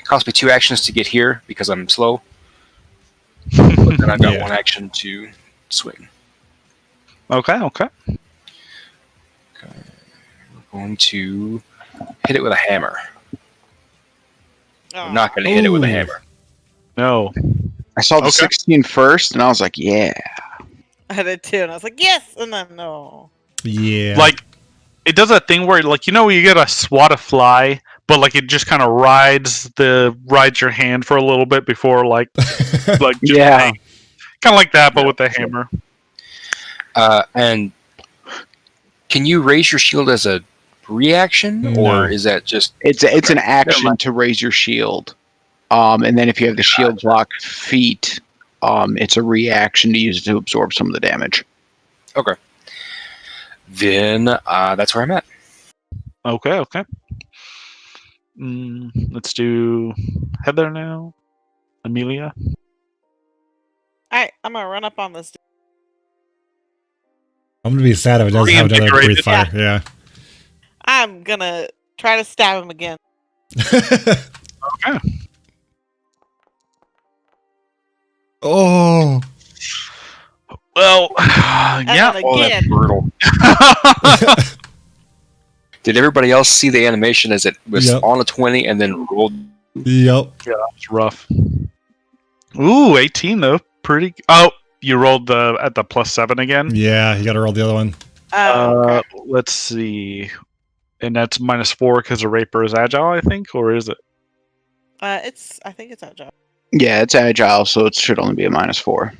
Speaker 3: 2 actions to get here because I'm slow, but then I've got 1 action to swing.
Speaker 2: Okay.
Speaker 3: We're going to hit it with a hammer. I'm not going to hit it with a hammer.
Speaker 2: No.
Speaker 4: I saw the 16 first, and I was like, yeah.
Speaker 5: I did too, and I was like, yes, and then no.
Speaker 1: Yeah.
Speaker 2: Like, it does that thing where, like, you get a swat of fly, but like it just kind of rides your hand for a little bit before, like just
Speaker 4: Yeah.
Speaker 2: kind of like that, but with the hammer.
Speaker 3: And can you raise your shield as a reaction, or is that just?
Speaker 4: It's an action to raise your shield, and then if you have the shield block feat, it's a reaction to use it to absorb some of the damage.
Speaker 3: Okay. Then that's where I'm at.
Speaker 2: Okay. Let's do Heather now. Amelia.
Speaker 5: All right, I'm gonna run up on this.
Speaker 1: I'm going to be sad if it doesn't have another breathe fire. Yeah.
Speaker 5: I'm gonna try to stab him again.
Speaker 2: Okay.
Speaker 1: Oh.
Speaker 2: Well,
Speaker 5: And
Speaker 2: yeah.
Speaker 5: then
Speaker 3: Oh,
Speaker 5: again.
Speaker 3: that's brutal. Did everybody else see the animation as it was on a 20 and then rolled?
Speaker 1: Yep.
Speaker 2: Yeah, it's rough. Ooh, 18 though. Pretty. Oh, you rolled at the +7 again.
Speaker 1: Yeah, you got to roll the other one.
Speaker 5: Okay.
Speaker 2: Let's see. And that's -4 because the Raper is agile, I think, or is it?
Speaker 5: I think it's agile.
Speaker 4: Yeah, it's agile, so it should only be a -4.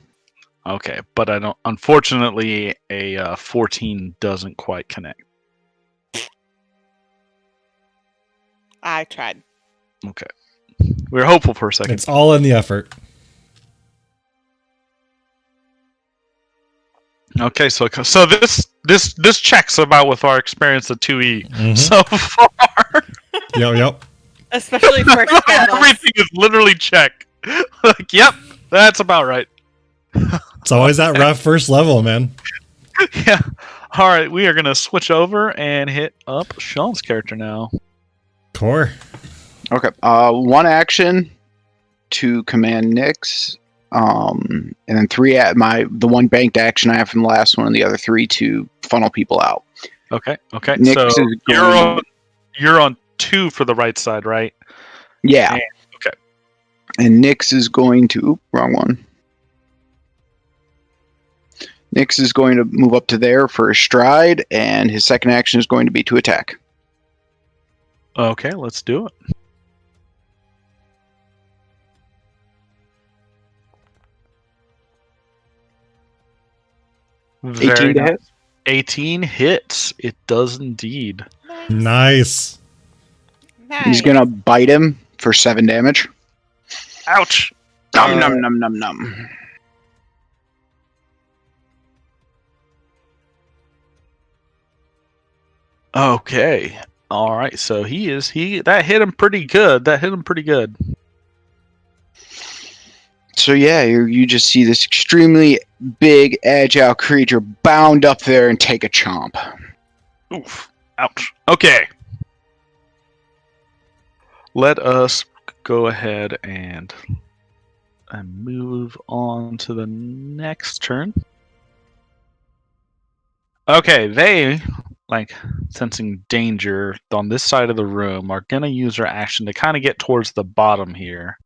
Speaker 2: Okay, but I don't. Unfortunately, a 14 doesn't quite connect.
Speaker 5: I tried.
Speaker 2: Okay, we were hopeful for a second.
Speaker 1: It's all in the effort.
Speaker 2: Okay, so this checks about with our experience at 2E so far.
Speaker 1: Yep.
Speaker 5: Especially for spell boss.
Speaker 2: Everything is literally check. Like, yep, that's about right.
Speaker 1: It's always that rough first level, man.
Speaker 2: Yeah. All right, we are gonna switch over and hit up Sean's character now.
Speaker 1: Core.
Speaker 4: Okay. One action to command Nyx. And then three at the one banked action I have from the last one, and the other three to funnel people out.
Speaker 2: Okay. Okay.
Speaker 4: Nyx
Speaker 2: So
Speaker 4: is
Speaker 2: you're on 2 for the right side, right?
Speaker 4: Yeah.
Speaker 2: Okay.
Speaker 4: And Nyx is going to wrong one. Nyx is going to move up to there for a stride, and his second action is going to be to attack.
Speaker 2: Okay, let's do it. Very
Speaker 4: 18 to
Speaker 2: nice.
Speaker 4: hit.
Speaker 2: 18 hits. It does indeed.
Speaker 1: Nice.
Speaker 5: Nice.
Speaker 4: He's gonna bite him for 7 damage.
Speaker 2: Ouch.
Speaker 4: Num num num num num.
Speaker 2: Okay. All right. So that hit him pretty good.
Speaker 4: So yeah, you just see this extremely big, agile creature bound up there and take a chomp.
Speaker 2: Oof. Ouch. Okay. Let us go ahead and move on to the next turn. Okay, they, like, sensing danger on this side of the room, are going to use their action to kind of get towards the bottom here.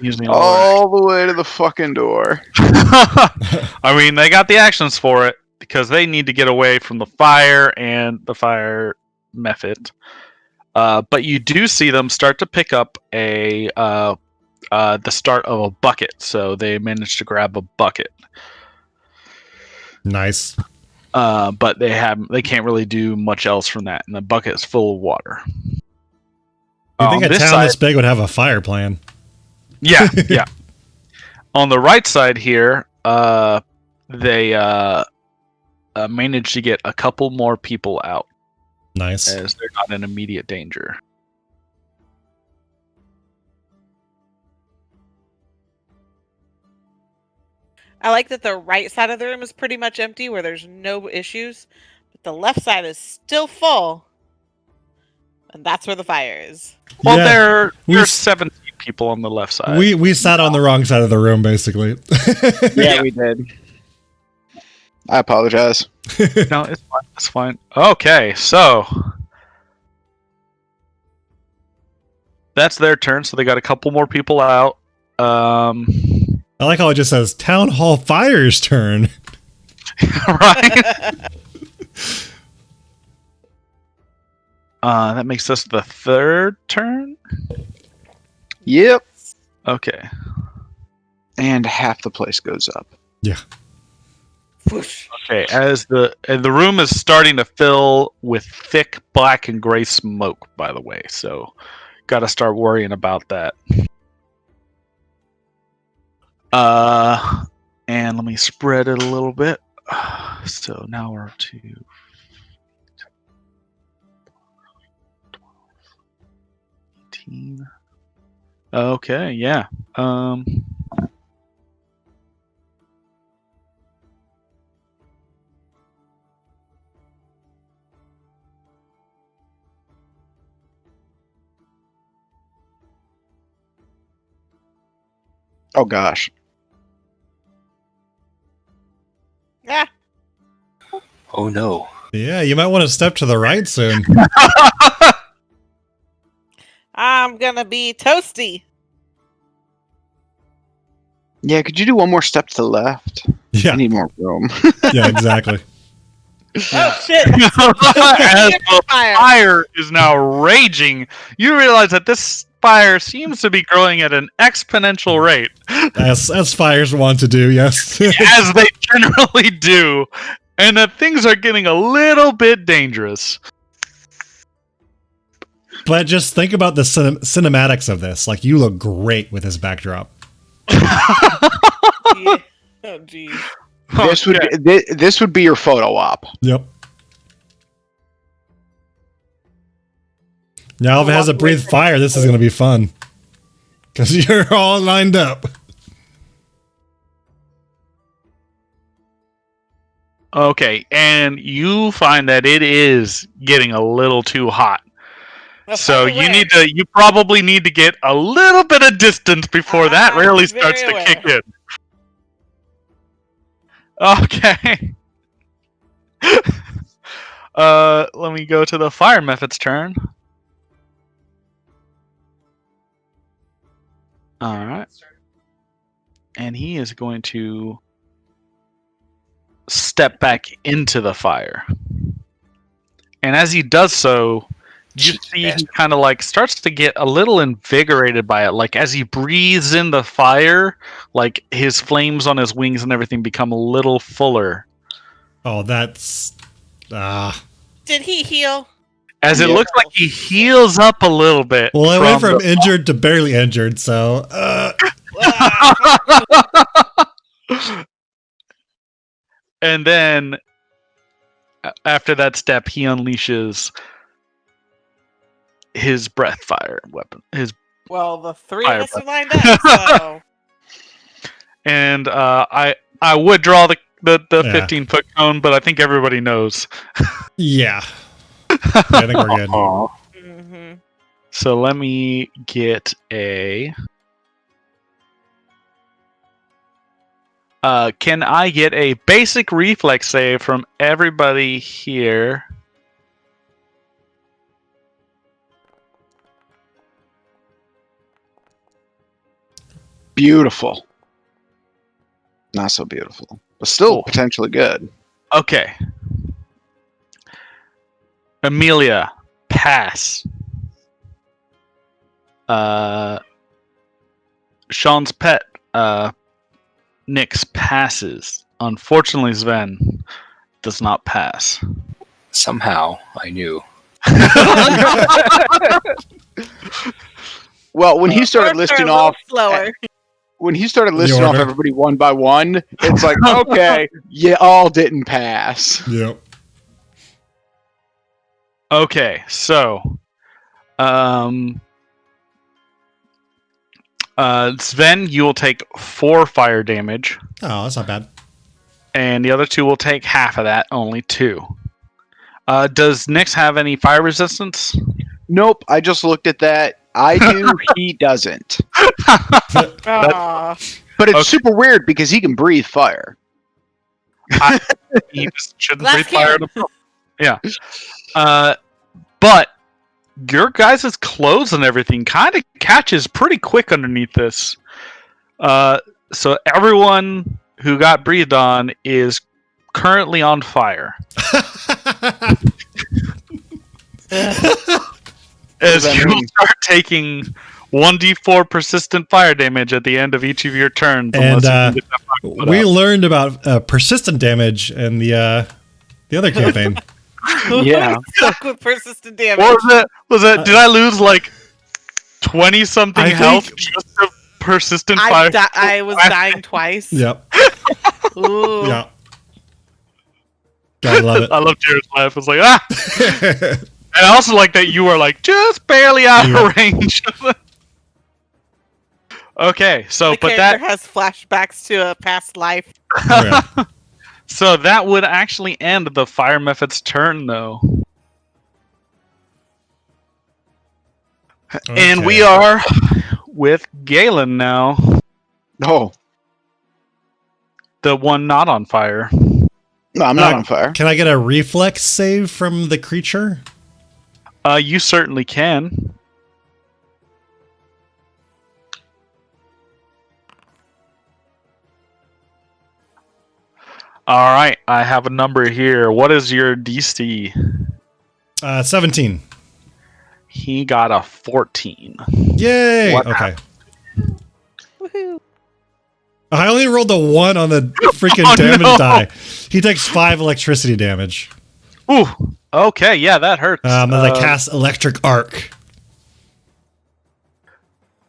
Speaker 2: Using
Speaker 4: All the way to the fucking door.
Speaker 2: I mean, they got the actions for it because they need to get away from the fire and the fire method. But you do see them start to pick up the start of a bucket. So they managed to grab a bucket.
Speaker 1: Nice.
Speaker 2: But they can't really do much else from that, and the bucket's full of water.
Speaker 1: You think
Speaker 2: On
Speaker 1: a
Speaker 2: this
Speaker 1: town
Speaker 2: side-
Speaker 1: this big would have a fire plan?
Speaker 2: Yeah, yeah. On the right side here, they managed to get a couple more people out
Speaker 1: Nice.
Speaker 2: as they're not in immediate danger.
Speaker 5: I like that the right side of the room is pretty much empty, where there's no issues, but the left side is still full, and that's where the fire is.
Speaker 2: Well,
Speaker 1: Yeah,
Speaker 2: there's 17 people on the left side.
Speaker 1: we sat on the wrong side of the room, basically.
Speaker 4: Yeah, we did. I apologize.
Speaker 2: No, it's fine. It's fine. Okay, so that's their turn. So they got a couple more people out.
Speaker 1: I like how it just says Town Hall Fire's turn.
Speaker 2: Right. That makes us the third turn.
Speaker 4: Yep.
Speaker 2: Okay.
Speaker 4: And half the place goes up.
Speaker 1: Yeah.
Speaker 5: Whoosh.
Speaker 2: Okay. As the room is starting to fill with thick black and gray smoke, by the way, so got to start worrying about that. And let me spread it a little bit. So now we're to 18. Okay, yeah.
Speaker 4: Oh gosh.
Speaker 5: Yeah.
Speaker 3: Oh no.
Speaker 1: Yeah, you might want to step to the right soon.
Speaker 5: I'm gonna be toasty.
Speaker 4: Yeah, could you do one more step to the left? I
Speaker 1: Yeah,
Speaker 4: need more room.
Speaker 1: yeah, exactly.
Speaker 5: Oh shit!
Speaker 2: As the
Speaker 5: Fire.
Speaker 2: fire is now raging, you realize that this fire seems to be growing at an exponential rate,
Speaker 1: As fires want to do, yes.
Speaker 2: as they generally do, and that things are getting a little bit dangerous.
Speaker 1: But just think about the cinematics of this. Like, you look great with this backdrop.
Speaker 5: Yeah. Oh jeez.
Speaker 4: This would be your photo op.
Speaker 1: Yep. Now if it has a breathe fire, this is going to be fun. Because you're all lined up.
Speaker 2: Okay, and you find that it is getting a little too hot. So you probably need to get a little bit of distance before that really starts to kick in. Okay. Let me go to the fire method's turn. Alright. And he is going to step back into the fire. And as he does so, you see he kind of like starts to get a little invigorated by it. Like as he breathes in the fire, like his flames on his wings and everything become a little fuller.
Speaker 1: Oh, that's...
Speaker 5: Did he heal?
Speaker 2: As it looks like he heals up a little bit.
Speaker 1: Well, I went from injured to barely injured, so...
Speaker 2: And then, after that step, he unleashes his breath fire weapon.
Speaker 5: The three
Speaker 2: fire
Speaker 5: of us are lined up, so...
Speaker 2: And I would draw the 15-foot cone, but I think everybody knows.
Speaker 1: Yeah. I think we're good.
Speaker 5: Mm-hmm.
Speaker 2: So let me get a... can I get a basic reflex save from everybody here?
Speaker 4: Beautiful. Not so beautiful, but still potentially good.
Speaker 2: Okay. Amelia, pass. Sean's pet, Nyx passes. Unfortunately, Sven does not pass.
Speaker 3: Somehow, I knew.
Speaker 4: Well, when he started listing off,
Speaker 5: slower.
Speaker 4: When he started listing off everybody one by one, it's like, okay, you all didn't pass.
Speaker 1: Yep.
Speaker 2: Okay, so, Sven, you will take 4 fire damage.
Speaker 1: Oh, that's not bad.
Speaker 2: And the other 2 will take half of that, only 2. Does Nyx have any fire resistance?
Speaker 4: Nope, I just looked at that. I do, he doesn't. But it's super weird because he can breathe fire.
Speaker 2: He just shouldn't breathe fire. Yeah. But your guys' clothes and everything kind of catches pretty quick underneath this. So everyone who got breathed on is currently on fire. As you start taking 1d4 persistent fire damage at the end of each of your turns.
Speaker 1: And we learned about persistent damage in the other campaign.
Speaker 4: Yeah.
Speaker 5: Stuck with persistent damage.
Speaker 2: What was it? Did I lose like 20 something health just to persistent fire?
Speaker 5: I was dying twice.
Speaker 1: Yep.
Speaker 5: Ooh.
Speaker 1: Yeah. Gotta love it.
Speaker 2: I love Jared's laugh. It's like, ah! And I also like that you were like just barely out of range. Okay, so
Speaker 5: The character has flashbacks to a past life.
Speaker 1: Oh, yeah.
Speaker 2: So that would actually end the fire method's turn, though. Okay. And we are with Galen now.
Speaker 4: Oh.
Speaker 2: The one not on fire.
Speaker 4: No, I'm not on fire.
Speaker 1: Can I get a reflex save from the creature?
Speaker 2: You certainly can. All right, I have a number here. What is your DC?
Speaker 1: 17.
Speaker 2: He got a 14.
Speaker 1: Yay! Okay.
Speaker 5: Woohoo.
Speaker 1: I only rolled a 1 on the freaking damage die. He takes 5 electricity damage.
Speaker 2: Ooh. Okay, yeah, that hurts.
Speaker 1: As I cast Electric Arc.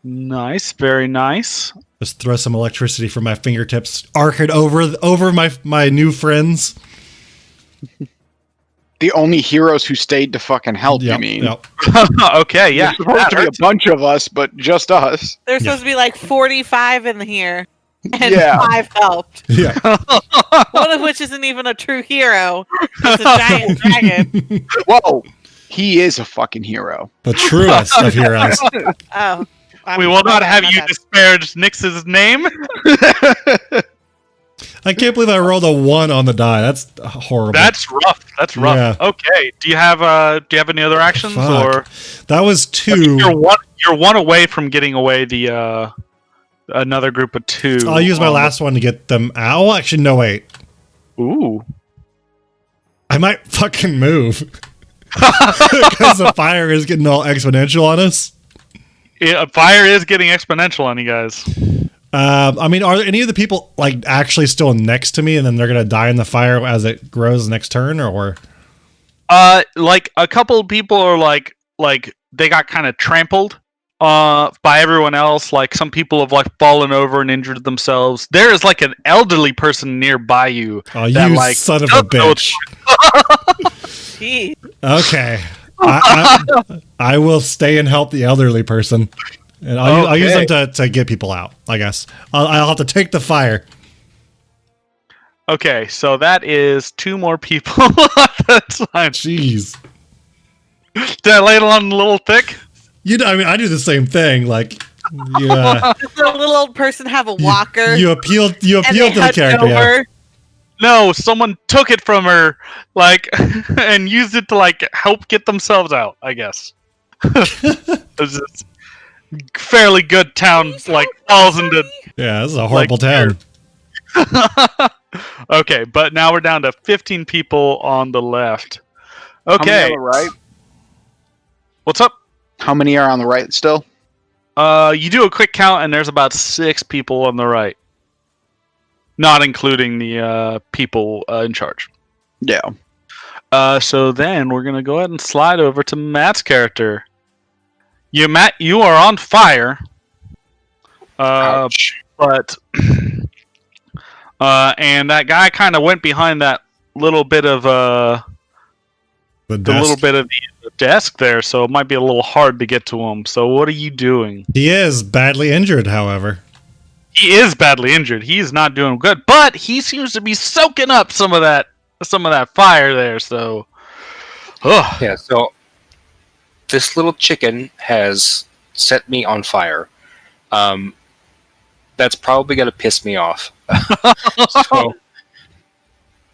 Speaker 2: Nice, very nice.
Speaker 1: Just throw some electricity from my fingertips, arc it over my new friends.
Speaker 4: The only heroes who stayed to fucking help, you mean?
Speaker 1: Yep.
Speaker 2: Okay, yeah.
Speaker 4: There's supposed to be a bunch of us, but just us.
Speaker 5: There's supposed to be like 45 in here. And
Speaker 4: Yeah.
Speaker 5: 5 helped.
Speaker 1: Yeah.
Speaker 5: One of which isn't even a true hero. It's a giant dragon.
Speaker 4: Whoa. He is a fucking hero.
Speaker 1: The truest of heroes.
Speaker 5: Oh.
Speaker 2: We will not have you disparage Nix's name.
Speaker 1: I can't believe I rolled a 1 on the die. That's horrible.
Speaker 2: That's rough. That's rough.
Speaker 1: Yeah.
Speaker 2: Okay. Do you have any other actions
Speaker 1: Fuck.
Speaker 2: or
Speaker 1: That was 2.
Speaker 2: you're one away from getting away the another group of 2.
Speaker 1: I'll use my last one to get them out. Oh, actually, no, wait.
Speaker 2: Ooh.
Speaker 1: I might fucking move. Because the fire is getting all exponential on us.
Speaker 2: Yeah, fire is getting exponential on you guys.
Speaker 1: I mean, are any of the people like actually still next to me, and then they're gonna die in the fire as it grows next turn, or?
Speaker 2: Like a couple of people are like they got kind of trampled by everyone else. Like some people have like fallen over and injured themselves. There is like an elderly person nearby you.
Speaker 1: Oh, you
Speaker 2: that, like,
Speaker 1: son of a bitch!
Speaker 5: Gee.
Speaker 1: Okay, I will stay and help the elderly person, and I'll use them to get people out. I guess I'll have to take the fire.
Speaker 2: Okay, so that is 2 more people at the time.
Speaker 1: Jeez,
Speaker 2: Did I lay it on a little thick?
Speaker 1: I mean, I do the same thing. Like, yeah,
Speaker 5: Does the little old person have a walker?
Speaker 1: you appeal
Speaker 5: and
Speaker 1: to
Speaker 5: they
Speaker 1: the
Speaker 5: hunched
Speaker 1: character. Yeah.
Speaker 5: over?
Speaker 2: No, someone took it from her, like, and used it to like help get themselves out. I guess. This is fairly good town. Like falls into.
Speaker 1: Yeah, this is a horrible
Speaker 2: Like,
Speaker 1: town.
Speaker 2: Okay, but now we're down to 15 people on the left.
Speaker 4: How many
Speaker 2: Okay,
Speaker 4: on the right?
Speaker 2: what's up?
Speaker 4: How many are on the right still?
Speaker 2: You do a quick count, and there's about 6 people on the right, not including the people in charge.
Speaker 4: Yeah.
Speaker 2: So then we're gonna go ahead and slide over to Matt's character. Matt, you are on fire.
Speaker 3: Ouch.
Speaker 2: But and that guy kind of went behind that little bit of
Speaker 1: The
Speaker 2: little bit of the desk there, so it might be a little hard to get to him. So what are you doing?
Speaker 1: He is badly injured, however.
Speaker 2: He is badly injured. He's not doing good, but he seems to be soaking up some of that fire there. So,
Speaker 3: Yeah, so this little chicken has set me on fire. That's probably going to piss me off. So,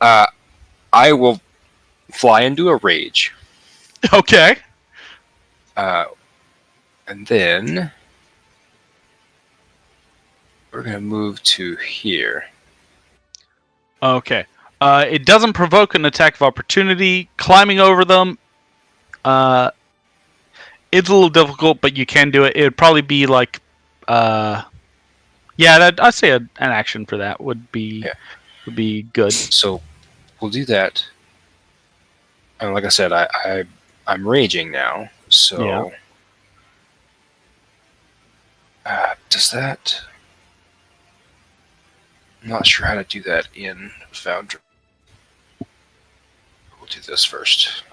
Speaker 3: I will fly into a rage.
Speaker 2: Okay.
Speaker 3: And then we're going to move to here.
Speaker 2: Okay. It doesn't provoke an attack of opportunity. Climbing over them, it's a little difficult, but you can do it. It would probably be like, I'd say an action for that would be good.
Speaker 3: So we'll do that. And like I said, I'm raging now. So does that? I'm not sure how to do that in Foundry. We'll do this first.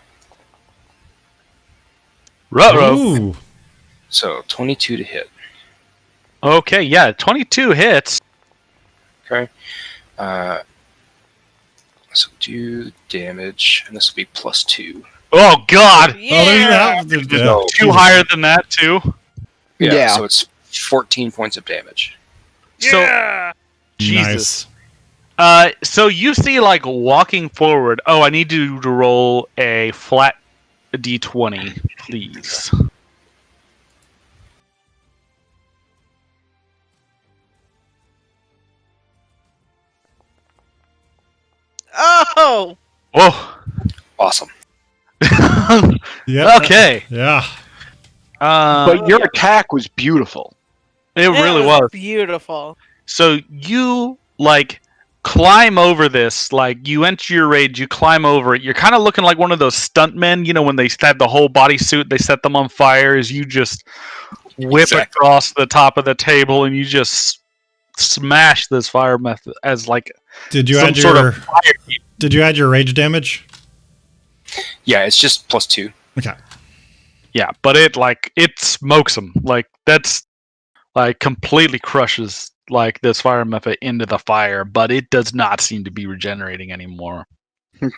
Speaker 2: Ruh-roh.
Speaker 1: Ooh.
Speaker 3: So 22 to hit.
Speaker 2: Okay, yeah, 22 hits.
Speaker 3: Okay. So do damage, and this will be +2.
Speaker 2: Oh God!
Speaker 5: Yeah.
Speaker 3: No.
Speaker 2: Two higher than that too.
Speaker 4: Yeah.
Speaker 3: So it's 14 points of damage.
Speaker 2: So, Jesus.
Speaker 1: Nice.
Speaker 2: So you see, like, walking forward. Oh, I need you to roll a flat d20, please.
Speaker 5: Oh!
Speaker 2: Whoa.
Speaker 3: Awesome.
Speaker 1: Yeah.
Speaker 2: Okay.
Speaker 1: Yeah.
Speaker 4: But your attack was beautiful.
Speaker 2: It really was.
Speaker 5: Beautiful.
Speaker 2: So you, like, climb over this. Like, you enter your rage, you climb over it. You're kind of looking like one of those stuntmen, you know, when they have the whole bodysuit, they set them on fire, as you just whip
Speaker 3: Exactly.
Speaker 2: across the top of the table and you just smash this fire method as like
Speaker 1: Did you
Speaker 2: some
Speaker 1: add
Speaker 2: sort
Speaker 1: your
Speaker 2: of fire.
Speaker 1: Did you add your rage damage?
Speaker 3: Yeah, it's just +2.
Speaker 1: Okay.
Speaker 2: Yeah, but it smokes them. Like that's like completely crushes like this fire method into the fire, but it does not seem to be regenerating anymore.
Speaker 3: And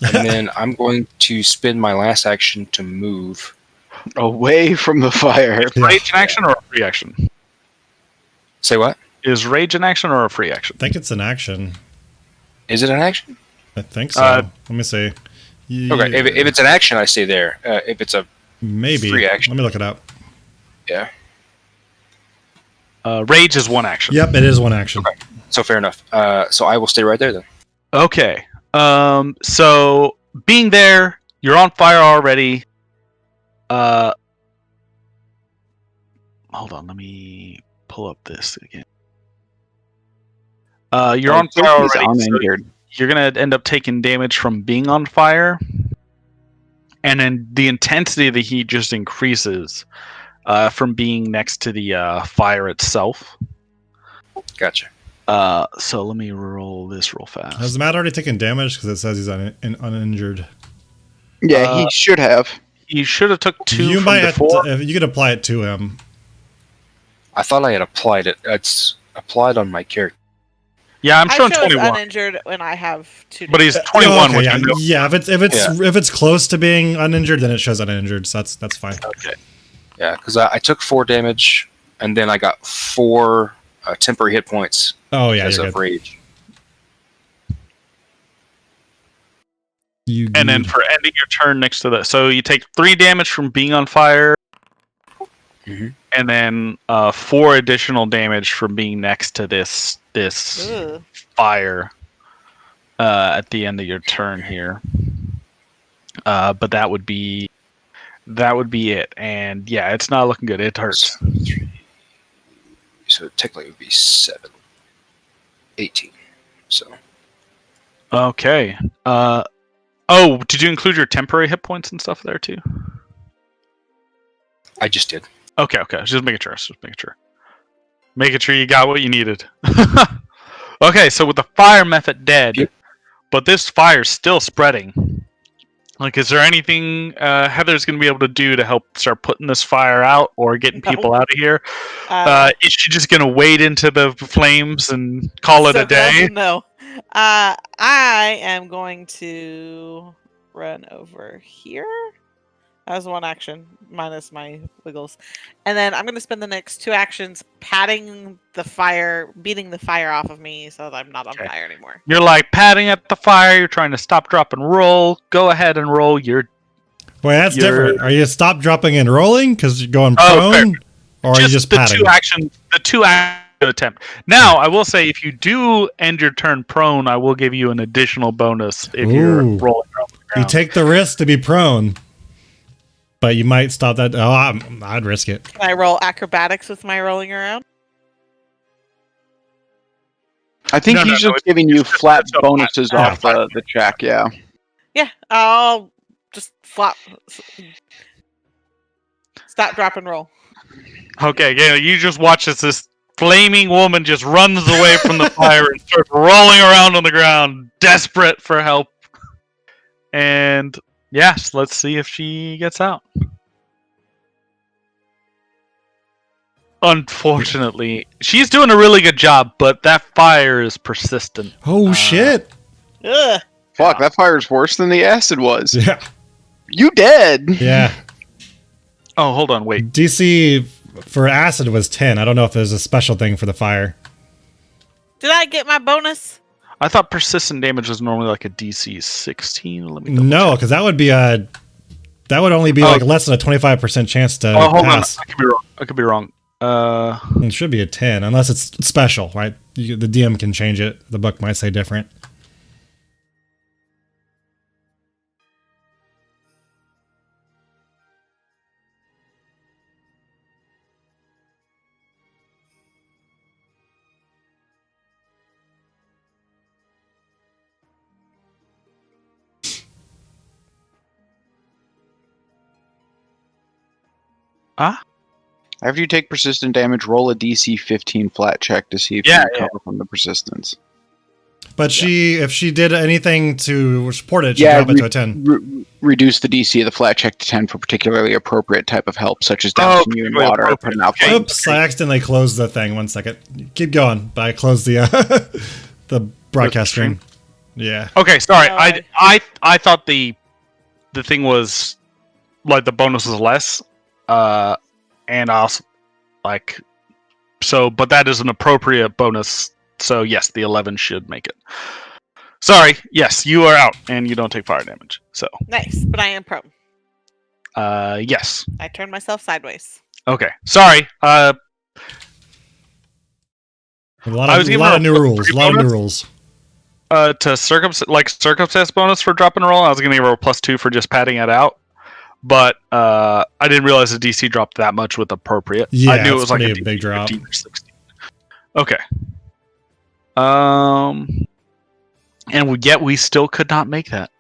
Speaker 3: then I'm going to spend my last action to move.
Speaker 4: Away from the fire.
Speaker 1: Yeah.
Speaker 2: Rage in action or a free action?
Speaker 3: Say what?
Speaker 2: Is rage an action or a free action?
Speaker 1: I think it's an action.
Speaker 3: Is it an action?
Speaker 1: I think so. Let me see.
Speaker 3: Okay, if it's an action, I stay there. If it's a
Speaker 1: maybe
Speaker 3: free action.
Speaker 1: Let me look it up.
Speaker 3: yeah,
Speaker 2: Rage is one action.
Speaker 1: Yep, it is one action.
Speaker 3: Okay. So fair enough. So I will stay right there then.
Speaker 2: Okay. So being there, you're on fire already. Hold on, let me pull up this again. You're on fire
Speaker 4: He's
Speaker 2: already. So
Speaker 4: uninjured.
Speaker 2: you're gonna end up taking damage from being on fire, and then the intensity of the heat just increases from being next to the fire itself.
Speaker 3: Gotcha.
Speaker 2: So let me roll this real fast.
Speaker 1: Has Matt already taken damage? Because it says he's uninjured.
Speaker 4: Yeah, he should have.
Speaker 2: You should have took 2
Speaker 1: You
Speaker 2: from
Speaker 1: might have
Speaker 2: before.
Speaker 1: to, if you could apply it to him.
Speaker 3: I thought I had applied it. It's applied on my character.
Speaker 2: Yeah, I'm
Speaker 5: I
Speaker 2: showing
Speaker 5: show as
Speaker 2: 21,
Speaker 5: uninjured when I have 2.
Speaker 2: but he's
Speaker 1: Oh,
Speaker 2: 21.
Speaker 1: okay,
Speaker 2: which
Speaker 1: yeah,
Speaker 2: I know.
Speaker 1: yeah. If it's close to being uninjured, then it shows uninjured. So that's fine.
Speaker 2: Okay.
Speaker 3: Yeah, because I took 4 damage, and then I got 4 temporary hit points
Speaker 1: Oh yeah,
Speaker 3: because
Speaker 1: you're
Speaker 3: of
Speaker 1: good.
Speaker 3: rage.
Speaker 2: And then for ending your turn next to that, so you take 3 damage from being on fire,
Speaker 3: Mhm.
Speaker 2: and then 4 additional damage from being next to this
Speaker 5: Ugh.
Speaker 2: fire at the end of your turn here. But that would be it, and yeah, it's not looking good. It hurts.
Speaker 3: So technically it would be 7. 18. So
Speaker 2: Okay. Oh, did you include your temporary hit points and stuff there too?
Speaker 3: I just did.
Speaker 2: Okay. Just making sure. Making sure you got what you needed. Okay, so with the fire method dead,
Speaker 3: Yep.
Speaker 2: but this fire's still spreading. Like, is there anything Heather's going to be able to do to help start putting this fire out or getting people out of here? Is she just going to wade into the flames and call it a day?
Speaker 5: No. I am going to run over here. That was one action minus my wiggles. And then I'm going to spend the next 2 actions patting the fire, beating the fire off of me so that I'm not on fire anymore.
Speaker 2: You're like patting at the fire. You're trying to stop, drop, and roll. Go ahead and roll your.
Speaker 1: Wait, that's different. Are you stop, dropping, and rolling because you're going
Speaker 2: Oh,
Speaker 1: prone, or are you just
Speaker 2: the
Speaker 1: patting?
Speaker 2: 2 actions? The 2 action attempt. Now, I will say, if you do end your turn prone, I will give you an additional bonus if you're
Speaker 1: Ooh.
Speaker 2: rolling around the
Speaker 1: You
Speaker 2: ground.
Speaker 1: take the risk to be prone, but you might stop that. Oh, I'd risk it.
Speaker 5: Can I roll acrobatics with my rolling around?
Speaker 4: I think
Speaker 2: No,
Speaker 4: he's
Speaker 2: no,
Speaker 4: just giving you
Speaker 2: it's
Speaker 4: flat
Speaker 2: just a
Speaker 4: bonuses
Speaker 1: flat-
Speaker 4: off the check, yeah.
Speaker 5: Yeah, I'll just flop. Stop, drop, and roll.
Speaker 2: Okay, yeah, you just watch as this flaming woman just runs away from the fire and starts rolling around on the ground, desperate for help. And yes, let's see if she gets out. Unfortunately, she's doing a really good job, but that fire is persistent.
Speaker 1: Oh shit!
Speaker 5: Ugh.
Speaker 4: Fuck, that fire's worse than the acid was.
Speaker 1: Yeah,
Speaker 4: You dead.
Speaker 1: yeah.
Speaker 2: Oh, hold on, wait.
Speaker 1: DC for acid was 10. I don't know if there's a special thing for the fire.
Speaker 5: Did I get my bonus?
Speaker 2: I thought persistent damage was normally like a DC 16. Let me double
Speaker 1: No,
Speaker 2: check.
Speaker 1: because that would be that would only be like less than a 25% chance to
Speaker 2: Oh, hold
Speaker 1: pass.
Speaker 2: on. I could be wrong.
Speaker 1: It should be a 10, unless it's special, right? The DM can change it. The book might say different.
Speaker 4: After you take persistent damage, roll a DC 15 flat check to see if you recover from the persistence.
Speaker 1: But if she did anything to support it, she'd drop it to a 10.
Speaker 4: Reduce the DC of the flat check to 10 for particularly appropriate type of help, such as dousing you in water or putting out flames.
Speaker 1: Oops, I accidentally closed the thing. 1 second. Keep going. But I closed the the broadcast stream. Yeah.
Speaker 2: Okay, sorry. I thought the thing was like the bonus was less. And also like so, but that is an appropriate bonus. So yes, the 11 should make it. Sorry, yes, you are out and you don't take fire damage. So
Speaker 5: Nice, but I am prone.
Speaker 2: Yes.
Speaker 5: I turned myself sideways.
Speaker 2: Okay, sorry.
Speaker 1: A lot of new rules. A lot of new rules.
Speaker 2: To circumstance bonus for drop and roll, I was gonna give her a +2 for just padding it out. But I didn't realize the DC dropped that much with appropriate.
Speaker 1: Yeah,
Speaker 2: I knew it was like a
Speaker 1: big drop.
Speaker 2: 15 or 16. Okay. And yet we still could not make that.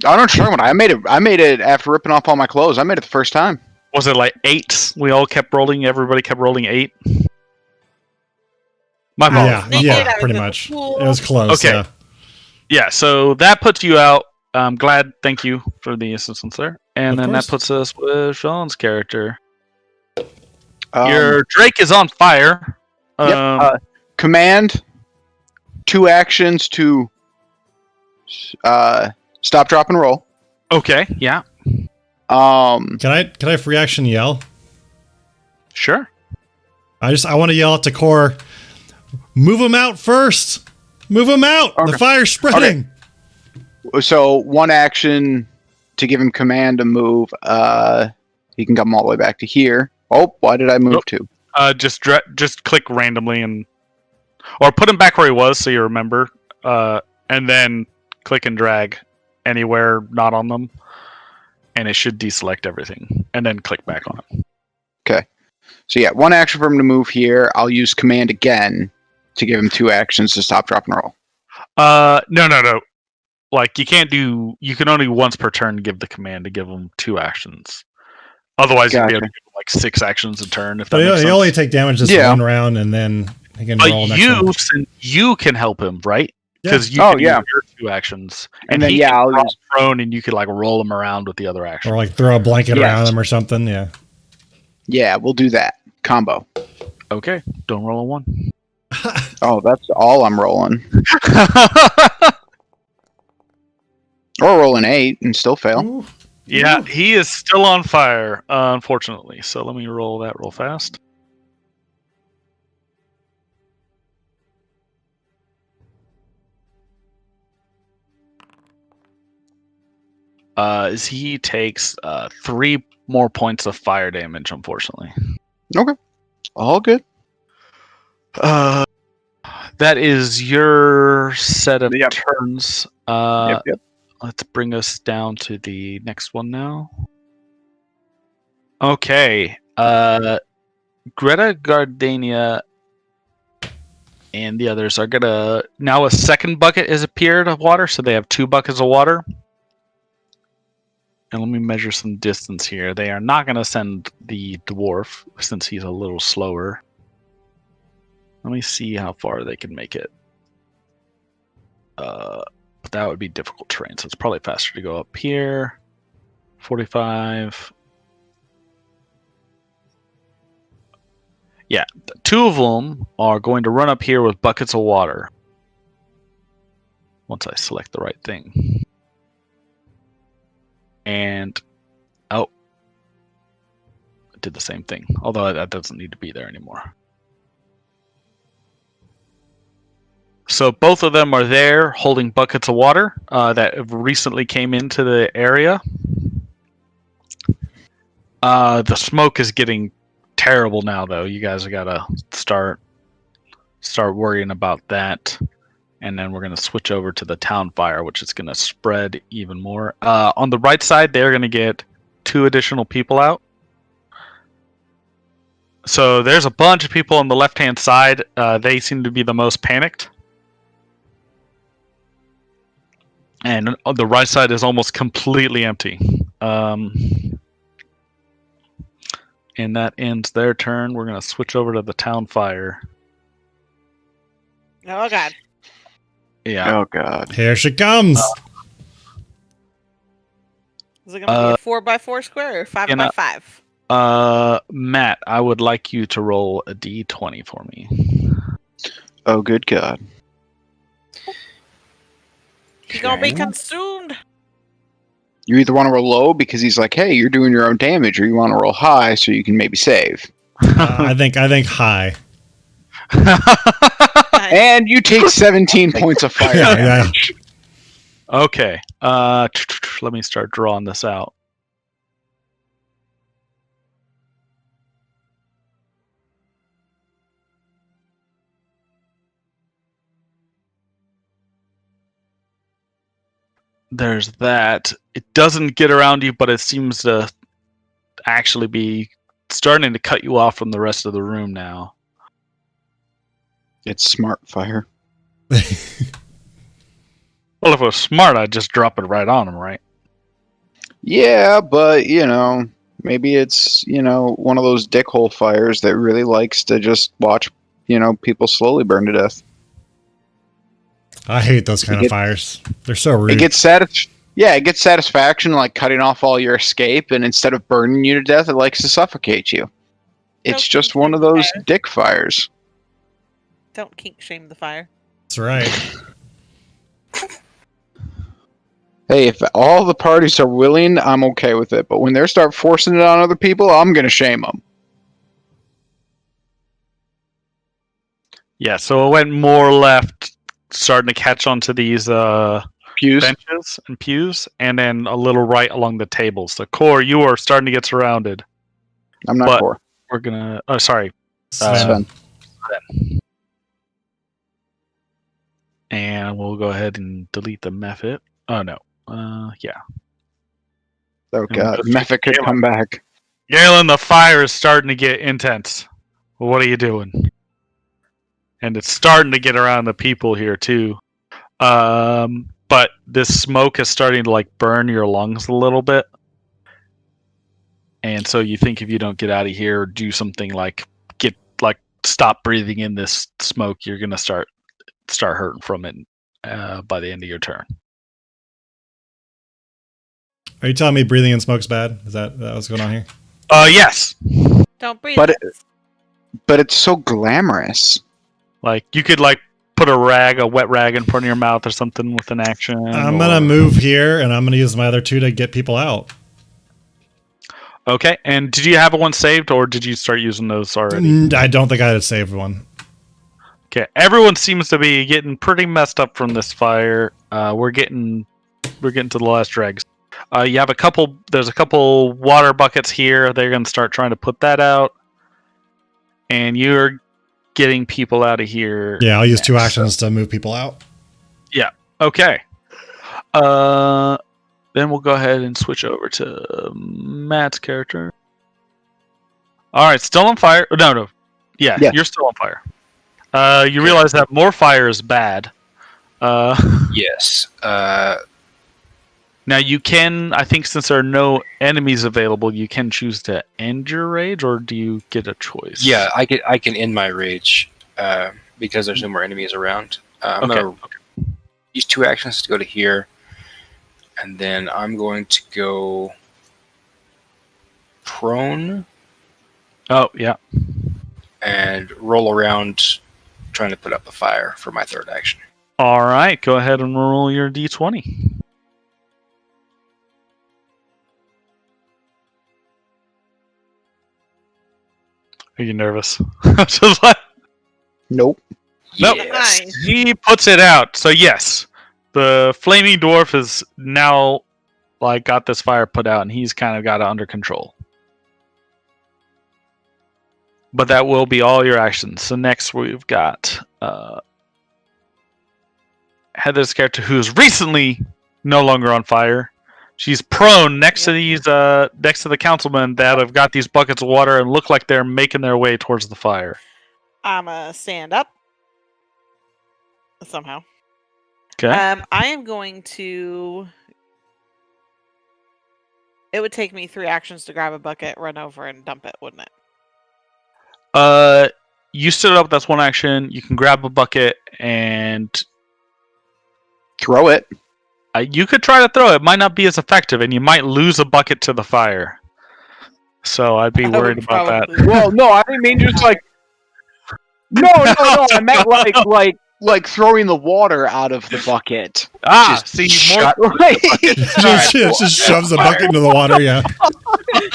Speaker 4: I don't know what you're talking about. I made it after ripping off all my clothes. I made it the first time.
Speaker 2: Was it like 8? We all kept rolling. Everybody kept rolling 8. My fault.
Speaker 1: Yeah, pretty much. It was close.
Speaker 2: Okay. Yeah, so that puts you out. I'm glad. Thank you for the assistance there. And then that puts us with Sean's character. Your Drake is on fire.
Speaker 4: Yep. Command 2 actions to stop, drop, and roll.
Speaker 2: Okay. Yeah.
Speaker 1: Can I free action yell?
Speaker 2: Sure.
Speaker 1: I want to yell at the core. Move them out first. Move them out.
Speaker 4: Okay.
Speaker 1: The fire's spreading.
Speaker 4: Okay. So 1 action to give him command to move. He can come all the way back to here. Oh, why did I move to?
Speaker 2: Just click randomly or put him back where he was so you remember. And then click and drag anywhere not on them, and it should deselect everything. And then click back on it.
Speaker 4: Okay. So yeah, 1 action for him to move here. I'll use command again to give him 2 actions to stop, drop, and roll.
Speaker 2: No. Like you can only once per turn give the command to give him 2 actions. Otherwise, you'd be able to give him like 6 actions a turn. If that makes sense.
Speaker 1: You only take damage this one round, and then he can roll next one.
Speaker 2: You can help him, right? Because you can use your 2 actions, and then I'll use prone, and you could like roll him around with the other action,
Speaker 1: or like throw a blanket around him or something. Yeah.
Speaker 4: Yeah, we'll do that combo.
Speaker 2: Okay, don't roll a 1.
Speaker 4: Oh, that's all I'm rolling. Or roll an 8 and still fail.
Speaker 1: Ooh.
Speaker 2: Yeah, he is still on fire, unfortunately. So let me roll that real fast. He takes 3 more points of fire damage, unfortunately.
Speaker 4: Okay. All good.
Speaker 2: That is your set of turns.
Speaker 4: Yep.
Speaker 2: Let's bring us down to the next one now. Okay. Greta, Gardania, and the others are gonna... Now a second bucket has appeared of water, so they have 2 buckets of water. And let me measure some distance here. They are not gonna send the dwarf, since he's a little slower. Let me see how far they can make it. But that would be difficult terrain, so it's probably faster to go up here. 45. Yeah, 2 of them are going to run up here with buckets of water. Once I select the right thing. And, I did the same thing. Although that doesn't need to be there anymore. So both of them are there holding buckets of water that have recently came into the area. The smoke is getting terrible now, though. You guys have got to start worrying about that. And then we're going to switch over to the town fire, which is going to spread even more. On the right side, they're going to get 2 additional people out. So there's a bunch of people on the left-hand side. They seem to be the most panicked. And on the right side is almost completely empty. And that ends their turn. We're going to switch over to the town fire.
Speaker 5: Oh god.
Speaker 2: Yeah.
Speaker 4: Oh god.
Speaker 1: Here she comes.
Speaker 5: Is it gonna be a 4x4 square or 5x5?
Speaker 2: Matt, I would like you to roll a d20 for me.
Speaker 4: Oh good god.
Speaker 5: He's gonna be
Speaker 4: Okay.
Speaker 5: consumed.
Speaker 4: You either want to roll low because he's like, hey, you're doing your own damage, or you want to roll high so you can maybe save.
Speaker 1: I think high.
Speaker 4: And you take 17 points of fire
Speaker 1: Yeah,
Speaker 4: damage.
Speaker 2: Okay. Let me start drawing this out. There's that. It doesn't get around you, but it seems to actually be starting to cut you off from the rest of the room now.
Speaker 4: It's smart fire.
Speaker 2: Well, if it was smart, I'd just drop it right on him, right?
Speaker 4: Yeah, but maybe it's one of those dickhole fires that really likes to just watch people slowly burn to death.
Speaker 1: I hate those kind of fires. They're so rude.
Speaker 4: It gets satisfaction like cutting off all your escape, and instead of burning you to death, it likes to suffocate you. It's
Speaker 5: Don't
Speaker 4: just
Speaker 5: kink
Speaker 4: one of
Speaker 5: shame the
Speaker 4: those
Speaker 5: fire.
Speaker 4: dick fires.
Speaker 5: Don't kink shame the fire.
Speaker 1: That's right.
Speaker 4: Hey, if all the parties are willing, I'm okay with it. But when they start forcing it on other people, I'm gonna shame them.
Speaker 2: Yeah, so it went more left, starting to catch onto these
Speaker 4: Pews.
Speaker 2: benches and pews, and then a little right along the tables. So, Core, you are starting to get surrounded.
Speaker 4: I'm not
Speaker 2: But-
Speaker 4: for.
Speaker 2: We're gonna. Oh, sorry.
Speaker 1: Sven.
Speaker 4: Sven.
Speaker 2: And we'll go ahead and delete the method. Oh no. Yeah.
Speaker 4: Oh
Speaker 2: we
Speaker 4: god,
Speaker 2: go straight
Speaker 4: Mephit could
Speaker 2: to
Speaker 4: come back.
Speaker 2: Galen, the fire is starting to get intense. What are you doing? And it's starting to get around the people here too. But this smoke is starting to like burn your lungs a little bit. And so you think if you don't get out of here or do something like stop breathing in this smoke, you're gonna start hurting from it by the end of your turn.
Speaker 1: Are you telling me breathing in smoke's bad? Is that what's going on here?
Speaker 2: Yes.
Speaker 5: Don't breathe.
Speaker 4: But it's so glamorous.
Speaker 2: Like you could like put a wet rag in front of your mouth or something with an action.
Speaker 1: I'm gonna move here, and I'm gonna use my other two to get people out.
Speaker 2: Okay, and did you have one saved, or did you start using those already?
Speaker 1: I don't think I had saved one.
Speaker 2: Okay, everyone seems to be getting pretty messed up from this fire. We're getting to the last dregs. You have there's a couple water buckets here. They're going to start trying to put that out. And you're getting people out of here.
Speaker 1: Yeah, I'll use two actions to move people out.
Speaker 2: Yeah, okay. Then we'll go ahead and switch over to Matt's character. Alright, still on fire. No. Yeah, you're still on fire. You realize that more fire is bad.
Speaker 3: Yes.
Speaker 2: Now you can, I think, since there are no enemies available, you can choose to end your rage, or do you get a choice?
Speaker 3: Yeah, I can end my rage because there's no more enemies around. I'm gonna use two actions to go to here, and then I'm going to go prone.
Speaker 2: Oh yeah.
Speaker 3: And roll around, trying to put up a fire for my third action.
Speaker 2: All right, go ahead and roll your d20. Are you nervous? Just like,
Speaker 4: Nope.
Speaker 2: Nope.
Speaker 3: Yes.
Speaker 2: he puts it out. So yes, the flaming dwarf is now like got this fire put out, and he's kind of got it under control. But that will be all your actions. So next we've got Heather's character, who is recently no longer on fire. She's prone next to these next to the councilmen that have got these buckets of water and look like they're making their way towards the fire.
Speaker 5: I'm gonna stand up somehow.
Speaker 2: Okay.
Speaker 5: I am going to. It would take me 3 actions to grab a bucket, run over, and dump it, wouldn't it?
Speaker 2: You stood up. That's 1 action. You can grab a bucket and
Speaker 4: Throw it.
Speaker 2: you could try to throw it. It might not be as effective, and you might lose a bucket to the fire. So I'd be
Speaker 5: I
Speaker 2: worried
Speaker 5: would
Speaker 2: about that.
Speaker 5: probably-
Speaker 4: Well, no, I didn't mean just like. No. I meant like throwing the water out of the bucket.
Speaker 2: See, more.
Speaker 4: Right.
Speaker 1: Just shoves the bucket into the water. Yeah.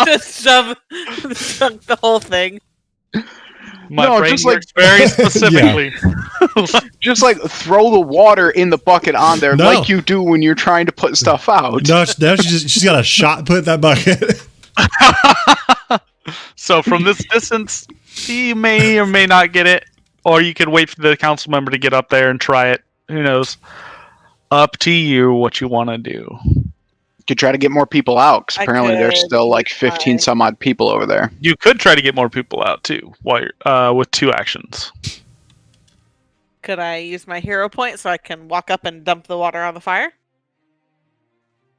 Speaker 5: Just shove the whole thing.
Speaker 2: My
Speaker 4: No,
Speaker 2: brain
Speaker 4: just like-
Speaker 2: works very specifically.
Speaker 4: Just like throw the water in the bucket on there,
Speaker 1: No.
Speaker 4: like you do when you're trying to put stuff out.
Speaker 1: No, now she's got a shot put in that bucket.
Speaker 2: So from this distance, he may or may not get it, or you could wait for the council member to get up there and try it. Who knows? Up to you what you want to do.
Speaker 4: Could try to get more people out, because
Speaker 5: I
Speaker 4: apparently there's
Speaker 5: could
Speaker 4: still like
Speaker 5: try.
Speaker 4: 15 some odd people over there.
Speaker 2: You could try to get more people out too, while with 2 actions.
Speaker 5: Could I use my hero point so I can walk up and dump the water on the fire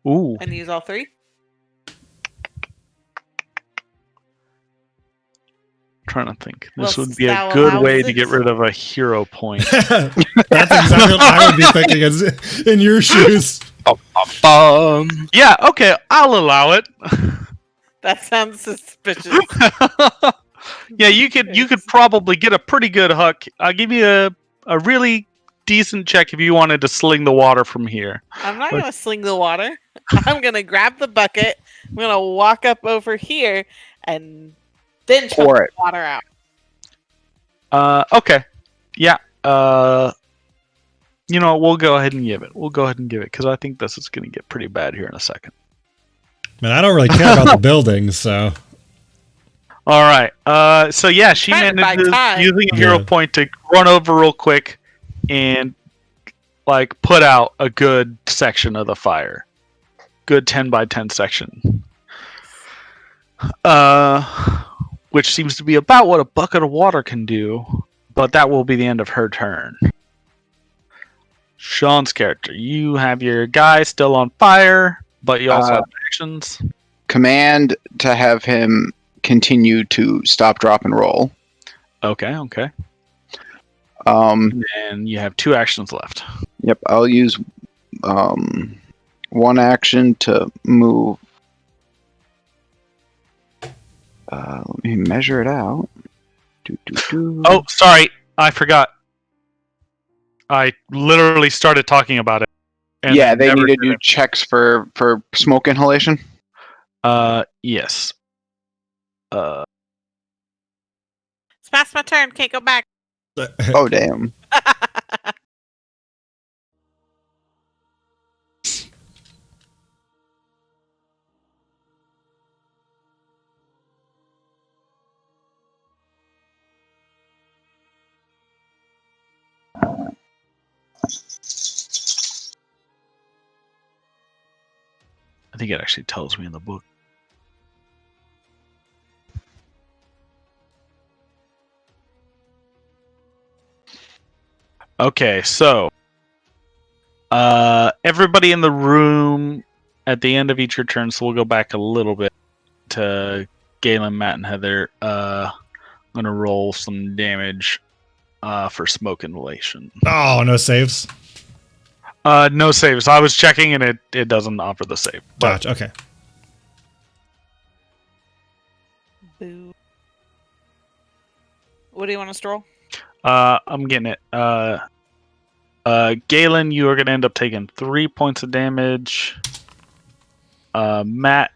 Speaker 2: Ooh.
Speaker 5: and use all 3?
Speaker 2: Trying to think. This
Speaker 5: Well,
Speaker 2: would be a
Speaker 5: now
Speaker 2: good
Speaker 5: allows
Speaker 2: way to
Speaker 5: it.
Speaker 2: get rid of a hero point.
Speaker 1: That's exactly what I would be thinking is in your shoes.
Speaker 2: Yeah, okay, I'll allow it.
Speaker 5: That sounds suspicious.
Speaker 2: Yeah, you could probably get a pretty good hook. I'll give you a really decent check if you wanted to sling the water from here.
Speaker 5: I'm not going to sling the water. I'm going to grab the bucket. I'm going to walk up over here and then chug
Speaker 4: Pour
Speaker 5: the
Speaker 4: it.
Speaker 5: water out.
Speaker 2: Okay. Yeah. You know, we'll go ahead and give it. Because I think this is going to get pretty bad here in a second.
Speaker 1: Man, I don't really care about the buildings, so.
Speaker 2: All right. So yeah, she
Speaker 5: Trying to buy
Speaker 2: manages
Speaker 5: time.
Speaker 2: using a hero
Speaker 1: Yeah.
Speaker 2: point to run over real quick and like put out a good section of the fire. Good 10 by 10 section. Which seems to be about what a bucket of water can do, but that will be the end of her turn. Sean's character, you have your guy still on fire, but you also have actions.
Speaker 4: Command to have him continue to stop, drop, and roll.
Speaker 2: Okay. And you have 2 actions left.
Speaker 4: Yep, I'll use 1 action to move. Let me measure it out.
Speaker 2: Oh, sorry, I forgot. I literally started talking about it. and
Speaker 4: yeah, they
Speaker 2: never
Speaker 4: need to
Speaker 2: did
Speaker 4: do
Speaker 2: it.
Speaker 4: checks for smoke inhalation.
Speaker 2: Yes.
Speaker 5: It's past my turn. Can't go back.
Speaker 4: Oh damn!
Speaker 2: I think it actually tells me in the book. Okay, so everybody in the room at the end of each your turn, so we'll go back a little bit to Galen, Matt, and Heather. I'm gonna roll some damage for smoke inhalation.
Speaker 1: Oh, no saves.
Speaker 2: No saves. I was checking and it doesn't offer the save. But
Speaker 1: Gotcha. Okay.
Speaker 5: Boo. What do you want to stroll?
Speaker 2: I'm getting it. Galen, you are going to end up taking 3 points of damage. Matt,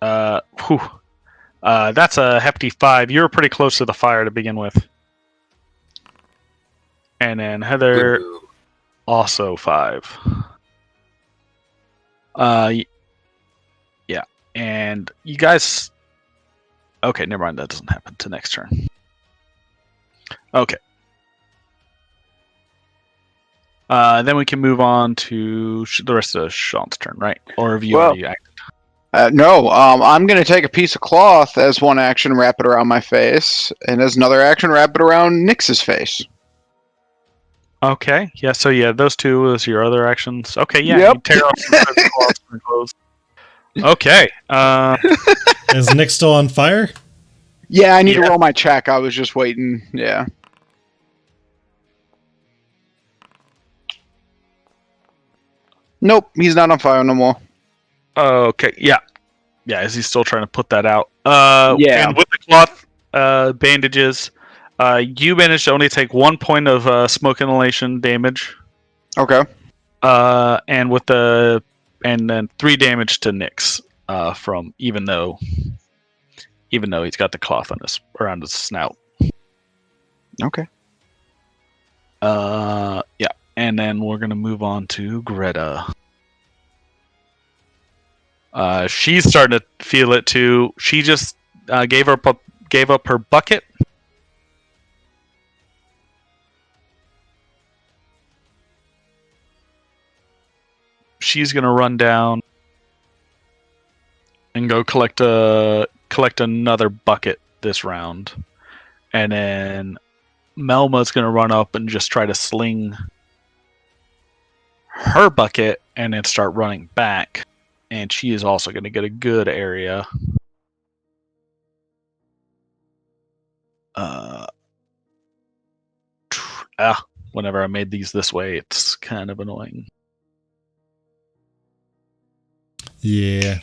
Speaker 2: that's a hefty 5. You were pretty close to the fire to begin with. And then Heather,
Speaker 3: Ooh.
Speaker 2: also 5. Yeah. And you guys... Okay, never mind. That doesn't happen to next turn. Okay. Then we can move on to the rest of Sean's turn, right? Or have you
Speaker 4: Well-
Speaker 2: already acted?
Speaker 4: No, I'm gonna take a piece of cloth as 1 action, wrap it around my face, and as another action, wrap it around Nyx's face.
Speaker 2: Okay. Yeah, so yeah, those 2 is your other actions. Okay, yeah.
Speaker 4: Yep.
Speaker 2: You tear off some of the cloths from your clothes. Okay.
Speaker 1: Is Nick still on fire?
Speaker 4: Yeah, I need to
Speaker 2: Yeah.
Speaker 4: roll my check. I was just waiting. Yeah. Nope, he's not on fire no more.
Speaker 2: Okay. Yeah. Yeah. Is he still trying to put that out?
Speaker 4: Yeah.
Speaker 2: And with the cloth bandages, you managed to only take 1 point of smoke inhalation damage.
Speaker 4: Okay.
Speaker 2: And then 3 damage to Nyx. From even though he's got the cloth on around his snout.
Speaker 4: Okay.
Speaker 2: Yeah. And then we're gonna move on to Greta. She's starting to feel it too. She just gave up her bucket. She's gonna run down and go collect another bucket this round, and then Melma's gonna run up and just try to sling her bucket and then start running back. And she is also going to get a good area. Whenever I made these this way, it's kind of annoying.
Speaker 1: Yeah.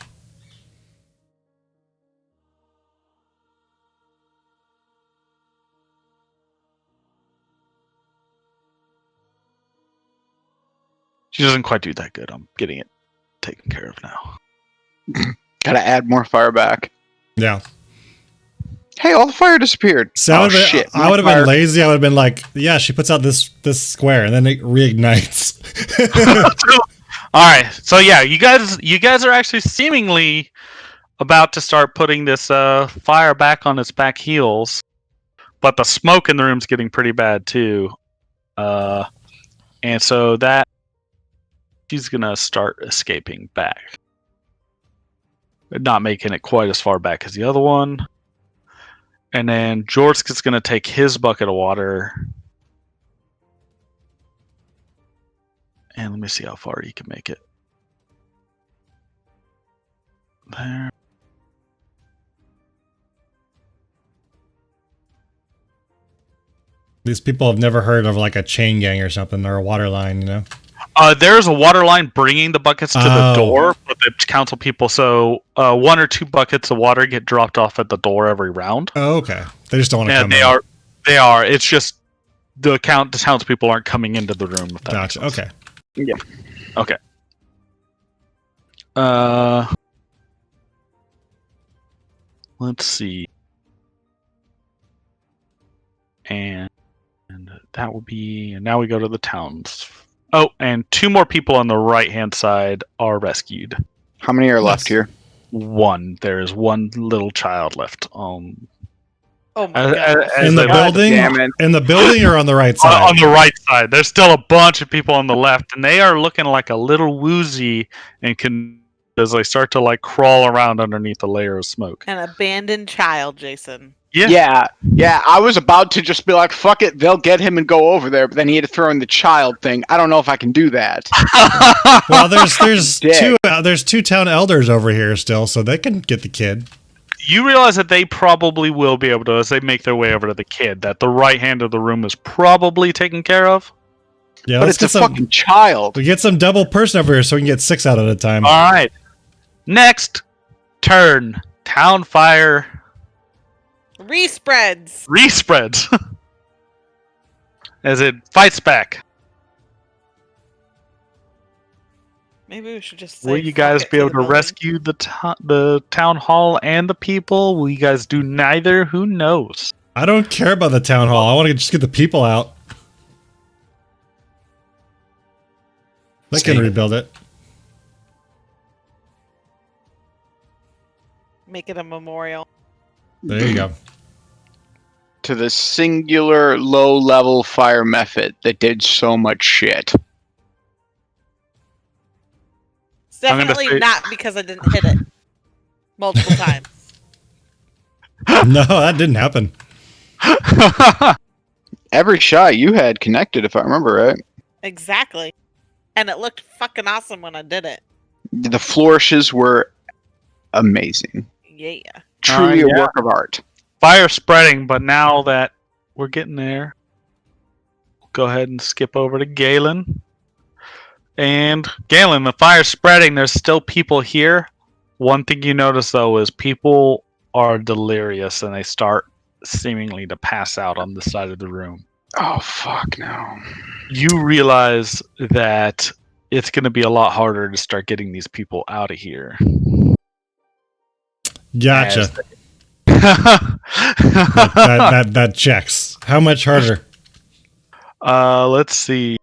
Speaker 2: She doesn't quite do that good. I'm getting it taken care of now.
Speaker 4: Gotta add more fire back.
Speaker 1: Yeah.
Speaker 4: Hey, all the fire disappeared.
Speaker 1: So
Speaker 4: Oh shit!
Speaker 1: I would have been lazy. I would have been like, yeah, she puts out this square and then it reignites.
Speaker 2: All right. So yeah, you guys are actually seemingly about to start putting this fire back on its back heels, but the smoke in the room's getting pretty bad too. And so that she's gonna start escaping back, not making it quite as far back as the other one. And then Jorsk is gonna take his bucket of water. And let me see how far he can make it. There.
Speaker 1: These people have never heard of like a chain gang or something or a water line, you know?
Speaker 2: There's a water line bringing the buckets to the door for the council people. So 1 or 2 buckets of water get dropped off at the door every round.
Speaker 1: Oh, okay. They just don't want to come
Speaker 2: And
Speaker 1: in.
Speaker 2: they are. It's just the townspeople aren't coming into the room. If that
Speaker 1: Gotcha.
Speaker 2: makes sense.
Speaker 4: Yeah.
Speaker 2: Okay. Let's see. And that will be. And now we go to the towns. Oh, and 2 more people on the right-hand side are rescued.
Speaker 4: How many are left here?
Speaker 2: 1. There is 1 little child left.
Speaker 5: Oh my
Speaker 2: As-
Speaker 5: god.
Speaker 2: as
Speaker 1: In the
Speaker 2: they-
Speaker 1: building?
Speaker 4: damn it.
Speaker 1: In the building or on the right side?
Speaker 2: on the right side. There's still a bunch of people on the left, and they are looking like a little woozy and can as they start to like crawl around underneath a layer of smoke.
Speaker 5: An abandoned child, Jason.
Speaker 2: Yeah.
Speaker 4: Yeah. I was about to just be like, fuck it, they'll get him and go over there, but then he had to throw in the child thing. I don't know if I can do that.
Speaker 1: Well, there's
Speaker 4: Dick.
Speaker 1: there's 2 town elders over here still, so they can get the kid.
Speaker 2: You realize that they probably will be able to, as they make their way over to the kid, that the right hand of the room is probably taken care of.
Speaker 1: Yeah,
Speaker 4: But
Speaker 1: let's
Speaker 4: it's
Speaker 1: get
Speaker 4: a fucking child.
Speaker 1: we get some double person over here so we can get 6 out at a time.
Speaker 2: All right. Next turn, town fire
Speaker 5: Respreads.
Speaker 2: respreads as it fights back.
Speaker 5: Maybe we should just say
Speaker 2: Will you guys
Speaker 5: fuck it
Speaker 2: be
Speaker 5: to
Speaker 2: able
Speaker 5: the
Speaker 2: to
Speaker 5: building.
Speaker 2: rescue the town hall and the people? Will you guys do neither? Who knows?
Speaker 1: I don't care about the town hall. I want to just get the people out. They can
Speaker 3: Same.
Speaker 1: rebuild it.
Speaker 5: Make it a memorial.
Speaker 1: There you go.
Speaker 4: To the singular low-level fire method that did so much shit.
Speaker 5: It's
Speaker 2: I'm gonna
Speaker 5: definitely
Speaker 2: say-
Speaker 5: not because I didn't hit it multiple times.
Speaker 1: No, that didn't happen.
Speaker 4: Every shot you had connected, if I remember right.
Speaker 5: Exactly. And it looked fucking awesome when I did it.
Speaker 4: The flourishes were amazing.
Speaker 5: Yeah.
Speaker 4: Truly a
Speaker 2: yeah.
Speaker 4: work of art.
Speaker 2: Fire spreading, but now that we're getting there, go ahead and skip over to Galen. And Galen, the fire's spreading. There's still people here. One thing you notice, though, is people are delirious and they start seemingly to pass out on the side of the room.
Speaker 4: Oh, fuck no.
Speaker 2: You realize that it's going to be a lot harder to start getting these people out of here.
Speaker 1: Gotcha.
Speaker 2: As
Speaker 1: That checks. How much harder?
Speaker 2: let's see.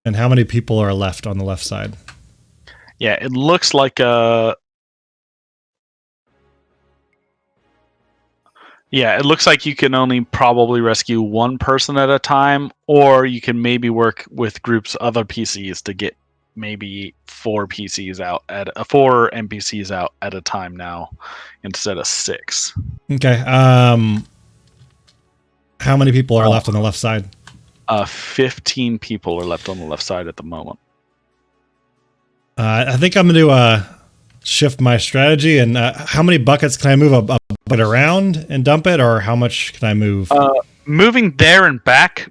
Speaker 1: And how many people are left on the left side?
Speaker 2: Yeah, it looks like it looks like you can only probably rescue one person at a time, or you can maybe work with groups of other PCs to get maybe 4 NPCs out at a time now instead of 6.
Speaker 1: Okay. How many people are left on the left side?
Speaker 2: 15 people are left on the left side at the moment.
Speaker 1: I think I'm going to shift my strategy. And how many buckets can I move a bucket around and dump it, or how much can I move?
Speaker 2: Moving there and back,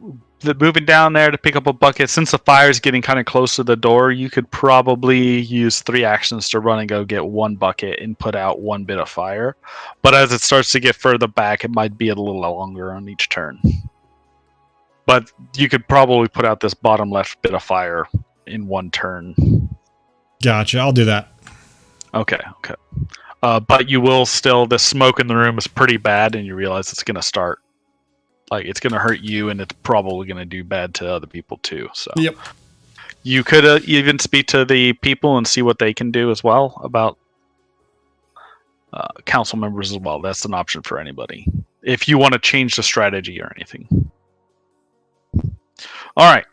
Speaker 2: moving down there to pick up a bucket. Since the fire's getting kind of close to the door, you could probably use 3 actions to run and go get 1 bucket and put out 1 bit of fire. But as it starts to get further back, it might be a little longer on each turn. But you could probably put out this bottom left bit of fire in 1 turn.
Speaker 1: Gotcha. I'll do that.
Speaker 2: Okay. But you will still, the smoke in the room is pretty bad, and you realize it's going to start, like, it's going to hurt you, and it's probably going to do bad to other people too. So
Speaker 1: Yep.
Speaker 2: you could even speak to the people and see what they can do as well about council members as well. That's an option for anybody if you want to change the strategy or anything. All right,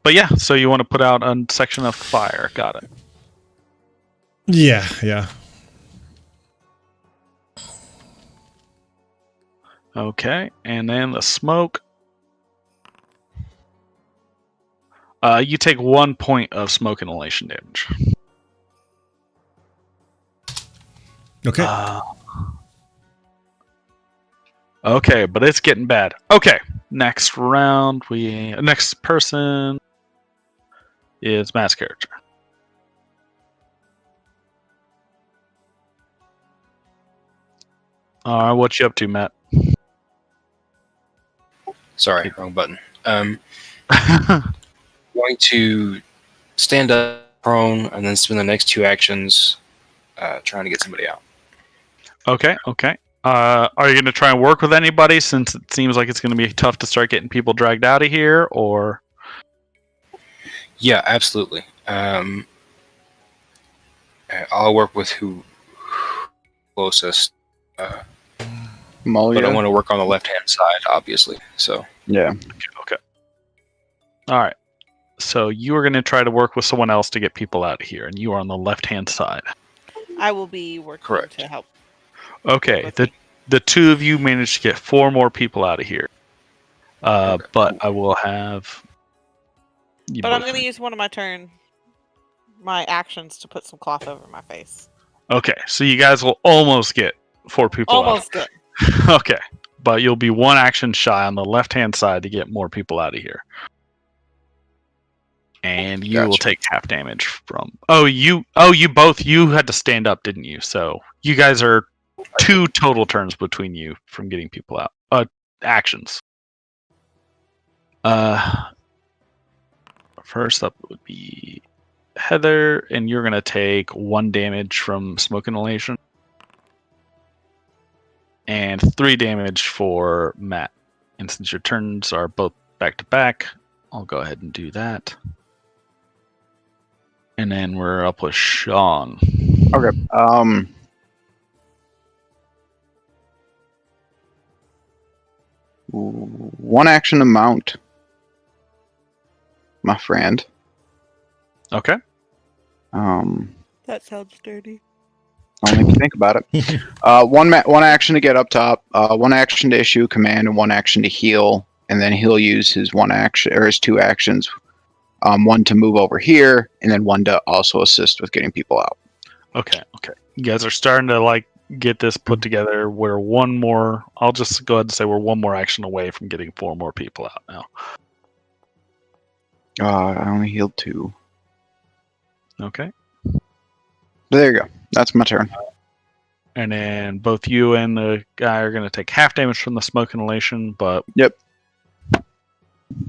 Speaker 2: but yeah, so you want to put out a section of fire. Got it.
Speaker 1: Yeah.
Speaker 2: Okay, and then the smoke. You take 1 point of smoke inhalation damage.
Speaker 1: Okay.
Speaker 2: Okay, but it's getting bad. Okay, next round, next person is Matt's character. What you up to, Matt?
Speaker 3: Sorry, wrong button. Going to stand up prone and then spend the next 2 actions trying to get somebody out.
Speaker 2: Okay. Are you going to try and work with anybody since it seems like it's going to be tough to start getting people dragged out of here, or?
Speaker 3: Yeah, absolutely. I'll work with who closest.
Speaker 4: Malia.
Speaker 3: But I want to work on the left-hand side, obviously. So
Speaker 4: Yeah.
Speaker 2: Okay. All right. So you are going to try to work with someone else to get people out of here, and you are on the left-hand side.
Speaker 5: I will be working
Speaker 3: Correct.
Speaker 5: to help.
Speaker 2: Okay.
Speaker 5: with you.
Speaker 2: The 2 of you managed to get 4 more people out of here.
Speaker 3: Okay.
Speaker 2: But I will have.
Speaker 5: But I'm going to use one of my actions to put some cloth over my face.
Speaker 2: Okay, so you guys will almost get 4 people
Speaker 5: Almost good.
Speaker 2: out. Okay, but you'll be 1 action shy on the left-hand side to get more people out of here. And you will
Speaker 3: Gotcha.
Speaker 2: take half damage from. You had to stand up, didn't you? So you guys are 2 total turns between you from getting people out. Actions. First up would be Heather, and you're gonna take 1 damage from smoke inhalation, and 3 damage for Matt. And since your turns are both back to back, I'll go ahead and do that. And then we're up with Sean.
Speaker 4: Okay. One action to mount my friend.
Speaker 2: Okay.
Speaker 5: That sounds dirty.
Speaker 4: I'll make you think about it. One action to get up top. 1 action to issue a command, and 1 action to heal. And then he'll use his 1 action or his 2 actions one to move over here, and then one to also assist with getting people out.
Speaker 2: Okay. You guys are starting to like get this put together. We're one more. I'll just go ahead and say we're one more action away from getting 4 more people out now.
Speaker 4: I only healed 2.
Speaker 2: Okay.
Speaker 4: There you go. That's my turn.
Speaker 2: And then both you and the guy are going to take half damage from the smoke inhalation, but
Speaker 4: Yep.
Speaker 2: Let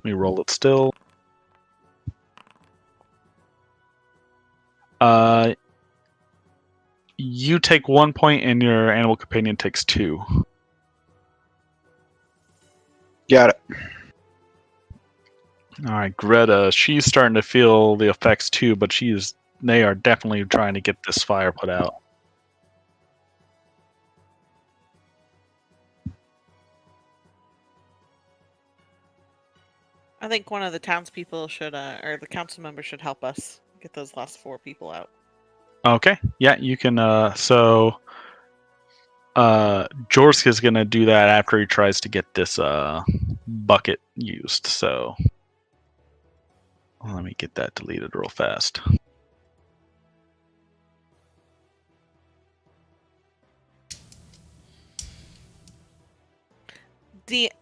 Speaker 2: me roll it still. You take 1 point and your animal companion takes 2.
Speaker 4: Got it.
Speaker 2: All right, Greta, she's starting to feel the effects too, but they are definitely trying to get this fire put out.
Speaker 5: I think one of the townspeople should, or the council member should help us get those last 4 people out.
Speaker 2: Okay, yeah, you can. So, Jorsk is gonna do that after he tries to get this bucket used. So, let me get that deleted real fast.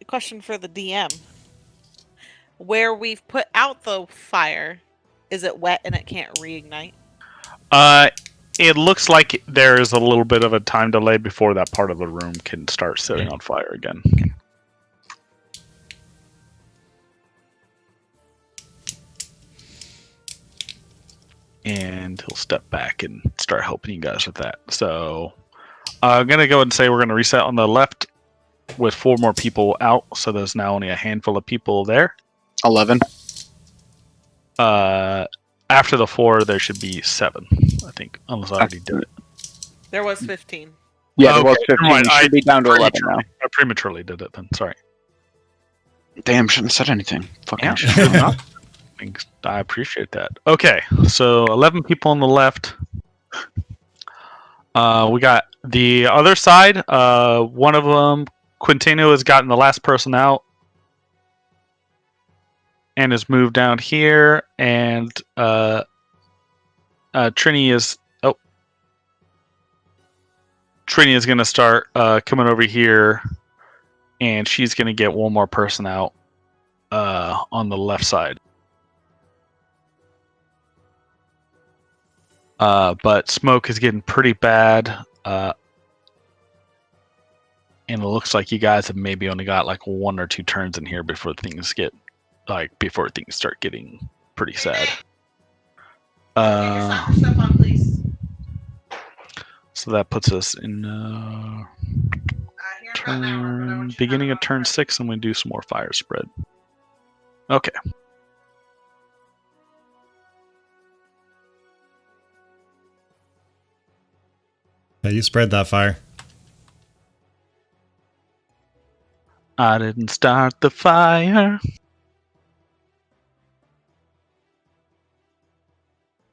Speaker 5: Question for the DM. Where we've put out the fire, is it wet and it can't reignite?
Speaker 2: It looks like there is a little bit of a time delay before that part of the room can start setting on fire again. And he'll step back and start helping you guys with that. So I'm going to go ahead and say we're going to reset on the left with 4 more people out. So there's now only a handful of people there.
Speaker 4: 11.
Speaker 2: After the 4, there should be 7, I think, unless I already did it.
Speaker 5: There was 15.
Speaker 4: Yeah, there was
Speaker 2: Okay,
Speaker 4: 15.
Speaker 2: right,
Speaker 4: It should be down to 11 now.
Speaker 2: I prematurely did it then. Sorry.
Speaker 4: Damn, shouldn't have said anything. Fucking
Speaker 2: Yeah,
Speaker 4: shit.
Speaker 2: sure enough. I appreciate that. Okay, so 11 people on the left. We got the other side. One of them, Quintino, has gotten the last person out and has moved down here. And Trini is going to start coming over here, and she's going to get one more person out on the left side. But smoke is getting pretty bad, and it looks like you guys have maybe only got like 1 or 2 turns in here before things start getting pretty sad.
Speaker 5: Stuff on, please.
Speaker 2: So that puts us in beginning of turn 6, and we do some more fire spread. Okay.
Speaker 1: Yeah, you spread that fire.
Speaker 2: I didn't start the fire.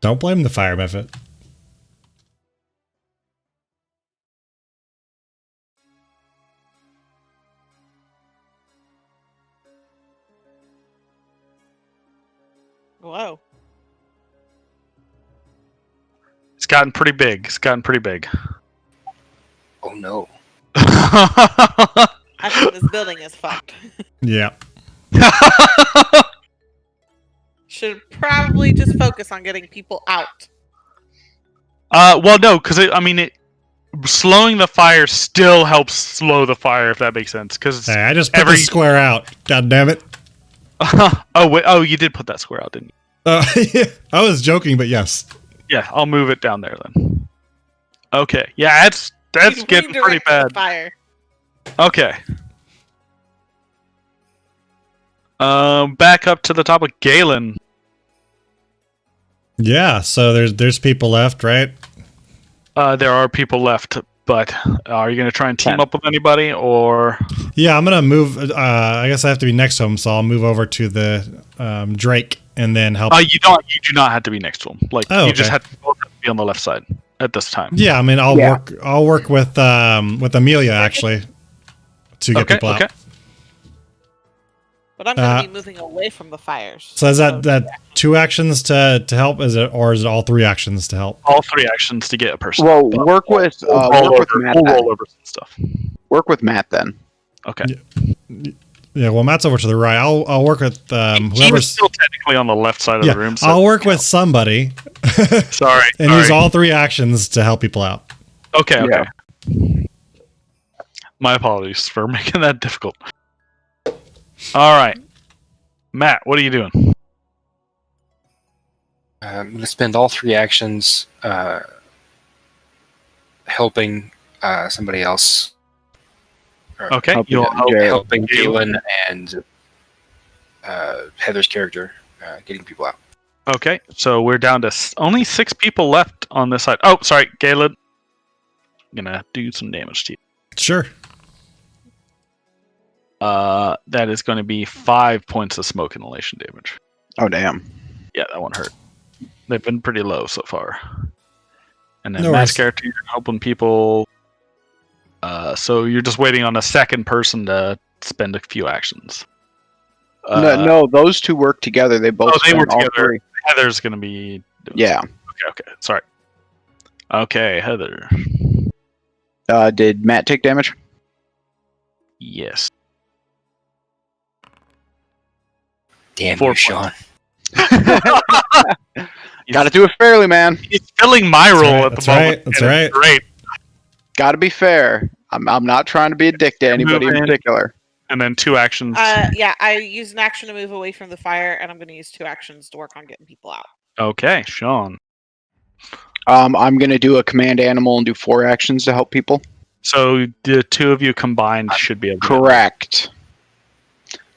Speaker 1: Don't blame the fire method.
Speaker 5: Whoa.
Speaker 2: It's gotten pretty big.
Speaker 3: Oh no.
Speaker 5: I think this building is fucked.
Speaker 1: Yeah.
Speaker 5: Should probably just focus on getting people out.
Speaker 2: Well, no, because slowing the fire still helps slow the fire, if that makes sense. Because
Speaker 1: Hey, I just put the square out. God damn it.
Speaker 2: oh wait, you did put that square out, didn't you?
Speaker 1: Yeah, I was joking, but yes.
Speaker 2: Yeah, I'll move it down there then. Okay, yeah, that's getting pretty bad.
Speaker 5: Fire.
Speaker 2: Okay. Back up to the top of Galen.
Speaker 1: Yeah, so there's people left, right?
Speaker 2: There are people left, but are you going to try and team up with anybody, or?
Speaker 1: Yeah, I'm gonna move. I guess I have to be next to him, so I'll move over to the Drake and then help.
Speaker 2: You don't. You do not have to be next to him. You just
Speaker 1: okay.
Speaker 2: have to be on the left side at this time.
Speaker 1: Yeah, I mean, I'll work with Amelia actually to get people out.
Speaker 5: But I'm going to be moving away from the fires.
Speaker 1: So is that 2 actions to help? Is it all 3 actions to help?
Speaker 2: All 3 actions to get a person.
Speaker 4: Well, work with Matt.
Speaker 2: We'll roll over some stuff.
Speaker 4: Work with Matt then.
Speaker 2: Okay.
Speaker 1: Yeah, well, Matt's over to the right. I'll work with
Speaker 2: He's
Speaker 1: whoever's
Speaker 2: still technically on the left side of the room. So
Speaker 1: I'll work with somebody.
Speaker 2: Sorry.
Speaker 1: And use all 3 actions to help people out.
Speaker 2: Okay.
Speaker 4: Yeah.
Speaker 2: My apologies for making that difficult. All right. Matt, what are you doing?
Speaker 3: I'm going to spend all 3 actions helping somebody else.
Speaker 2: Okay.
Speaker 3: Helping Galen and Heather's character getting people out.
Speaker 2: Okay. So we're down to only 6 people left on this side. Oh, sorry, Galen. I'm going to do some damage to you.
Speaker 1: Sure.
Speaker 2: That is going to be 5 points of smoke inhalation damage.
Speaker 4: Oh, damn.
Speaker 2: Yeah, that one hurt. They've been pretty low so far. And then
Speaker 1: No
Speaker 2: Matt's
Speaker 1: worries.
Speaker 2: character, you're helping people. So you're just waiting on a second person to spend a few actions.
Speaker 4: No, those 2 work together. They both.
Speaker 2: They work
Speaker 4: spend all
Speaker 2: together.
Speaker 4: 3.
Speaker 2: Heather's going to be.
Speaker 4: Yeah.
Speaker 2: Okay. Sorry. Okay, Heather.
Speaker 4: Did Matt take damage?
Speaker 2: Yes.
Speaker 3: Damn
Speaker 2: 4
Speaker 3: you, Sean.
Speaker 4: Got to do it fairly, man.
Speaker 2: He's filling my role at the
Speaker 1: That's
Speaker 2: moment.
Speaker 1: right, that's
Speaker 2: and
Speaker 1: right.
Speaker 2: it's great.
Speaker 4: Got to be fair. I'm not trying to be a dick to anybody in
Speaker 2: Move in.
Speaker 4: particular.
Speaker 2: And then 2 actions.
Speaker 5: Yeah, I use an action to move away from the fire, and I'm going to use 2 actions to work on getting people out.
Speaker 2: Okay, Sean.
Speaker 4: I'm going to do a command animal and do 4 actions to help people.
Speaker 2: So the 2 of you combined should be able to.
Speaker 4: Correct.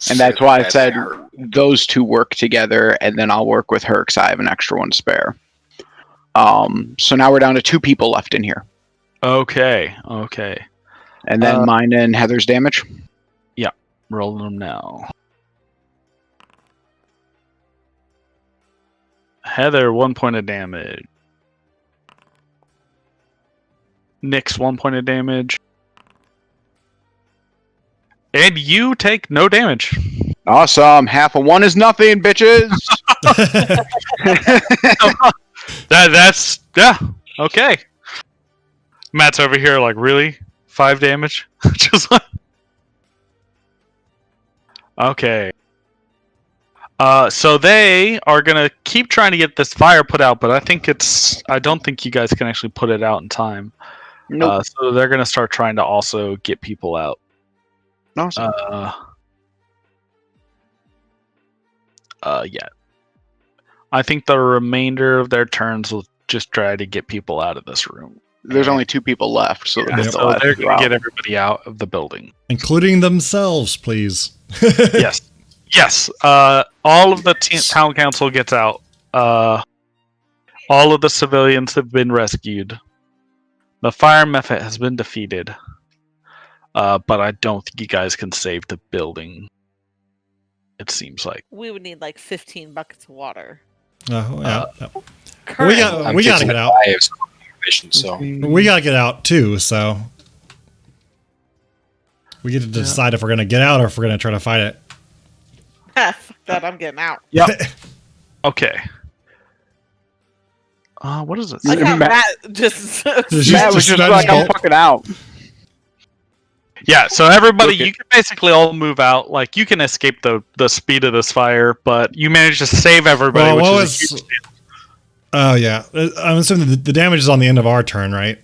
Speaker 4: And that's why I
Speaker 3: That's
Speaker 4: said
Speaker 3: her.
Speaker 4: those 2 work together, and then I'll work with her because I have an extra one to spare. So now we're down to 2 people left in here.
Speaker 2: Okay.
Speaker 4: And then mine and Heather's damage.
Speaker 2: Roll them now. Heather, 1 point of damage. Nick's 1 point of damage. And you take no damage.
Speaker 4: Awesome. Half of 1 is nothing, bitches.
Speaker 2: That's okay. Matt's over here like, really? 5 damage? Just like... Okay. So they are gonna keep trying to get this fire put out, but I don't think you guys can actually put it out in time.
Speaker 4: Nope.
Speaker 2: So they're gonna start trying to also get people out.
Speaker 4: Awesome.
Speaker 2: Yeah. I think the remainder of their turns will just try to get people out of this room.
Speaker 4: There's only 2 people left, so they'll get the
Speaker 2: So
Speaker 4: last
Speaker 2: they're
Speaker 4: 2
Speaker 2: gonna
Speaker 4: out.
Speaker 2: get everybody out of the building.
Speaker 1: Including themselves, please.
Speaker 2: Yes. All of the town council gets out. All of the civilians have been rescued. The fire method has been defeated. But I don't think you guys can save the building. It seems like.
Speaker 5: We would need like 15 buckets of water.
Speaker 1: Yeah.
Speaker 5: Current.
Speaker 1: We gotta get out.
Speaker 3: I have some information, so
Speaker 1: We gotta get out too, so we get to decide if we're gonna get out or if we're gonna try to fight it.
Speaker 5: Fuck that, I'm getting out.
Speaker 2: Okay. What is it?
Speaker 5: Like how
Speaker 4: Matt-
Speaker 5: Matt just...
Speaker 4: Matt was just like, I'm fucking out.
Speaker 2: Yeah, so everybody,
Speaker 3: Okay.
Speaker 2: you can basically all move out. Like, you can escape the speed of this fire, but you managed to save everybody,
Speaker 1: Well,
Speaker 2: which
Speaker 1: what
Speaker 2: is a
Speaker 1: was-
Speaker 2: huge deal.
Speaker 1: Oh yeah, I'm assuming the damage is on the end of our turn, right?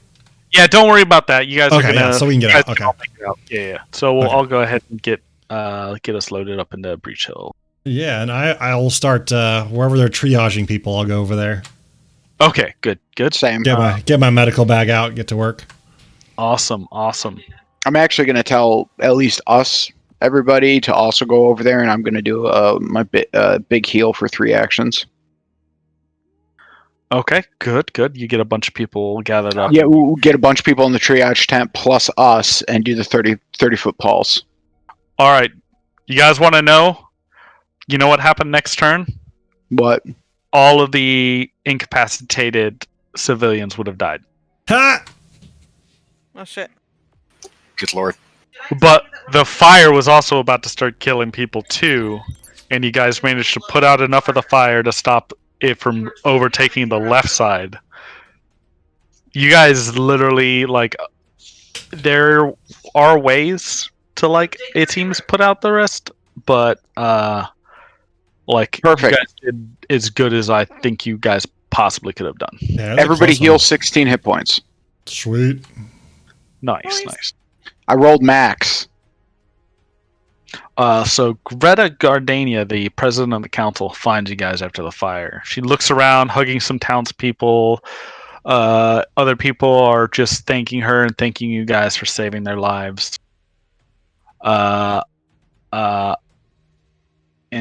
Speaker 2: Yeah, don't worry about that. You guys are
Speaker 1: Okay,
Speaker 2: gonna.
Speaker 1: yeah, so we can get
Speaker 2: you
Speaker 1: out,
Speaker 2: guys
Speaker 1: okay.
Speaker 2: all make it out. Yeah. So
Speaker 1: Okay.
Speaker 2: I'll go ahead and get us loaded up into Breachill.
Speaker 1: Yeah, and I'll start wherever they're triaging people. I'll go over there.
Speaker 2: Okay, good.
Speaker 4: Same.
Speaker 1: Get my medical bag out. Get to work.
Speaker 2: Awesome.
Speaker 4: I'm actually going to tell at least everybody, to also go over there, and I'm going to do my big heal for 3 actions.
Speaker 2: Okay, good. You get a bunch of people gathered up.
Speaker 4: Yeah, we'll get a bunch of people in the triage tent plus us, and do the 30-foot pulse.
Speaker 2: All right, you guys want to know? You know what happened next turn?
Speaker 4: What?
Speaker 2: All of the incapacitated civilians would have died.
Speaker 1: Ha!
Speaker 5: Oh shit.
Speaker 3: good lord.
Speaker 2: But the fire was also about to start killing people too, and you guys managed to put out enough of the fire to stop it from overtaking the left side. You guys literally there are ways to it seems put out the rest, but
Speaker 4: Perfect.
Speaker 2: you guys did as good as I think you guys possibly could have done.
Speaker 1: Yeah, that's a
Speaker 4: Everybody
Speaker 1: close one.
Speaker 4: heal 16 hit points.
Speaker 1: Sweet.
Speaker 2: Nice.
Speaker 4: I rolled max.
Speaker 2: So Greta Gardania, the president of the council, finds you guys after the fire. She looks around, hugging some townspeople. Other people are just thanking her and thanking you guys for saving their lives. And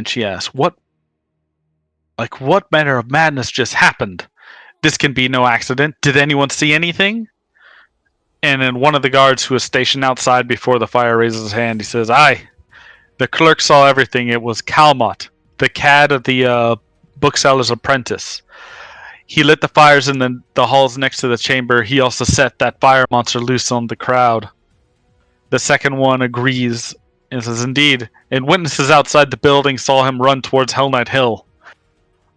Speaker 2: she asks, "What manner of madness just happened? This can be no accident. Did anyone see anything?" And then one of the guards who was stationed outside before the fire raises his hand. He says, "Aye. The clerk saw everything. It was Calmot, the cad of the bookseller's apprentice. He lit the fires in the halls next to the chamber. He also set that fire monster loose on the crowd." The second one agrees and says, "Indeed, and witnesses outside the building saw him run towards Hell Knight Hill."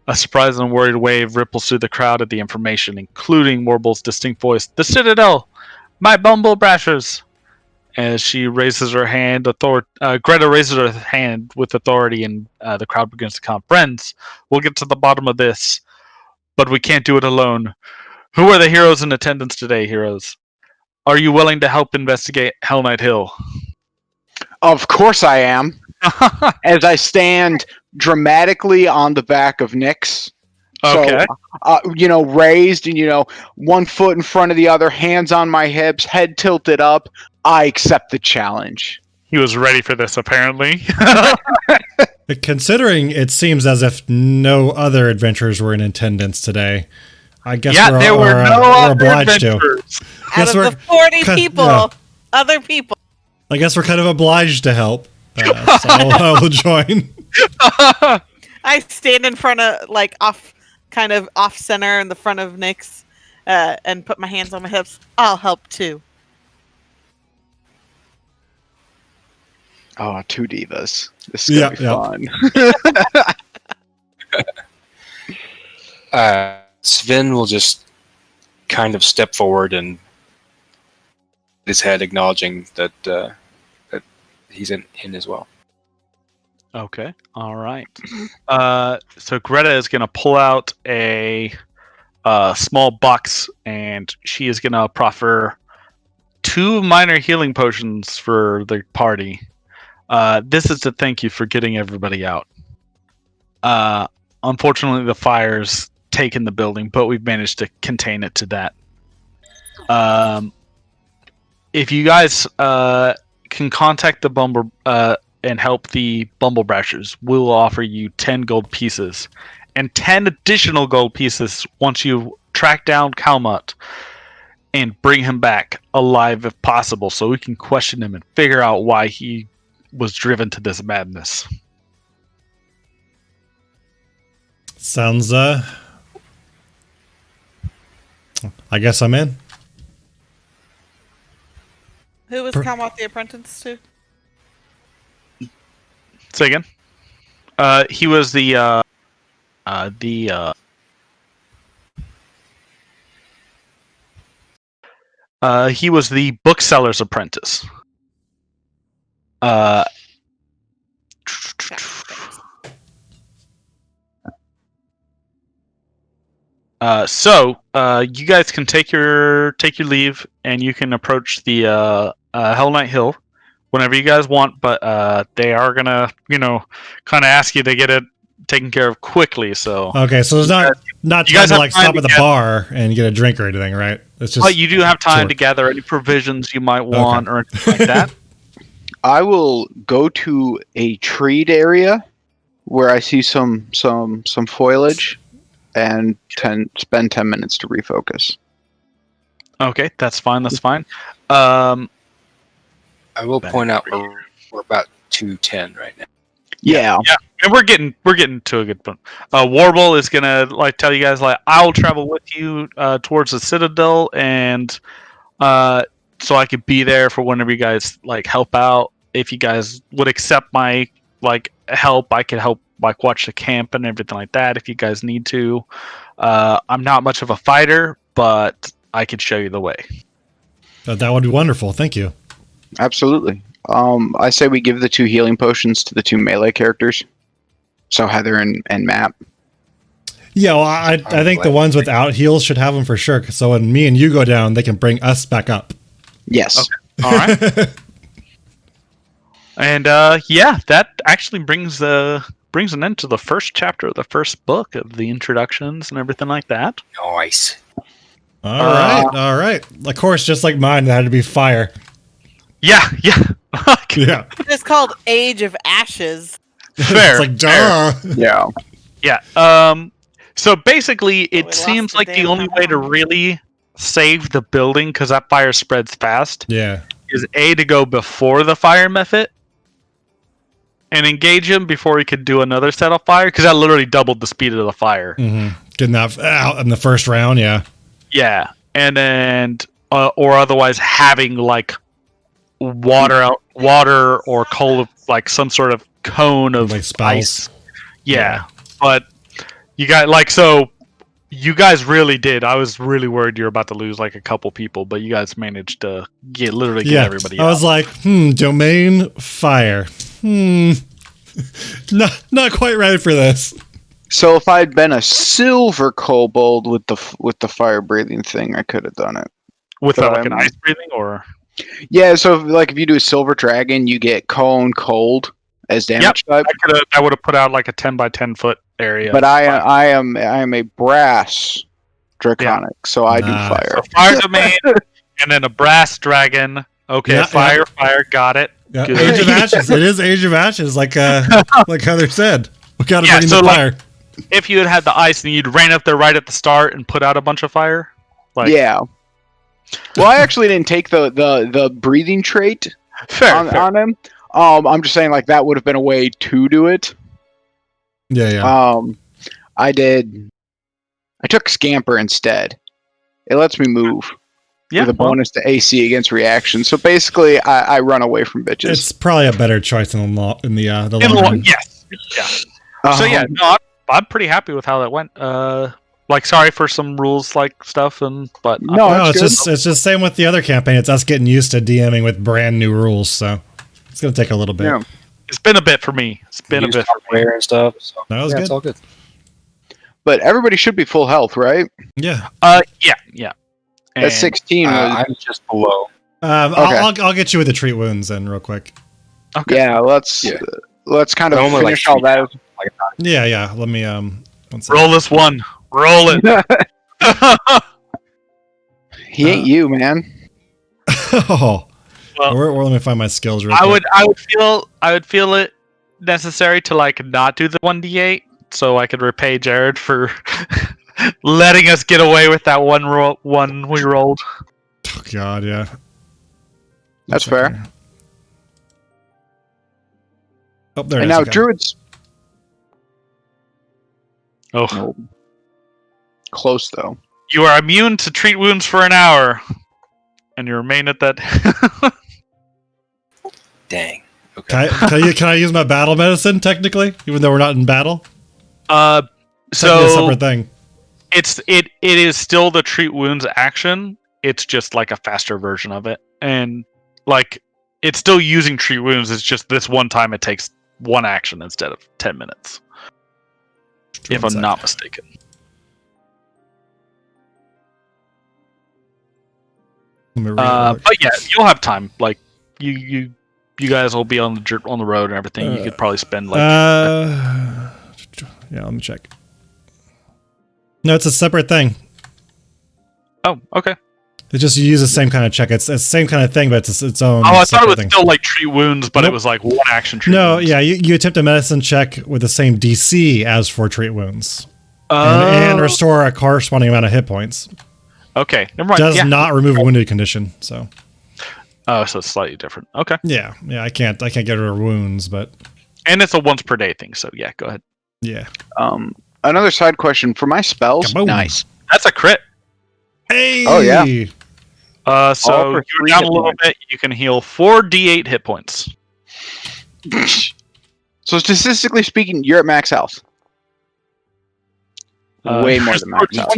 Speaker 2: A surprised and worried wave ripples through the crowd at the information, including Warble's distinct voice. "The Citadel! My Bumble Brashers!" As she raises her hand, Greta raises her hand with authority, and the crowd begins to count. "Friends, we'll get to the bottom of this, but we can't do it alone. Who are the heroes in attendance today, heroes? Are you willing to help investigate Hell Knight Hill?"
Speaker 4: Of course I am. As I stand dramatically on the back of Nyx.
Speaker 2: Okay.
Speaker 4: So, raised and, 1 foot in front of the other, hands on my hips, head tilted up. I accept the challenge.
Speaker 2: He was ready for this, apparently.
Speaker 1: Considering it seems as if no other adventurers were in attendance today, I guess
Speaker 2: there were no
Speaker 1: we're
Speaker 2: other
Speaker 1: obliged
Speaker 2: adventurers.
Speaker 5: Out of the 40 people, other people.
Speaker 1: I guess we're kind of obliged to help. So I will join.
Speaker 5: I stand in front of, off center in the front of Nyx, and put my hands on my hips. I'll help too.
Speaker 4: Oh, 2 divas. This is going to be
Speaker 3: fun. Sven will just kind of step forward and his head acknowledging that that he's in as well.
Speaker 2: Okay. All right. So Greta is going to pull out a small box, and she is going to proffer 2 minor healing potions for the party. This is to thank you for getting everybody out. Unfortunately, the fire's taken the building, but we've managed to contain it to that. If you guys can contact the Bumble and help the Bumble Brashers, we'll offer you 10 gold pieces and 10 additional gold pieces once you track down Calmot and bring him back alive if possible, so we can question him and figure out why he was driven to this madness.
Speaker 1: Sounds I guess I'm in.
Speaker 5: Who was Calmot the apprentice to?
Speaker 2: Say again. He was he was the bookseller's apprentice. So you guys can take your leave, and you can approach the Hell Knight Hill whenever you guys want. But they are gonna, kind of ask you to get it taken care of quickly. So
Speaker 1: okay, so there's not
Speaker 2: you
Speaker 1: time
Speaker 2: guys
Speaker 1: to
Speaker 2: have
Speaker 1: stop
Speaker 2: time
Speaker 1: at the bar and get a drink or anything, right? It's just.
Speaker 2: But you do have time
Speaker 1: sure.
Speaker 2: to gather any provisions you might want or anything like that.
Speaker 4: I will go to a treed area where I see some foliage and spend 10 minutes to refocus.
Speaker 2: Okay, that's fine. That's fine.
Speaker 3: I will point out we're about 210 right now.
Speaker 4: Yeah.
Speaker 2: And we're getting to a good point. Warble is gonna tell you guys I'll travel with you towards the Citadel, and so I could be there for whenever you guys like help out. If you guys would accept my like help, I could help like watch the camp and everything like that. If you guys need to, I'm not much of a fighter, but I could show you the way.
Speaker 1: That would be wonderful. Thank you.
Speaker 4: Absolutely. I say we give the 2 healing potions to the 2 melee characters. So Heather and Matt.
Speaker 1: Yeah, well, I think the ones without heals should have them for sure. So when me and you go down, they can bring us back up.
Speaker 4: Yes.
Speaker 2: Okay. All right. And yeah, that actually brings an end to the first chapter of the first book of the introductions and everything like that.
Speaker 3: Nice.
Speaker 1: All right. Of course, just like mine, it had to be fire.
Speaker 2: Yeah.
Speaker 1: Yeah.
Speaker 5: It's called Age of Ashes.
Speaker 2: Fair.
Speaker 1: It's like, duh.
Speaker 4: Yeah.
Speaker 2: Yeah. So basically, it
Speaker 5: lost
Speaker 2: seems
Speaker 5: the
Speaker 2: like the
Speaker 5: damn
Speaker 2: only way to really save the building, because that fire spreads fast,
Speaker 1: Yeah.
Speaker 2: is to go before the fire method and engage him before he could do another set of fire, because that literally doubled the speed of the fire.
Speaker 1: Mm-hmm. Getting that out in the first round, yeah.
Speaker 2: Yeah, and then or otherwise having like water or coal, like some sort of cone of
Speaker 1: Like spells.
Speaker 2: ice. Yeah, but you guys really did. I was really worried you were about to lose like a couple people, but you guys managed to get everybody
Speaker 1: I
Speaker 2: out.
Speaker 1: was like, domain fire. Not quite ready for this.
Speaker 4: So if I'd been a silver kobold with the fire breathing thing, I could have done it.
Speaker 2: With
Speaker 4: but
Speaker 2: like an ice breathing, or
Speaker 4: Yeah, so if you do a silver dragon, you get cone cold as damage type.
Speaker 2: I would have put out like a 10 by 10 foot area.
Speaker 4: But I am a brass draconic, so I do
Speaker 1: Nice.
Speaker 4: fire.
Speaker 2: So fire domain, and then a brass dragon. Okay,
Speaker 1: Yeah,
Speaker 2: fire, got it.
Speaker 1: Yeah,
Speaker 2: Good.
Speaker 1: Age of Ashes. It is Age of Ashes, like Heather said. We got to
Speaker 2: Yeah,
Speaker 1: bring in
Speaker 2: so
Speaker 1: the
Speaker 2: like-
Speaker 1: fire.
Speaker 2: If you had had the ice and you'd ran up there right at the start and put out a bunch of fire, like
Speaker 4: Yeah. Well, I actually didn't take the breathing trait
Speaker 2: fair.
Speaker 4: on him. I'm just saying like that would have been a way to do it.
Speaker 1: Yeah.
Speaker 4: I took Scamper instead. It lets me move
Speaker 2: Yeah,
Speaker 4: with a bonus to AC against reaction. So basically, I run away from bitches.
Speaker 1: It's probably a better choice in the long run.
Speaker 2: Yes. Yeah. So yeah, no, I'm pretty happy with how that went. Like, sorry for some rules like stuff, but
Speaker 4: No,
Speaker 1: No,
Speaker 4: it's
Speaker 1: it's just same with the other campaign. It's us getting used to DMing with brand new rules, so it's gonna take a little bit.
Speaker 4: Yeah.
Speaker 2: it's been a bit for me. It's been a
Speaker 3: Used
Speaker 2: bit. For me.
Speaker 3: hardware and stuff. So
Speaker 1: That was
Speaker 3: yeah, it's
Speaker 1: good.
Speaker 3: all good.
Speaker 4: But everybody should be full health, right?
Speaker 1: Yeah.
Speaker 2: Yeah.
Speaker 4: At
Speaker 2: And-
Speaker 4: 16 was
Speaker 3: I'm just below.
Speaker 4: Okay.
Speaker 1: I'll get you with the treat wounds then real quick.
Speaker 2: Okay.
Speaker 4: yeah. Let's kind of
Speaker 3: Normally, like,
Speaker 4: finish all that.
Speaker 1: Yeah. Let me 1 second.
Speaker 2: Roll this one. Roll it.
Speaker 4: He ain't you, man.
Speaker 1: Oh.
Speaker 2: Well,
Speaker 1: Let me find my skills real
Speaker 2: I
Speaker 1: quick.
Speaker 2: would feel it necessary to like not do the 1d8, so I could repay Jared for letting us get away with that one we rolled.
Speaker 1: Oh God, yeah.
Speaker 4: That's
Speaker 1: Check
Speaker 4: fair.
Speaker 1: here. Oh, there it
Speaker 4: And
Speaker 1: is.
Speaker 4: now
Speaker 1: Okay.
Speaker 4: druids
Speaker 2: Oh,
Speaker 4: close though.
Speaker 2: you are immune to treat wounds for an hour, and you remain at that.
Speaker 3: Dang. Okay.
Speaker 1: Can I use my battle medicine technically, even though we're not in battle?
Speaker 2: So
Speaker 1: Technically a separate thing.
Speaker 2: it is still the treat wounds action. It's just like a faster version of it, and like it's still using treat wounds. It's just this one time it takes one action instead of 10 minutes, if I'm not mistaken.
Speaker 1: Let me read it real quick.
Speaker 2: But yeah, you'll have time. Like you guys will be on the road and everything. You could probably spend like
Speaker 1: yeah, let me check. No, it's a separate thing.
Speaker 2: oh, okay.
Speaker 1: It just you use the same kind of check. It's the same kind of thing, but it's its own.
Speaker 2: Oh, I thought it
Speaker 1: separate
Speaker 2: was
Speaker 1: thing.
Speaker 2: still like treat wounds, but
Speaker 1: Nope.
Speaker 2: it was like one action treat
Speaker 1: No,
Speaker 2: wounds.
Speaker 1: yeah, you attempt a medicine check with the same DC as for treat wounds,
Speaker 2: Oh,
Speaker 1: and restore a corresponding amount of hit points.
Speaker 2: okay. Never mind.
Speaker 1: Does
Speaker 2: Yeah.
Speaker 1: not remove a wounded condition. So
Speaker 2: Oh, so it's slightly different. Okay.
Speaker 1: yeah, I can't get rid of wounds, but
Speaker 2: And it's a once per day thing, so yeah, go ahead.
Speaker 1: yeah.
Speaker 4: Another side question for my spells.
Speaker 1: Kaboom.
Speaker 4: Nice.
Speaker 2: That's a crit.
Speaker 1: Hey.
Speaker 4: Oh, yeah.
Speaker 2: So
Speaker 4: for
Speaker 2: you're
Speaker 4: 3
Speaker 2: down
Speaker 4: hit
Speaker 2: a little
Speaker 4: points.
Speaker 2: bit. You can heal 4d8 hit points.
Speaker 4: So statistically speaking, you're at max health. Way more than max health.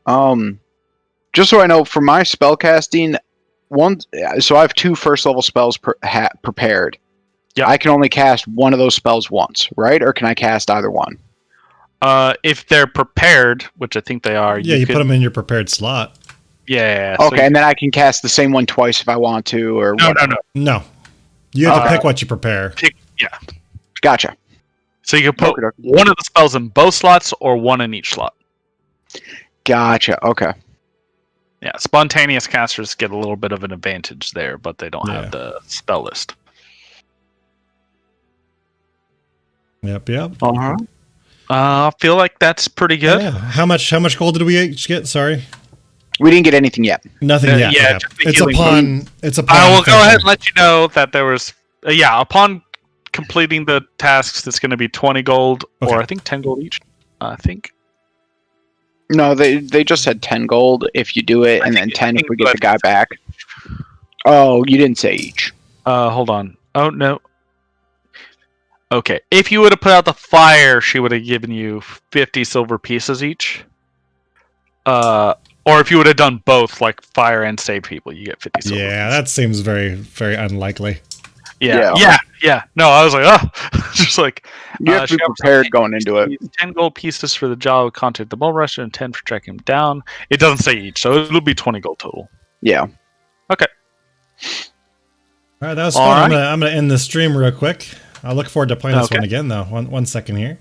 Speaker 2: 22.
Speaker 4: Just so I know, for my spell casting, so I have 2 first level spells prepared.
Speaker 2: Yeah.
Speaker 4: I can only cast one of those spells once, right? Or can I cast either one?
Speaker 2: If they're prepared, which I think they are,
Speaker 1: Yeah, you put them in your prepared slot.
Speaker 2: Yeah.
Speaker 4: Okay, and then I can cast the same one twice if I want to, or
Speaker 2: No.
Speaker 1: No. You have to
Speaker 4: Okay.
Speaker 1: pick what you prepare.
Speaker 4: Gotcha.
Speaker 2: So you can put
Speaker 4: Okay.
Speaker 2: one of the spells in both slots or one in each slot.
Speaker 4: Gotcha. Okay.
Speaker 2: Yeah, spontaneous casters get a little bit of an advantage there, but they don't
Speaker 1: Yeah.
Speaker 2: have the spell list.
Speaker 1: Yep.
Speaker 4: Uh-huh.
Speaker 2: I feel like that's pretty good.
Speaker 1: Yeah. How much gold did we each get? Sorry.
Speaker 4: We didn't get anything yet.
Speaker 1: Nothing yet.
Speaker 2: yeah,
Speaker 1: Okay.
Speaker 2: just the
Speaker 1: It's
Speaker 2: healing
Speaker 1: upon
Speaker 2: I will go
Speaker 1: finishing.
Speaker 2: ahead and let you know that there was upon completing the tasks, it's going to be 20 gold
Speaker 1: Okay.
Speaker 2: or I think 10 gold each. I think.
Speaker 4: No, they just said 10 gold if you do it, and then 10 if we get the guy back. Oh, you didn't say each.
Speaker 2: Hold on. Oh no. Okay, if you would have put out the fire, she would have given you 50 silver pieces each. Or if you would have done both, like fire and save people, you get 50 silver.
Speaker 1: Yeah,
Speaker 2: pieces.
Speaker 1: that seems very, very unlikely.
Speaker 2: Yeah. No, I was like, oh, just like
Speaker 4: You have to be prepared going into it.
Speaker 2: 10 gold pieces for the job of contact the bull rusher and 10 for tracking him down. It doesn't say each, so it'll be 20 gold total.
Speaker 4: Yeah.
Speaker 2: Okay.
Speaker 1: All right, that was
Speaker 2: All
Speaker 1: fun.
Speaker 2: right.
Speaker 1: I'm gonna end the stream real quick. I look forward to playing this
Speaker 2: Okay.
Speaker 1: one again, though. One second here.